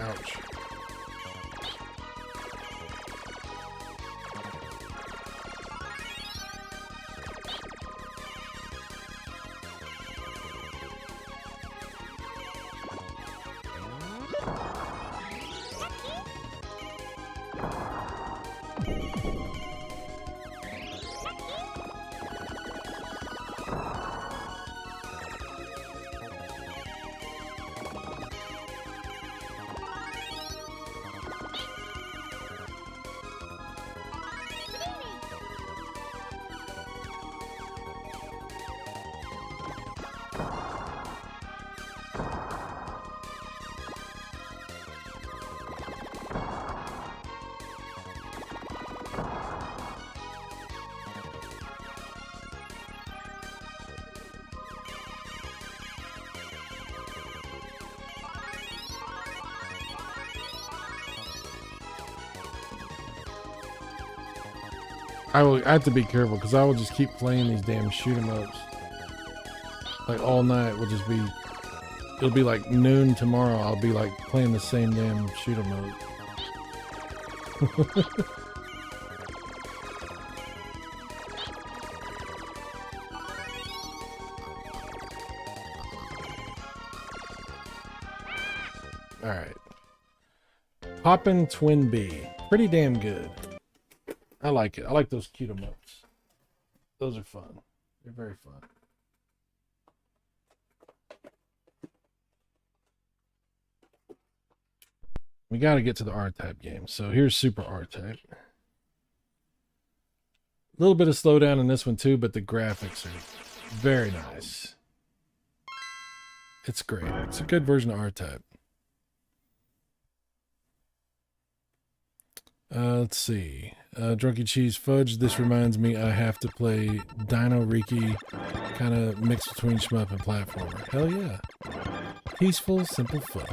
Ouch. I have to be careful because I will just keep playing these damn shoot 'em ups. Like all night will just be. It'll be like noon tomorrow. I'll be like playing the same damn shoot 'em up. All right. Poppin' Twin B. Pretty damn good. I like it. I like those cute 'em ups. Those are fun. They're very fun. We got to get to the R-Type game. So here's Super R-Type. A little bit of slowdown in this one too, but the graphics are very nice. It's great. It's a good version of R-Type. Let's see. Drunky Cheese Fudge. This reminds me I have to play Dino Riki, kind of mixed between shmup and platformer. Hell yeah. Peaceful, simple fun.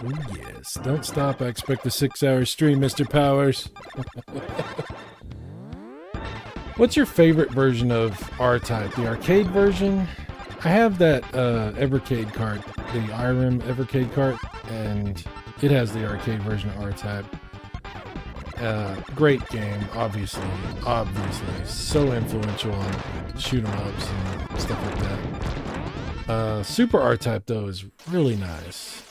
Oh yes. Don't stop. I expect a 6-hour stream, Mr. Powers. What's your favorite version of R-Type? The arcade version? I have that Evercade cart, the IRIM Evercade cart, and it has the arcade version of R-Type. Great game, obviously, so influential on shoot 'em ups and stuff like that. Super R-Type though is really nice.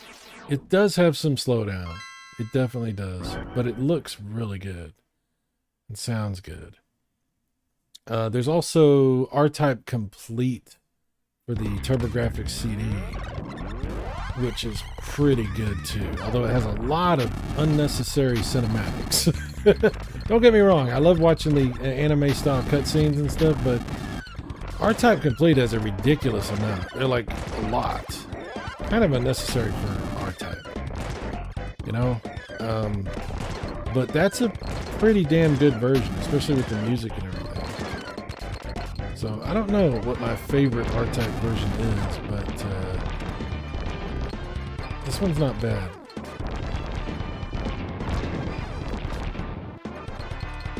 It does have some slowdown, it definitely does, but it looks really good. It sounds good. There's also R-Type Complete for the TurboGrafx CD, which is pretty good too, although it has a lot of unnecessary cinematics. Don't get me wrong, I love watching the anime style cutscenes and stuff, but R-Type Complete has a ridiculous amount. They're like a lot. Kind of unnecessary for R-Type, you know? But that's a pretty damn good version, especially with the music and everything. So I don't know what my favorite R-Type version is, but this one's not bad.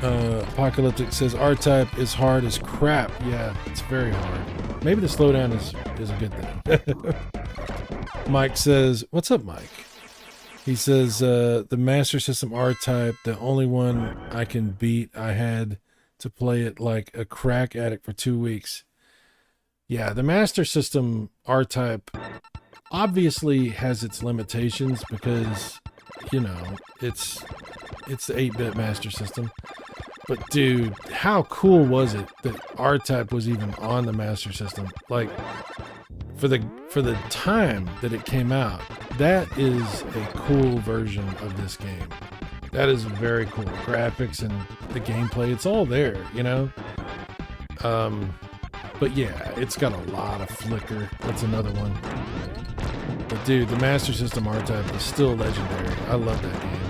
Apocalyptic says R-Type is hard as crap. Yeah, it's very hard. Maybe the slowdown is a good thing. Mike says, what's up, Mike? He says, the Master System R-Type, the only one I can beat, I had to play it like a crack addict for 2 weeks. Yeah, the Master System R-Type obviously has its limitations because, you know, it's the 8-bit Master System. But dude, how cool was it that R-Type was even on the Master System? Like, for the time that it came out, that is a cool version of this game. That is very cool. Graphics and the gameplay, it's all there, you know? But yeah, it's got a lot of flicker. That's another one. But dude, the Master System R-Type is still legendary. I love that game.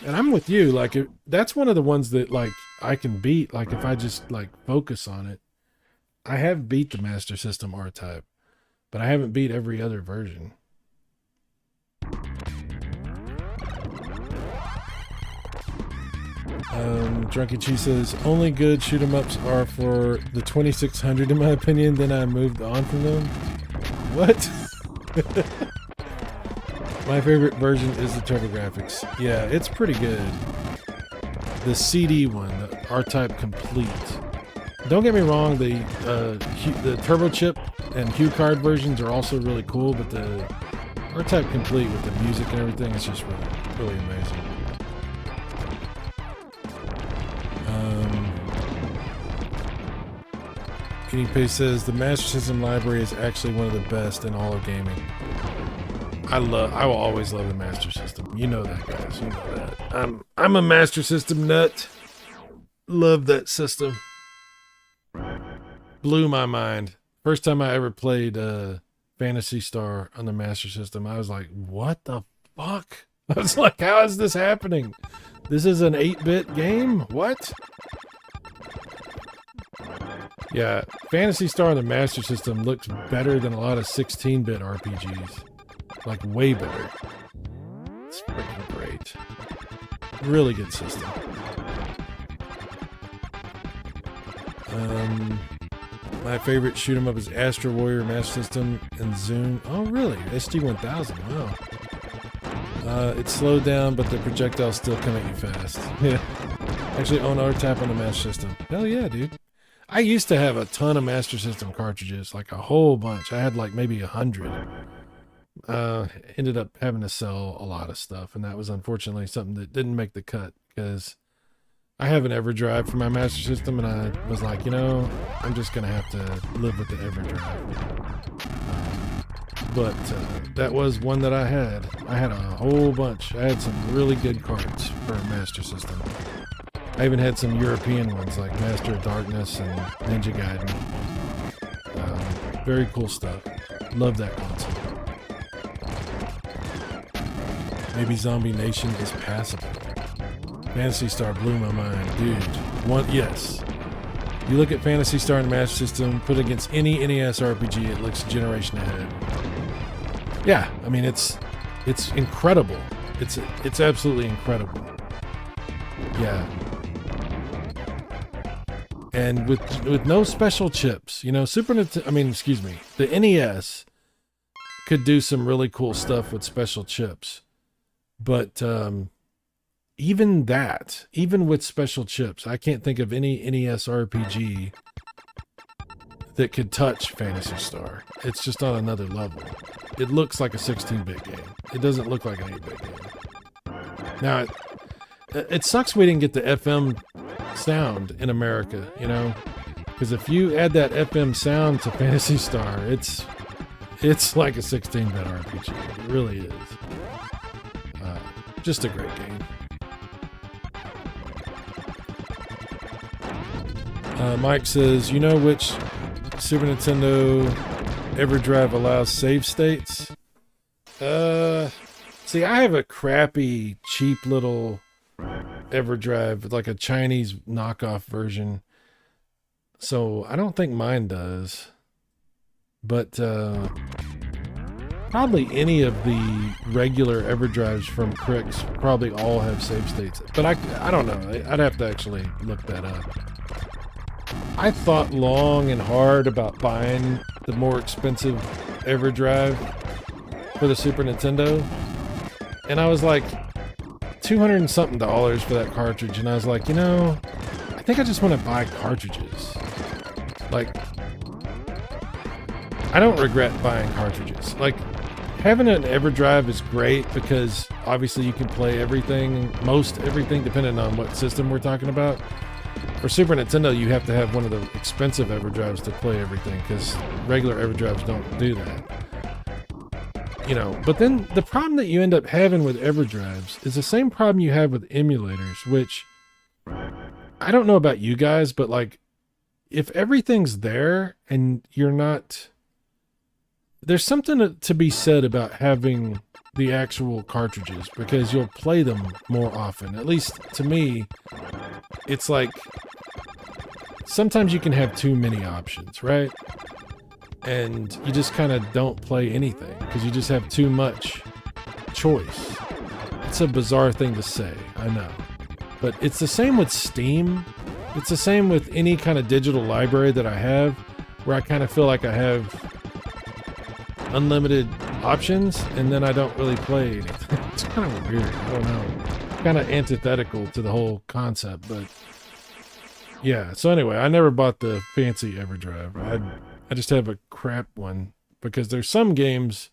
And I'm with you. Like, that's one of the ones that, like, I can beat. Like, if I just, like, focus on it. I have beat the Master System R-Type, but I haven't beat every other version. Drunky Cheese says, only good shoot 'em ups are for the 2600 in my opinion, then I moved on from them. What? My favorite version is the TurboGrafx. Yeah, it's pretty good. The CD one, the R-Type Complete. Don't get me wrong, the Turbo Chip and HuCard versions are also really cool, but the R-Type Complete with the music and everything is just really, really amazing. Kenny Pace says the Master System library is actually one of the best in all of gaming. I will always love the Master System. You know that, guys. You know that. I'm a Master System nut. Love that system. Blew my mind. First time I ever played Phantasy Star on the Master System, I was like, what the fuck? I was like, how is this happening? This is an 8-bit game? What? Yeah, Phantasy Star on the Master System looks better than a lot of 16-bit RPGs. Like, way better. It's freaking great. Really good system. My favorite shoot 'em up is Astro Warrior, Master System, and Zoom. Oh, really? SG-1000. Wow. It's slowed down, but the projectiles still come at you fast. Yeah. Actually, own R-Tap on the Master System. Hell yeah, dude. I used to have a ton of Master System cartridges, like a whole bunch. I had like maybe 100. Ended up having to sell a lot of stuff, and that was unfortunately something that didn't make the cut because I have an EverDrive for my Master System, and I was like, you know, I'm just gonna have to live with the EverDrive. But that was one that I had. I had a whole bunch. I had some really good cards for a Master System. I even had some European ones like Master of Darkness and Ninja Gaiden. Very cool stuff. Love that console. Maybe Zombie Nation is passable. Phantasy Star blew my mind, dude. Yes. You look at Phantasy Star and Master System, put it against any NES RPG, it looks a generation ahead. Yeah, I mean it's incredible. It's absolutely incredible. Yeah. And with no special chips, you know, the NES could do some really cool stuff with special chips. But even with special chips, I can't think of any NES RPG that could touch Phantasy Star. It's just on another level. It looks like a 16-bit game. It doesn't look like an 8-bit game. Now, it sucks we didn't get the FM sound in America, you know? Because if you add that FM sound to Phantasy Star, it's like a 16-bit RPG. It really is. Just a great game. Mike says, you know which Super Nintendo EverDrive allows save states? See, I have a crappy, cheap little EverDrive, like a Chinese knockoff version. So I don't think mine does. But probably any of the regular EverDrives from Crix probably all have save states. But I don't know. I'd have to actually look that up. I thought long and hard about buying the more expensive EverDrive for the Super Nintendo. And I was like, $200 and something for that cartridge. And I was like, you know, I think I just want to buy cartridges. Like, I don't regret buying cartridges. Like, having an EverDrive is great because obviously you can play everything, most everything, depending on what system we're talking about. For Super Nintendo, you have to have one of the expensive EverDrives to play everything because regular EverDrives don't do that. You know, but then the problem that you end up having with EverDrives is the same problem you have with emulators, which I don't know about you guys, but like if everything's there and you're not, there's something to be said about having the actual cartridges because you'll play them more often. At least to me, it's like sometimes you can have too many options, right? And you just kind of don't play anything because you just have too much choice. It's a bizarre thing to say, I know. But it's the same with Steam. It's the same with any kind of digital library that I have where I kind of feel like I have unlimited options and then I don't really play anything. It's kind of weird. I don't know. Kind of antithetical to the whole concept, but yeah. So anyway, I never bought the fancy EverDrive. I just have a crap one because there's some games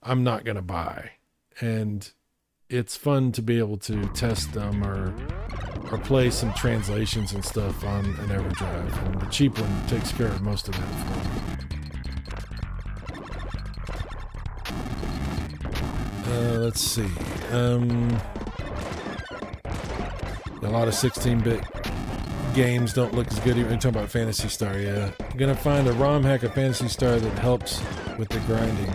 I'm not going to buy. And it's fun to be able to test them or play some translations and stuff on an EverDrive. And the cheap one takes care of most of that for me. Let's see. A lot of 16-bit games don't look as good. You're talking about Phantasy Star, yeah. I'm gonna find a ROM hack of Phantasy Star that helps with the grinding.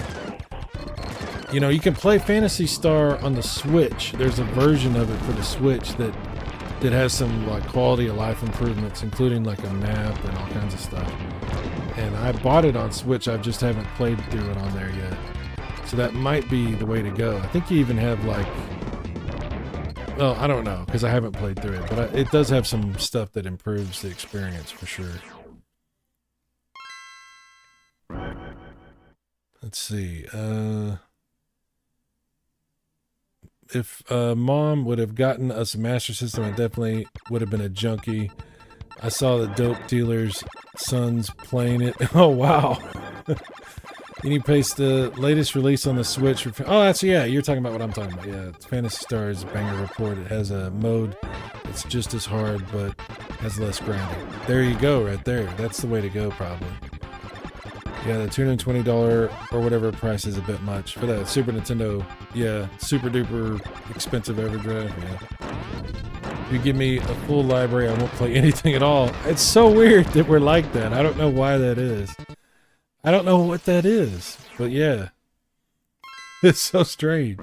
You know, you can play Phantasy Star on the Switch. There's a version of it for the Switch that has some like quality of life improvements, including like a map and all kinds of stuff. And I bought it on Switch. I just haven't played through it on there yet. So that might be the way to go. I think you even have like, Well, I don't know because I haven't played through it, but it does have some stuff that improves the experience for sure. Let's see. If Mom would have gotten us a Master System, I definitely would have been a junkie. I saw the dope dealer's sons playing it. Oh, wow. Can you paste the latest release on the Switch? Oh, that's, yeah, you're talking about what I'm talking about. Yeah, it's Phantasy Stars Banger Report. It has a mode that's just as hard, but has less grinding. There you go, right there. That's the way to go, probably. Yeah, the $220 or whatever price is a bit much. For that Super Nintendo, yeah, super duper expensive Everdrive, yeah. If you give me a full library, I won't play anything at all. It's so weird that we're like that. I don't know why that is. I don't know what that is, but yeah. It's so strange.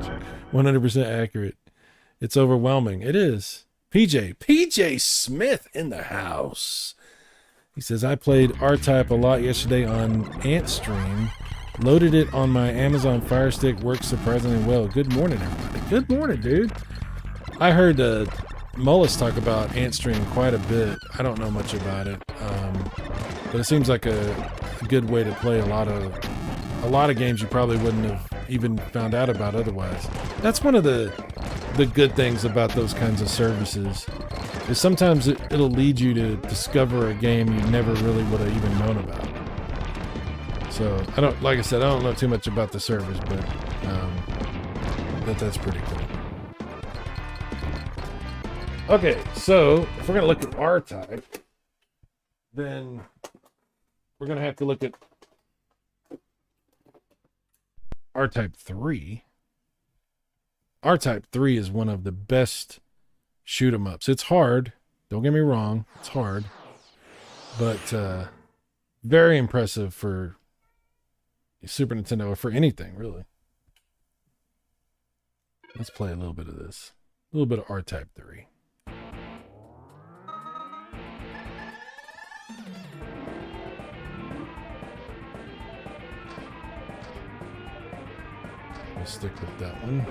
100% accurate. It's overwhelming. It is. PJ Smith in the house. He says, I played R-Type a lot yesterday on Antstream. Loaded it on my Amazon Fire Stick. Works surprisingly well. Good morning, everybody. Good morning, dude. I heard Mullis talk about Antstream quite a bit. I don't know much about it. But it seems like a good way to play a lot of games you probably wouldn't have even found out about otherwise. That's one of the good things about those kinds of services. Is sometimes it'll lead you to discover a game you never really would have even known about. So like I said, I don't know too much about the service, but that's pretty cool. Okay, so if we're gonna look at R-Type, then we're gonna have to look at R-Type 3. R-Type 3 is one of the best shoot 'em ups. It's hard. Don't get me wrong. It's hard. But very impressive for Super Nintendo or for anything, really. Let's play a little bit of this. A little bit of R-Type 3. We'll stick with that one.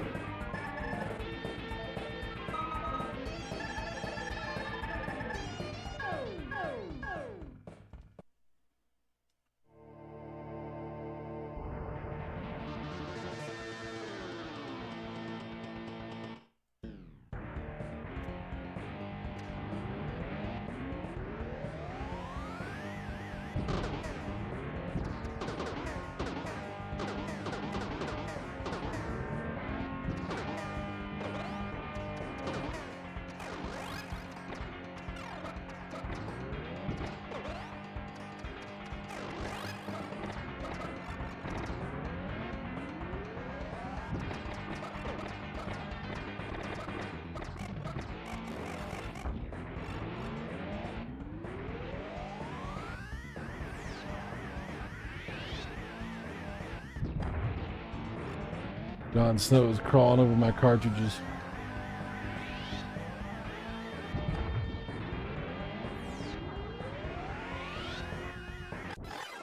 Jon Snow is crawling over my cartridges.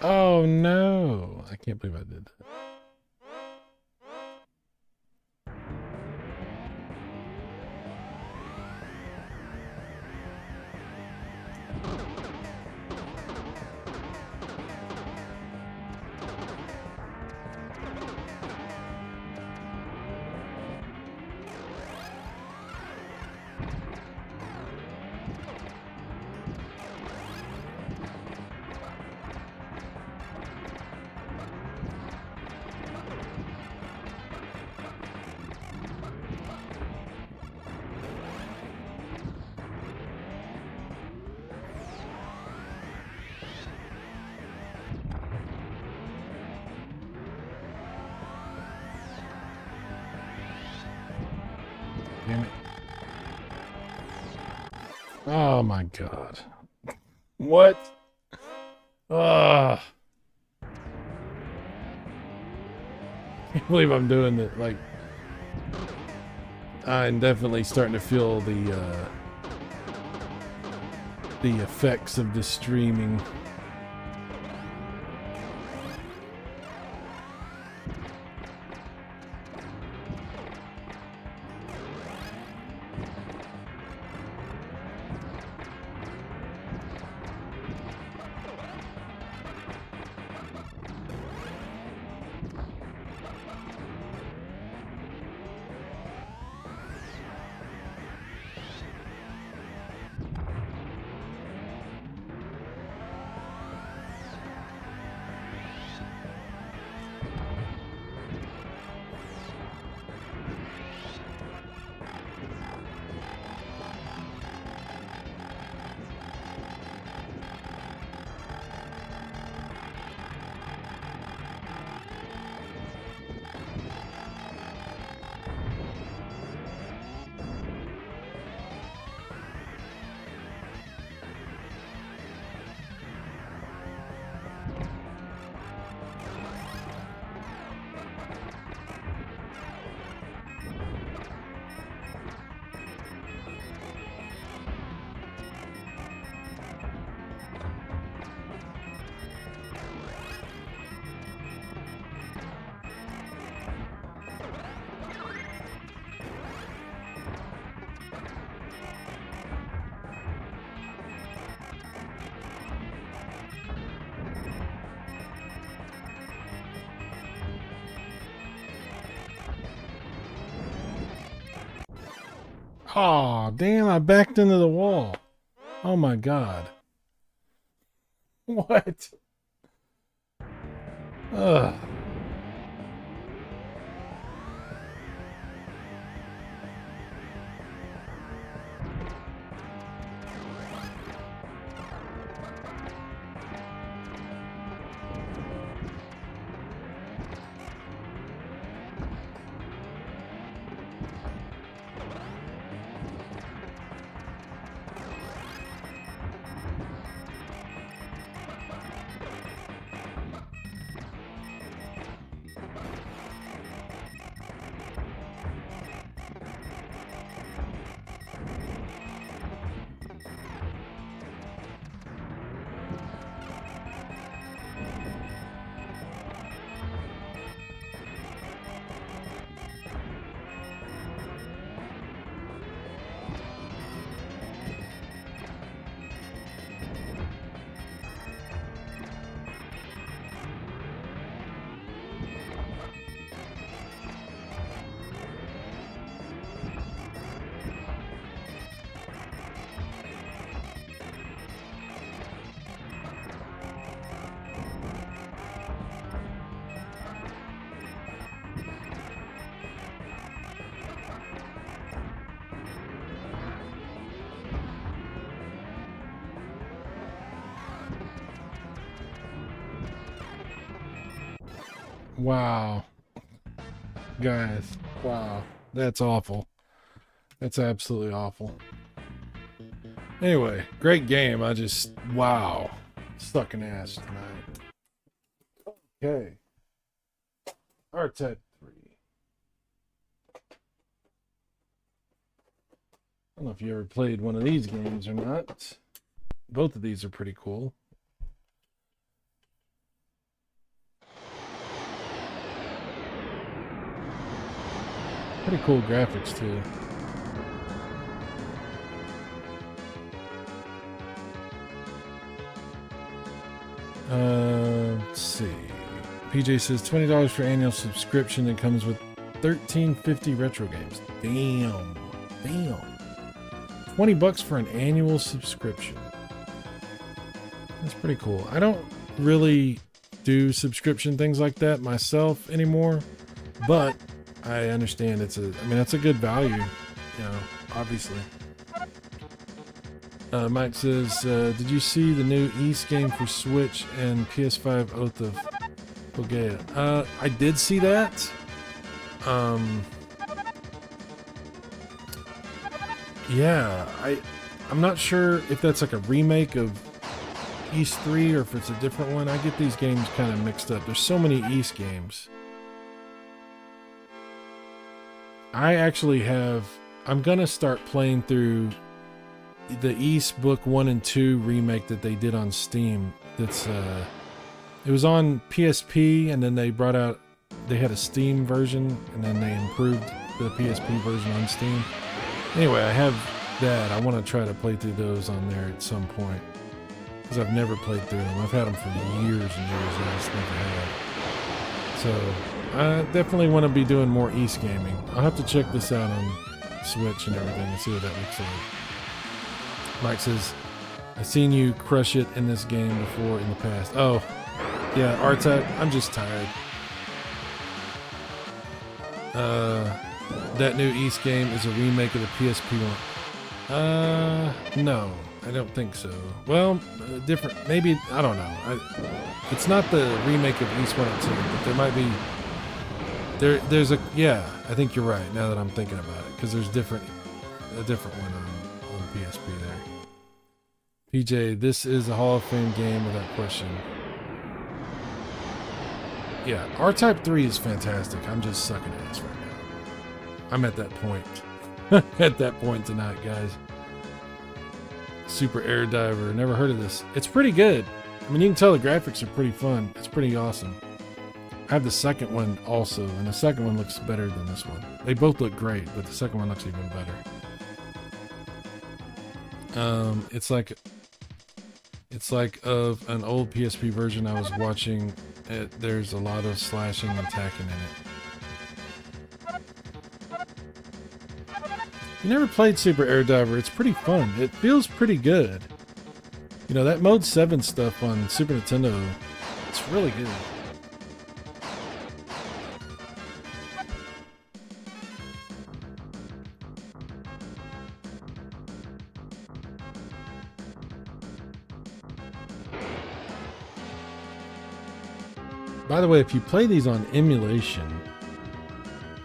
Oh no! I can't believe I did that. Damn it. Oh my god. What? I can't believe I'm doing it. Like, I'm definitely starting to feel the effects of the streaming. Oh, damn, I backed into the wall. Oh my god. What? Ugh. Wow. Guys, wow. That's awful. That's absolutely awful. Anyway, great game. I just, wow. Sucking ass tonight. Okay. R-Type 3. I don't know if you ever played one of these games or not. Both of these are pretty cool. Pretty cool graphics too. Let's see. PJ says $20 for annual subscription that comes with 1350 retro games. Damn. 20 bucks for an annual subscription. That's pretty cool. I don't really do subscription things like that myself anymore, but I understand that's a good value, obviously. Mike says, did you see the new East game for Switch and PS5 Oath of Pogea? I did see that. Yeah, I'm not sure if that's like a remake of East 3 or if it's a different one. I get these games kind of mixed up. There's so many East games. I'm gonna start playing through the East Book 1 and 2 remake that they did on Steam. It was on PSP, and then they had a Steam version, and then they improved the PSP version on Steam. Anyway, I have that. I want to try to play through those on there at some point, because I've never played through them. I've had them for years and years, and I just never have. So I definitely want to be doing more East gaming. I'll have to check this out on Switch and everything and see what that looks like. Mike says, I've seen you crush it in this game before in the past. Oh, yeah, R-Type, I'm just tired. That new East game is a remake of the PSP one. No, I don't think so. Well, different, maybe, I don't know. It's not the remake of East 1 and 2, but there might be, yeah, I think you're right now that I'm thinking about it, because there's a different one on PSP there. PJ, this is a Hall of Fame game without question. Yeah, R-Type 3 is fantastic. I'm just sucking ass right now. I'm at that point. At that point tonight, guys. Super Air Diver. Never heard of this. It's pretty good. I mean, you can tell the graphics are pretty fun. It's pretty awesome. I have the second one also, and the second one looks better than this one. They both look great, but the second one looks even better. It's like of an old PSP version I was watching. There's a lot of slashing and attacking in it. You never played Super Air Diver. It's pretty fun. It feels pretty good. You know, that Mode 7 stuff on Super Nintendo, it's really good. By the way, if you play these on emulation,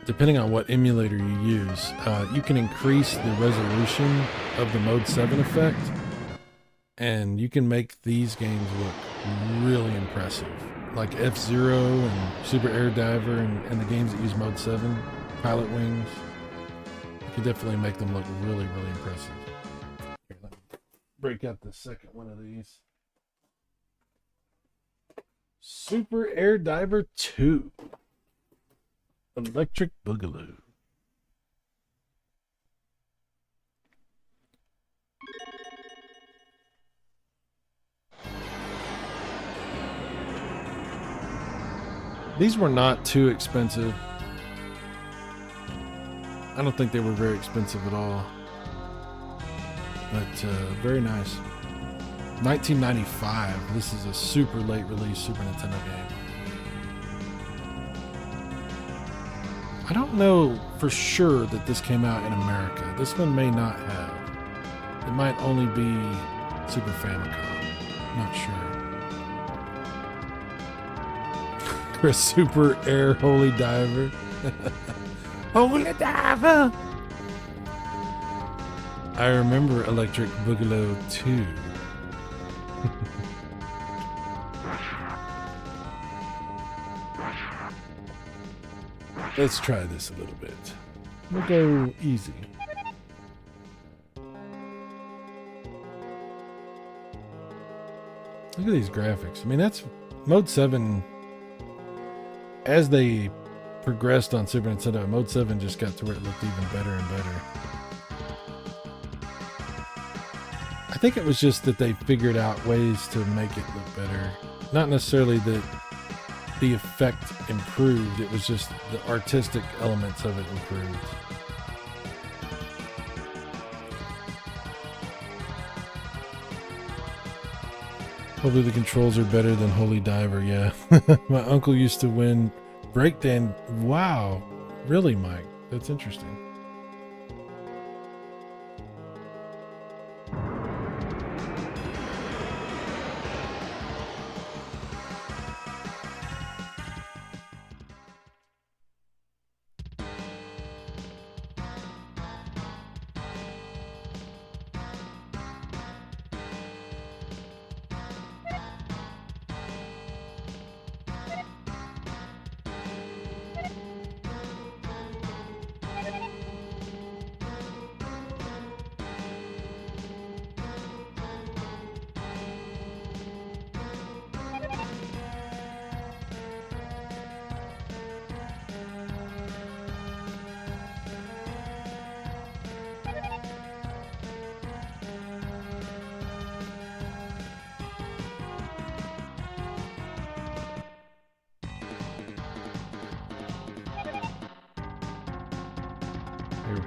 depending on what emulator you use, you can increase the resolution of the Mode 7 effect, and you can make these games look really impressive. Like F-Zero and Super Air Diver and the games that use Mode 7, Pilot Wings. You can definitely make them look really, really impressive. Here, let me break out the second one of these. Super Air Diver 2. Electric Boogaloo. These were not too expensive. I don't think they were very expensive at all. But very nice. 1995. This is a super late release Super Nintendo game. I don't know for sure that this came out in America. This one may not have. It might only be Super Famicom. Not sure. Chris, Super Air Holy Diver. Holy Diver! I remember Electric Boogaloo 2. Let's try this a little bit. We'll go easy. Look at these graphics. I mean, that's Mode 7. As they progressed on Super Nintendo, Mode 7 just got to where it looked even better and better. I think it was just that they figured out ways to make it look better. Not necessarily that the effect improved, it was just the artistic elements of it improved. Hopefully the controls are better than Holy Diver, yeah. My uncle used to win breakdance. Wow. Really, Mike? That's interesting. Here we go.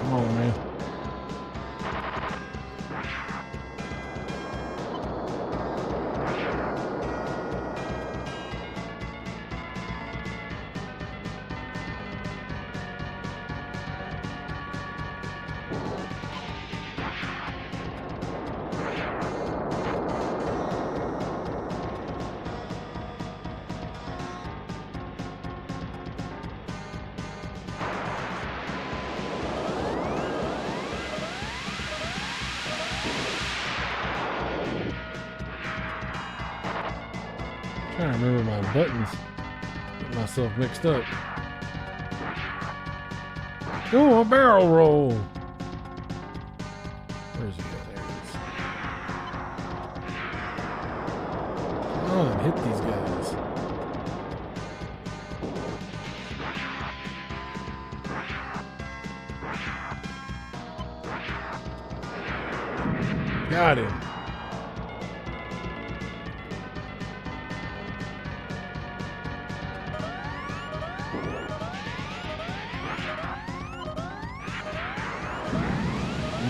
Come on, man. trying to remember my buttons. Get myself mixed up. Oh, a barrel roll. Where's he at? There he is. Come on, hit these guys. Got him.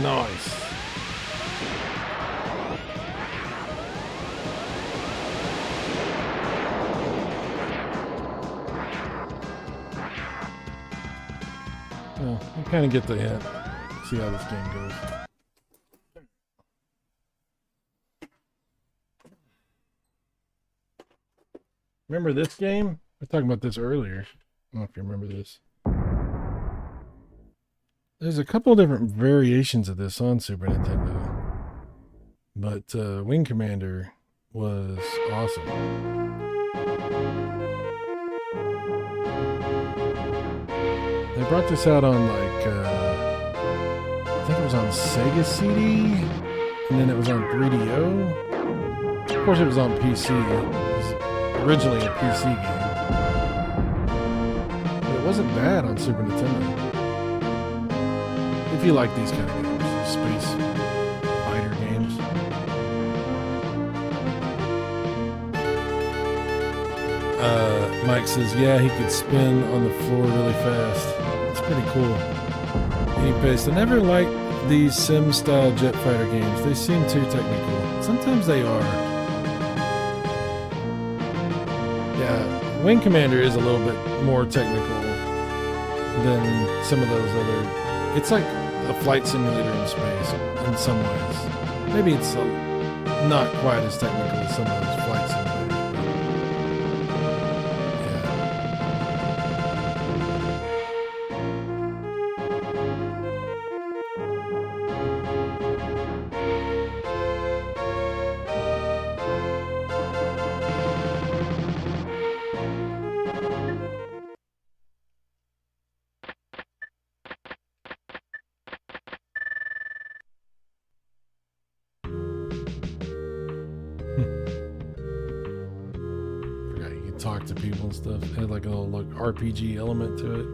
Nice. Well, I kind of get the hint. See how this game goes. Remember this game? We were talking about this earlier. I don't know if you remember this. There's a couple different variations of this on Super Nintendo. But Wing Commander was awesome. They brought this out on like, I think it was on Sega CD, and then it was on 3DO. Of course it was on PC. It was originally a PC game. But it wasn't bad on Super Nintendo. If you like these kind of games, space fighter games. Mike says, yeah, he could spin on the floor really fast. It's pretty cool. He paste. I never liked these sim-style jet fighter games. They seem too technical. Sometimes they are. Yeah, Wing Commander is a little bit more technical than some of those other. It's like a flight simulator in space in some ways. Maybe it's not quite as technical as some of those flight simulators. Talk to people and stuff. It had like a little RPG element to it.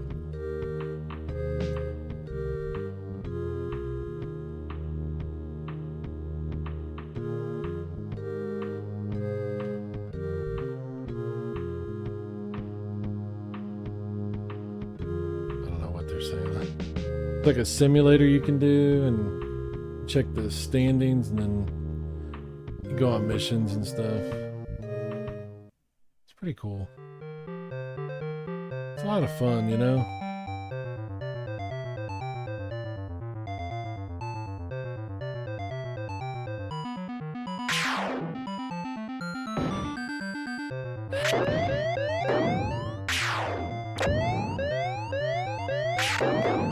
I don't know what they're saying. It's like a simulator you can do and check the standings, and then you go on missions and stuff. Pretty cool. It's a lot of fun, you know?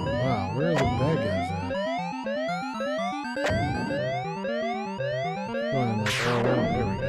Wow, where are the bad guys at? Flying like all around. There we go.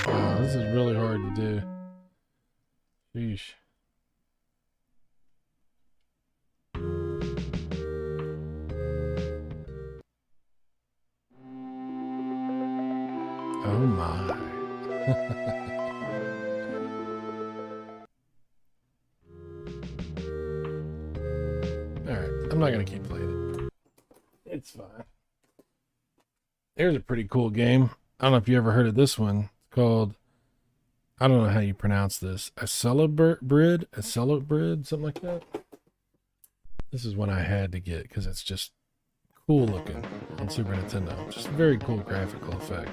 Wow, this is really hard to do. Sheesh. Oh my. Alright, I'm not going to keep playing it. It's fine. There's a pretty cool game. I don't know if you ever heard of this one. It's called, I don't know how you pronounce this. A Celebrid, something like that. This is one I had to get because it's just cool looking on Super Nintendo. Just a very cool graphical effect.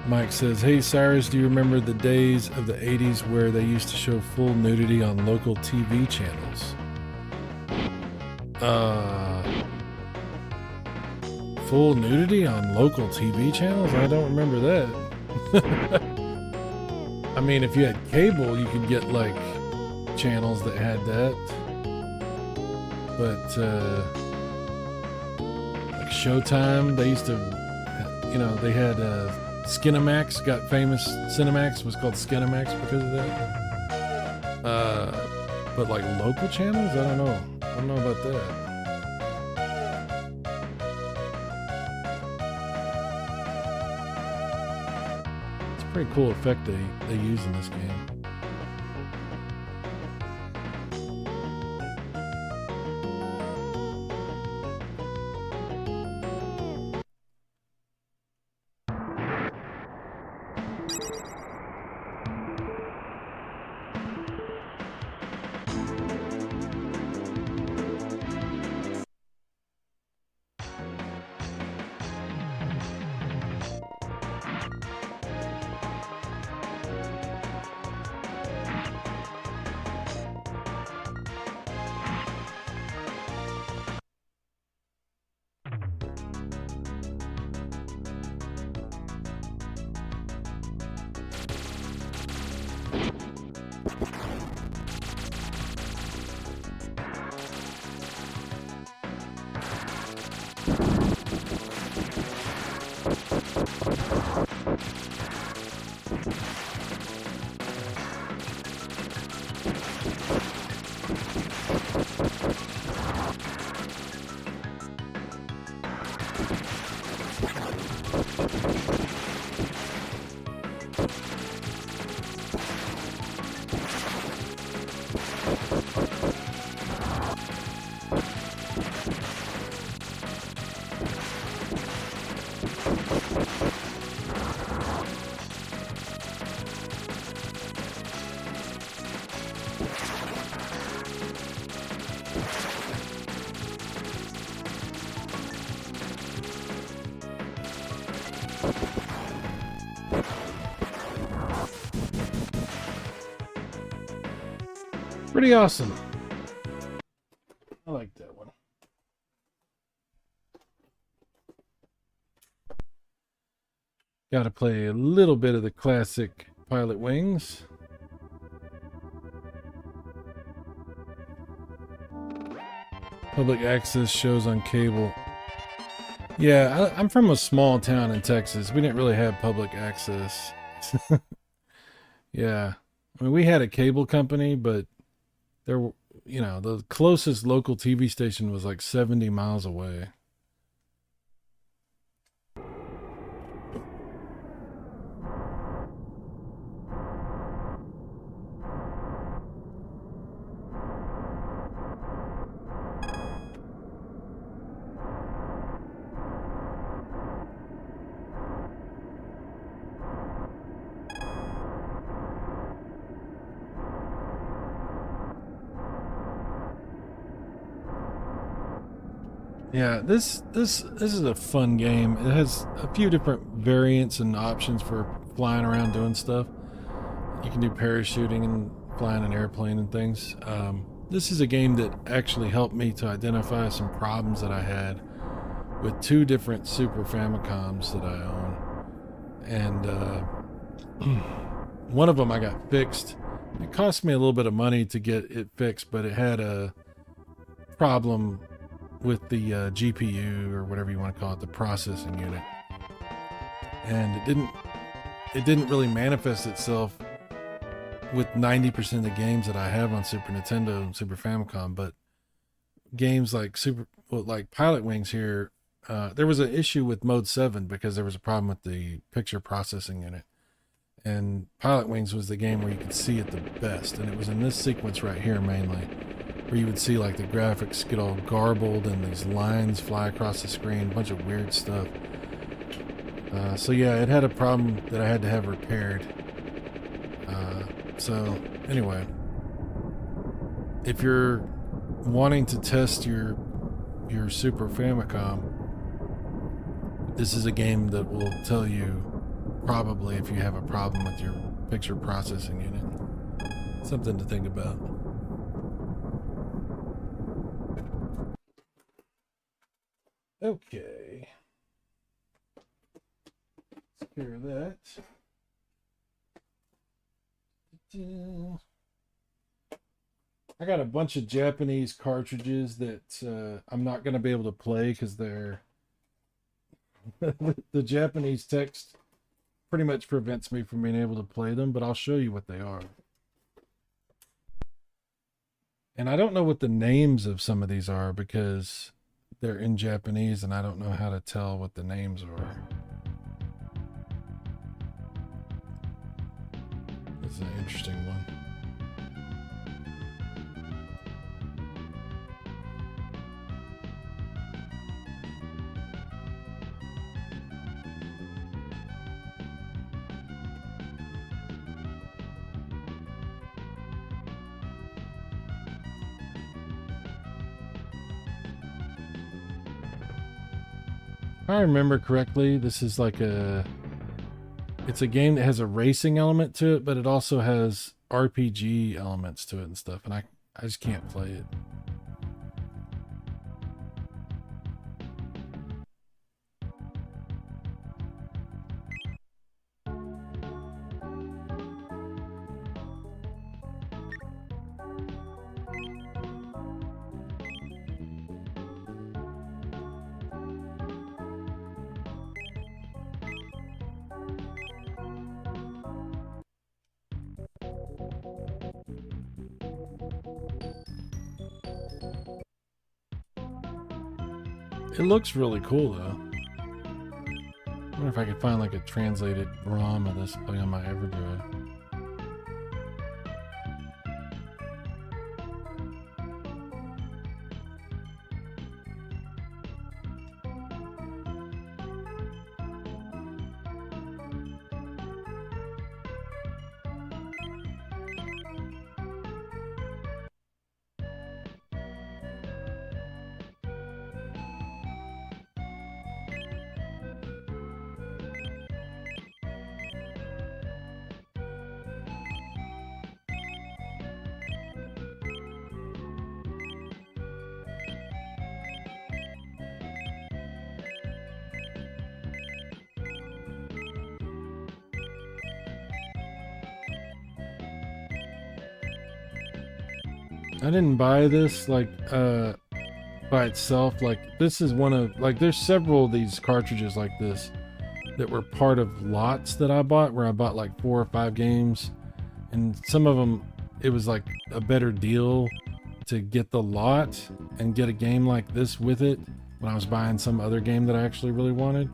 Mike says, hey Cyrus, do you remember the days of the 80s where they used to show full nudity on local TV channels? Full nudity on local TV channels? I don't remember that. I mean, if you had cable, you could get like channels that had that. But like Showtime, they used to, you know, they had Skinamax, got famous. Cinemax was called Skinamax because of that. But like local channels, I don't know. I don't know about that. It's a pretty cool effect they use in this game. Pretty awesome. I like that one. Got to play a little bit of the classic Pilot Wings. Public access shows on cable. Yeah, I'm from a small town in Texas. We didn't really have public access. Yeah. I mean, we had a cable company, but there were, you know, the closest local TV station was like 70 miles away. Yeah, this is a fun game. It has a few different variants and options for flying around doing stuff. You can do parachuting and flying an airplane and things. This is a game that actually helped me to identify some problems that I had with two different Super Famicoms that I own. And one of them I got fixed. It cost me a little bit of money to get it fixed, but it had a problem with the GPU or whatever you want to call it, the processing unit, and it didn't really manifest itself with 90% of the games that I have on Super Nintendo and Super Famicom. But games like Pilot Wings here, there was an issue with Mode 7 because there was a problem with the picture processing unit, and Pilot Wings was the game where you could see it the best, and it was in this sequence right here mainly, where you would see like the graphics get all garbled and these lines fly across the screen, a bunch of weird stuff. So yeah, it had a problem that I had to have repaired. So Anyway, if you're wanting to test your Super Famicom, this is a game that will tell you probably if you have a problem with your picture processing unit. Something to think about. Okay. Let's clear that. I got a bunch of Japanese cartridges that I'm not going to be able to play because they're the Japanese text pretty much prevents me from being able to play them, but I'll show you what they are. And I don't know what the names of some of these are because they're in Japanese and I don't know how to tell what the names are. This is an interesting one. If I remember correctly, this is like it's a game that has a racing element to it, but it also has RPG elements to it and stuff, and I just can't play it. It looks really cool though. I wonder if I could find like a translated ROM of this play on my EverDrive. I didn't buy this like by itself. Like this is one of like there's several of these cartridges like this that were part of lots that I bought where I bought like 4 or 5 games, and some of them it was like a better deal to get the lot and get a game like this with it when I was buying some other game that I actually really wanted.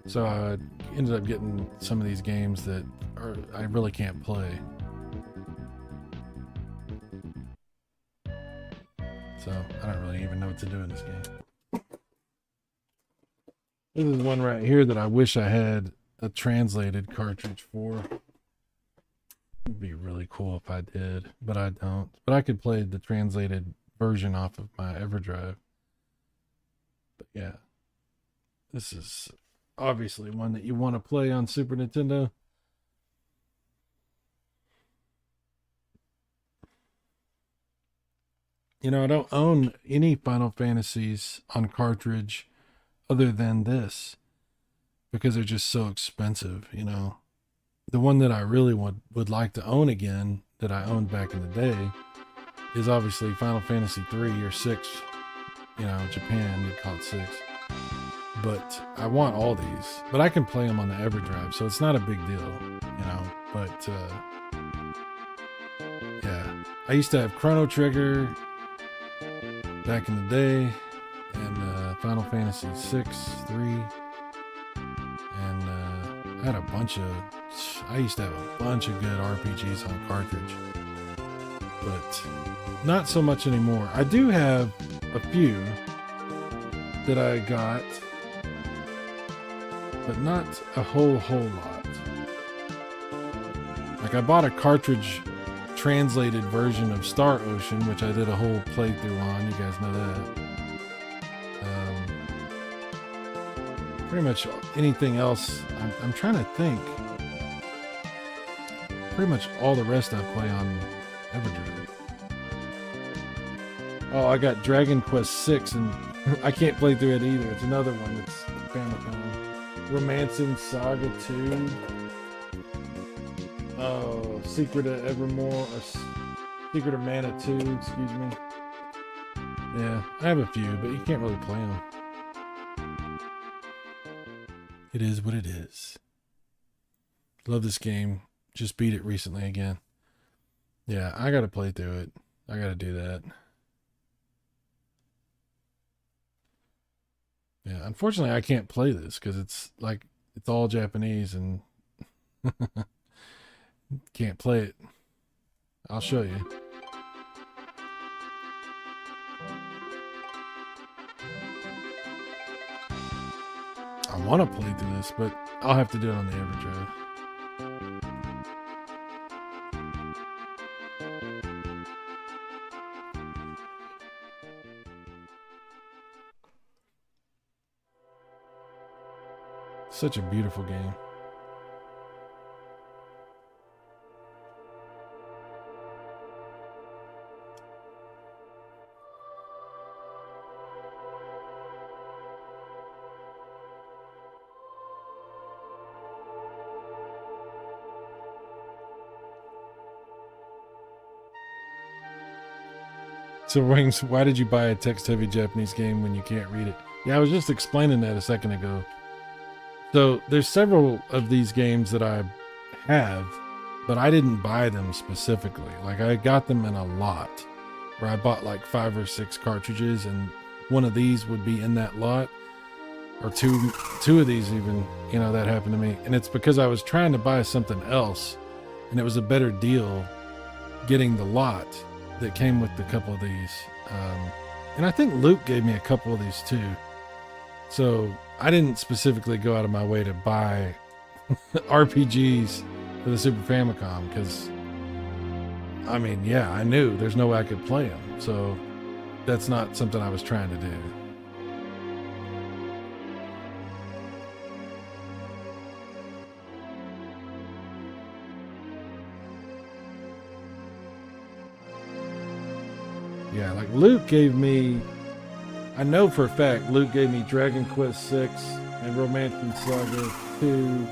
So I ended up getting some of these games that I really can't play. So I don't really even know what to do in this game. This is one right here that I wish I had a translated cartridge for. It'd be really cool if I did, but I don't. But I could play the translated version off of my EverDrive. But yeah, this is obviously one that you want to play on Super Nintendo. You know, I don't own any Final Fantasies on cartridge other than this because they're just so expensive, you know. The one that I really would like to own again that I owned back in the day is obviously Final Fantasy 3 or 6. You know, Japan, you'd call it 6. But I want all these. But I can play them on the EverDrive, so it's not a big deal, you know. But, yeah. I used to have Chrono Trigger back in the day, and Final Fantasy 6, 3, and I had a bunch of, I used to have a bunch of good RPGs on cartridge, but not so much anymore. I do have a few that I got, but not a whole lot. Like I bought a cartridge translated version of Star Ocean, which I did a whole playthrough on. You guys know that. Pretty much anything else, I'm trying to think. Pretty much all the rest I play on Everdrive. Oh, I got Dragon Quest 6, and I can't play through it either. It's another one that's Famicom. Romancing Saga 2. Oh, Secret of Evermore, or Secret of Mana 2, excuse me. Yeah, I have a few, but you can't really play them. It is what it is. Love this game. Just beat it recently again. Yeah, I gotta play through it. I gotta do that. Yeah, unfortunately I can't play this because it's all Japanese and can't play it. I'll show you. I want to play through this, but I'll have to do it on the Everdrive. Such a beautiful game. So, Rings, why did you buy a text-heavy Japanese game when you can't read it? Yeah, I was just explaining that a second ago. So, there's several of these games that I have, but I didn't buy them specifically. Like, I got them in a lot, where I bought like 5 or 6 cartridges, and one of these would be in that lot, or two of these even, you know, that happened to me. And it's because I was trying to buy something else, and it was a better deal getting the lot that came with a couple of these. And I think Luke gave me a couple of these too. So I didn't specifically go out of my way to buy RPGs for the Super Famicom because, I mean, yeah, I knew there's no way I could play them. So that's not something I was trying to do. Yeah, like Luke gave me, I know for a fact Luke gave me Dragon Quest 6 and Romancing Saga 2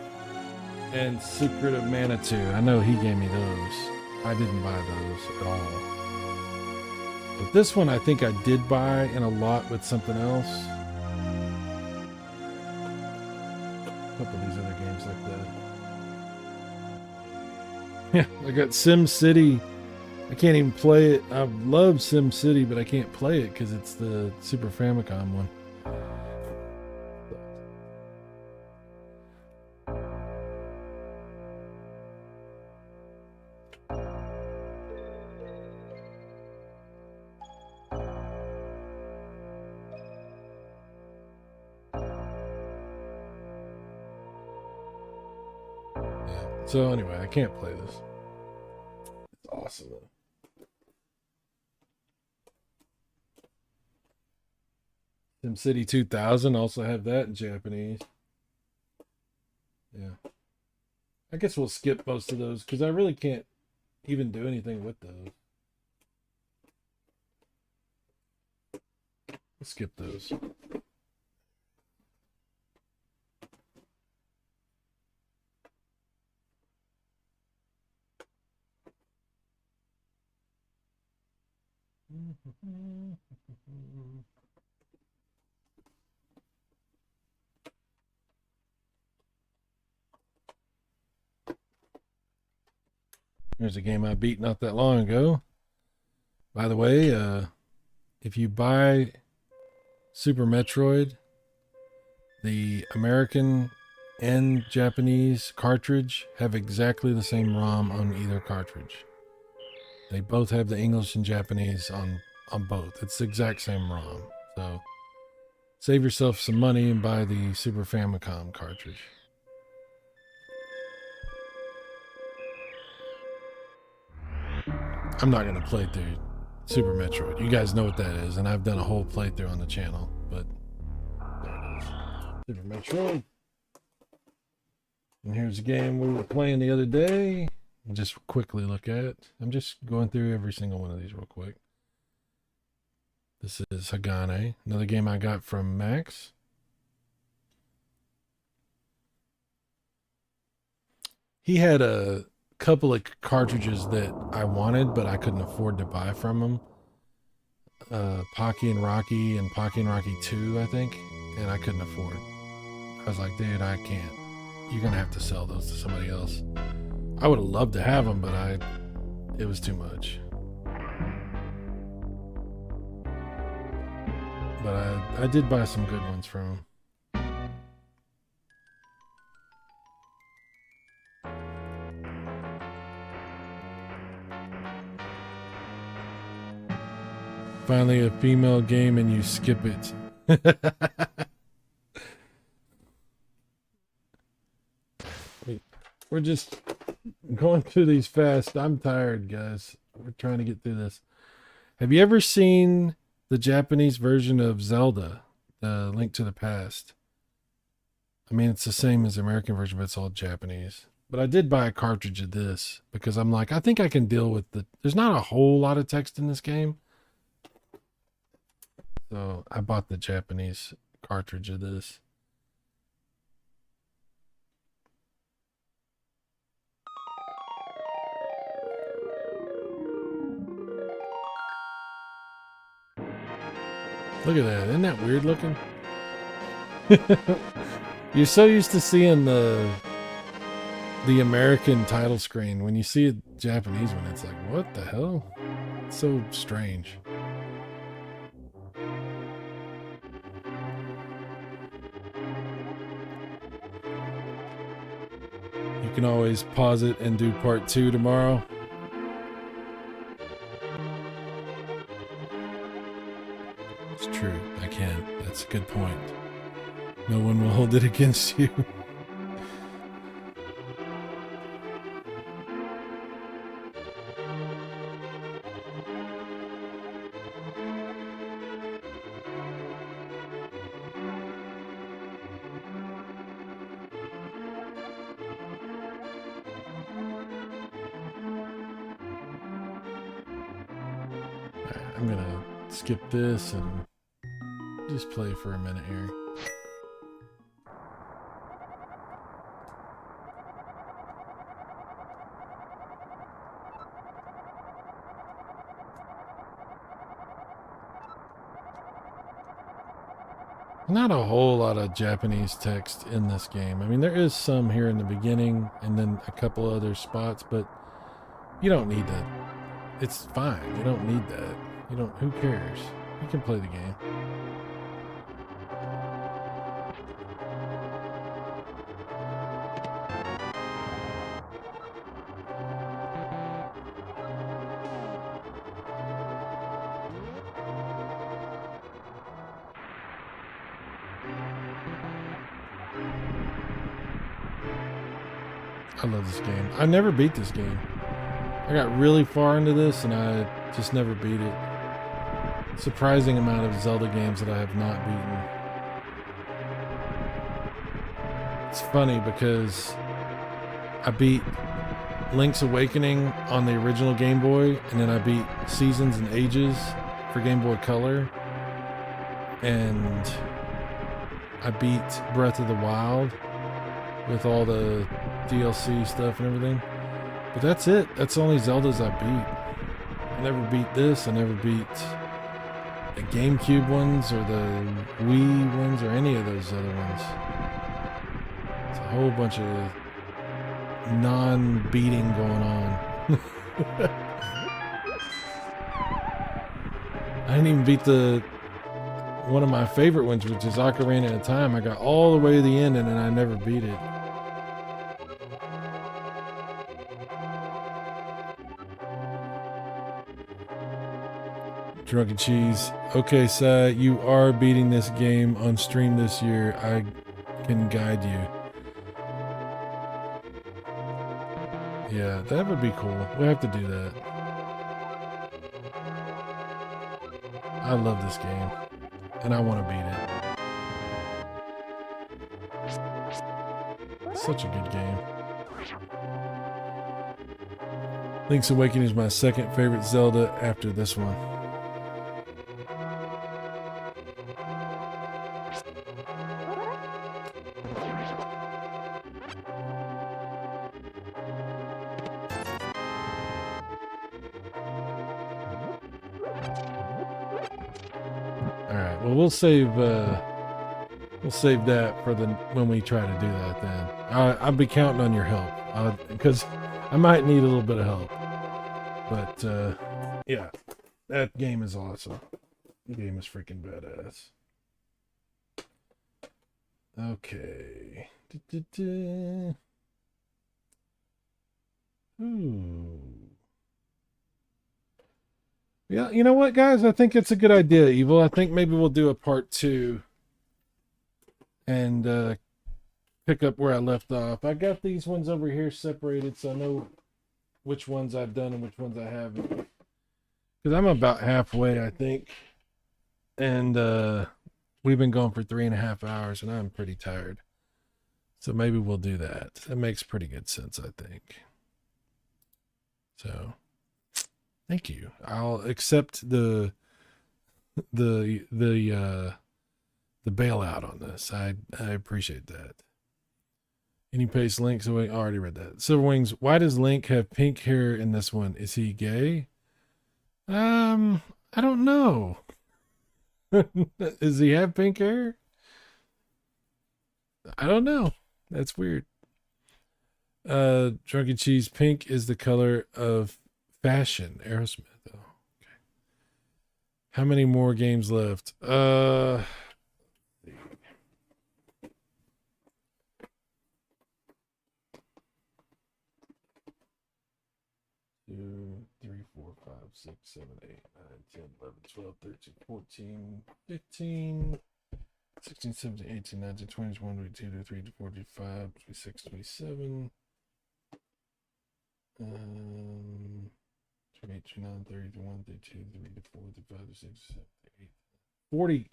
and Secret of Mana 2. I know he gave me those. I didn't buy those at all. But this one I think I did buy in a lot with something else. A couple of these other games like that. Yeah, I got Sim City. I can't even play it. I love Sim City, but I can't play it because it's the Super Famicom one. Yeah. So anyway, I can't play this. It's awesome though. SimCity 2000, also have that in Japanese. Yeah. I guess we'll skip most of those because I really can't even do anything with those. We'll skip those. There's a game I beat not that long ago. By the way, if you buy Super Metroid, the American and Japanese cartridge have exactly the same ROM on either cartridge. They both have the English and Japanese on both. It's the exact same ROM. So save yourself some money and buy the Super Famicom cartridge. I'm not going to play through Super Metroid. You guys know what that is, and I've done a whole playthrough on the channel, but there it is. Super Metroid. And here's a game we were playing the other day. I'll just quickly look at it. I'm just going through every single one of these real quick. This is Hagane, another game I got from Max. He had a couple of cartridges that I wanted, but I couldn't afford to buy from him. Pocky and Rocky and Pocky and Rocky 2, I think, and I couldn't afford. I was like, dude, I can't. You're gonna have to sell those to somebody else. I would have loved to have them, but it was too much. But I did buy some good ones from him. Finally a female game and you skip it. We're just going through these fast. I'm tired, guys. We're trying to get through this. Have you ever seen the Japanese version of Zelda, the Link to the Past? I mean, it's the same as the American version, but it's all Japanese. But I did buy a cartridge of this because I'm like, I think I can deal with there's not a whole lot of text in this game. So I bought the Japanese cartridge of this. Look at that. Isn't that weird looking? You're so used to seeing the American title screen. When you see a Japanese one, it's like, what the hell? It's so strange. You can always pause it and do part 2 tomorrow. It's true, I can. That's a good point. No one will hold it against you. I'm gonna skip this and just play for a minute here. Not a whole lot of Japanese text in this game. I mean, there is some here in the beginning and then a couple other spots, but you don't need that. It's fine. You don't need that. Who cares? You can play the game. I love this game. I never beat this game. I got really far into this and I just never beat it. Surprising amount of Zelda games that I have not beaten. It's funny because I beat Link's Awakening on the original Game Boy, and then I beat Seasons and Ages for Game Boy Color, and I beat Breath of the Wild with all the DLC stuff and everything. But that's it. That's the only Zeldas I beat. I never beat this. I never beat the GameCube ones or the Wii ones or any of those other ones. It's a whole bunch of non-beating going on. I didn't even beat one of my favorite ones, which is Ocarina of Time. I got all the way to the end and then I never beat it. Drunken Cheese. Okay, Sai, you are beating this game on stream this year. I can guide you. Yeah, that would be cool. We have to do that. I love this game, and I want to beat it. Such a good game. Link's Awakening is my second favorite Zelda after this one. All right. Well, we'll save that for the when we try to do that. Then I'll be counting on your help because I might need a little bit of help. But yeah, that game is awesome. The game is freaking badass. Okay. Ooh. Yeah, you know what, guys? I think it's a good idea, Evil. I think maybe we'll do a part 2 and pick up where I left off. I got these ones over here separated so I know which ones I've done and which ones I haven't. Because I'm about halfway, I think. And we've been going for 3.5 hours and I'm pretty tired. So maybe we'll do that. That makes pretty good sense, I think. So... thank you. I'll accept the bailout on this. I appreciate that. Any pace Link's away. I already read that. Silverwings. Why does Link have pink hair in this one? Is he gay? I don't know. Does he have pink hair? I don't know. That's weird. Drunken Cheese. Pink is the color of fashion. Aerosmith. Oh, okay. How many more games left? 2, 3, 4, 5, 6, 7, 8, 9, 10, 11, 12, 13, 14, 15, 16, 17, 18, 19, 20, 21, 22, 23, 24, 25, 26, 27. 28, 29, 30, 31, 32, 34, 35, 36, 37, 40,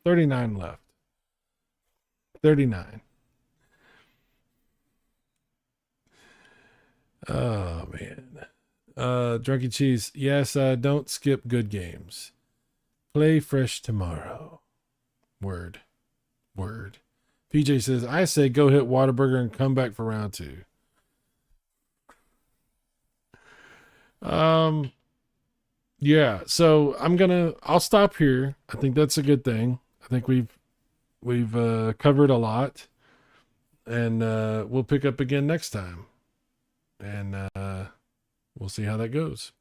39 left. 39. Oh, man. Drunky Cheese. Yes, don't skip good games. Play fresh tomorrow. Word. PJ says, I say go hit Whataburger and come back for round 2. Yeah, so I'll stop here. I think that's a good thing. I think we've covered a lot, and we'll pick up again next time, and we'll see how that goes.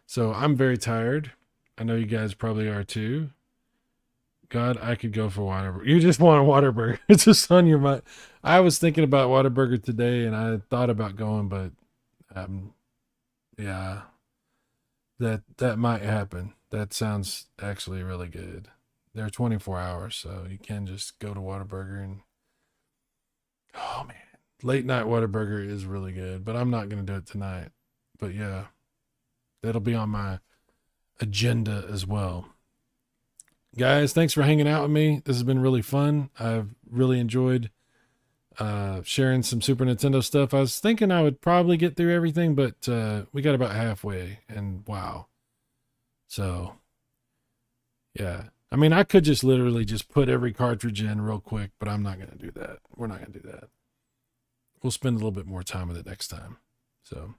So I'm very tired. I know you guys probably are too. God, I could go for Whataburger. You just want a Whataburger. It's just on your mind. I was thinking about Whataburger today, and I thought about going, but yeah, that might happen. That sounds actually really good. They're 24 hours, so you can just go to Whataburger and, oh man, late night Whataburger is really good, but I'm not going to do it tonight. But yeah, that'll be on my agenda as well. Guys, thanks for hanging out with me. This has been really fun. I've really enjoyed sharing some Super Nintendo stuff. I was thinking I would probably get through everything, but we got about halfway, and wow. So, yeah. I mean, I could just literally just put every cartridge in real quick, but I'm not going to do that. We're not going to do that. We'll spend a little bit more time with it next time. So,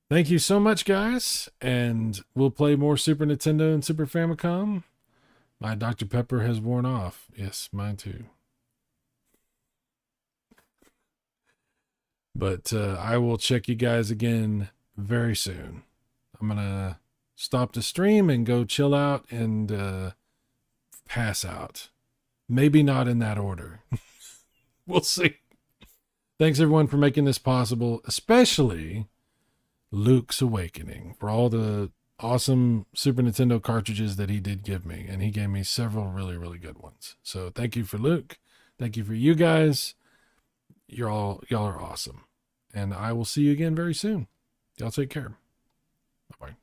thank you so much, guys, and we'll play more Super Nintendo and Super Famicom. My Dr. Pepper has worn off. Yes, mine too. But I will check you guys again very soon. I'm going to stop the stream and go chill out and pass out. Maybe not in that order. We'll see. Thanks, everyone, for making this possible, especially Luke's Awakening, for all the awesome Super Nintendo cartridges that he did give me. And he gave me several really, really good ones. So thank you for Luke. Thank you for you guys. Y'all are awesome. And I will see you again very soon. Y'all take care. Bye-bye.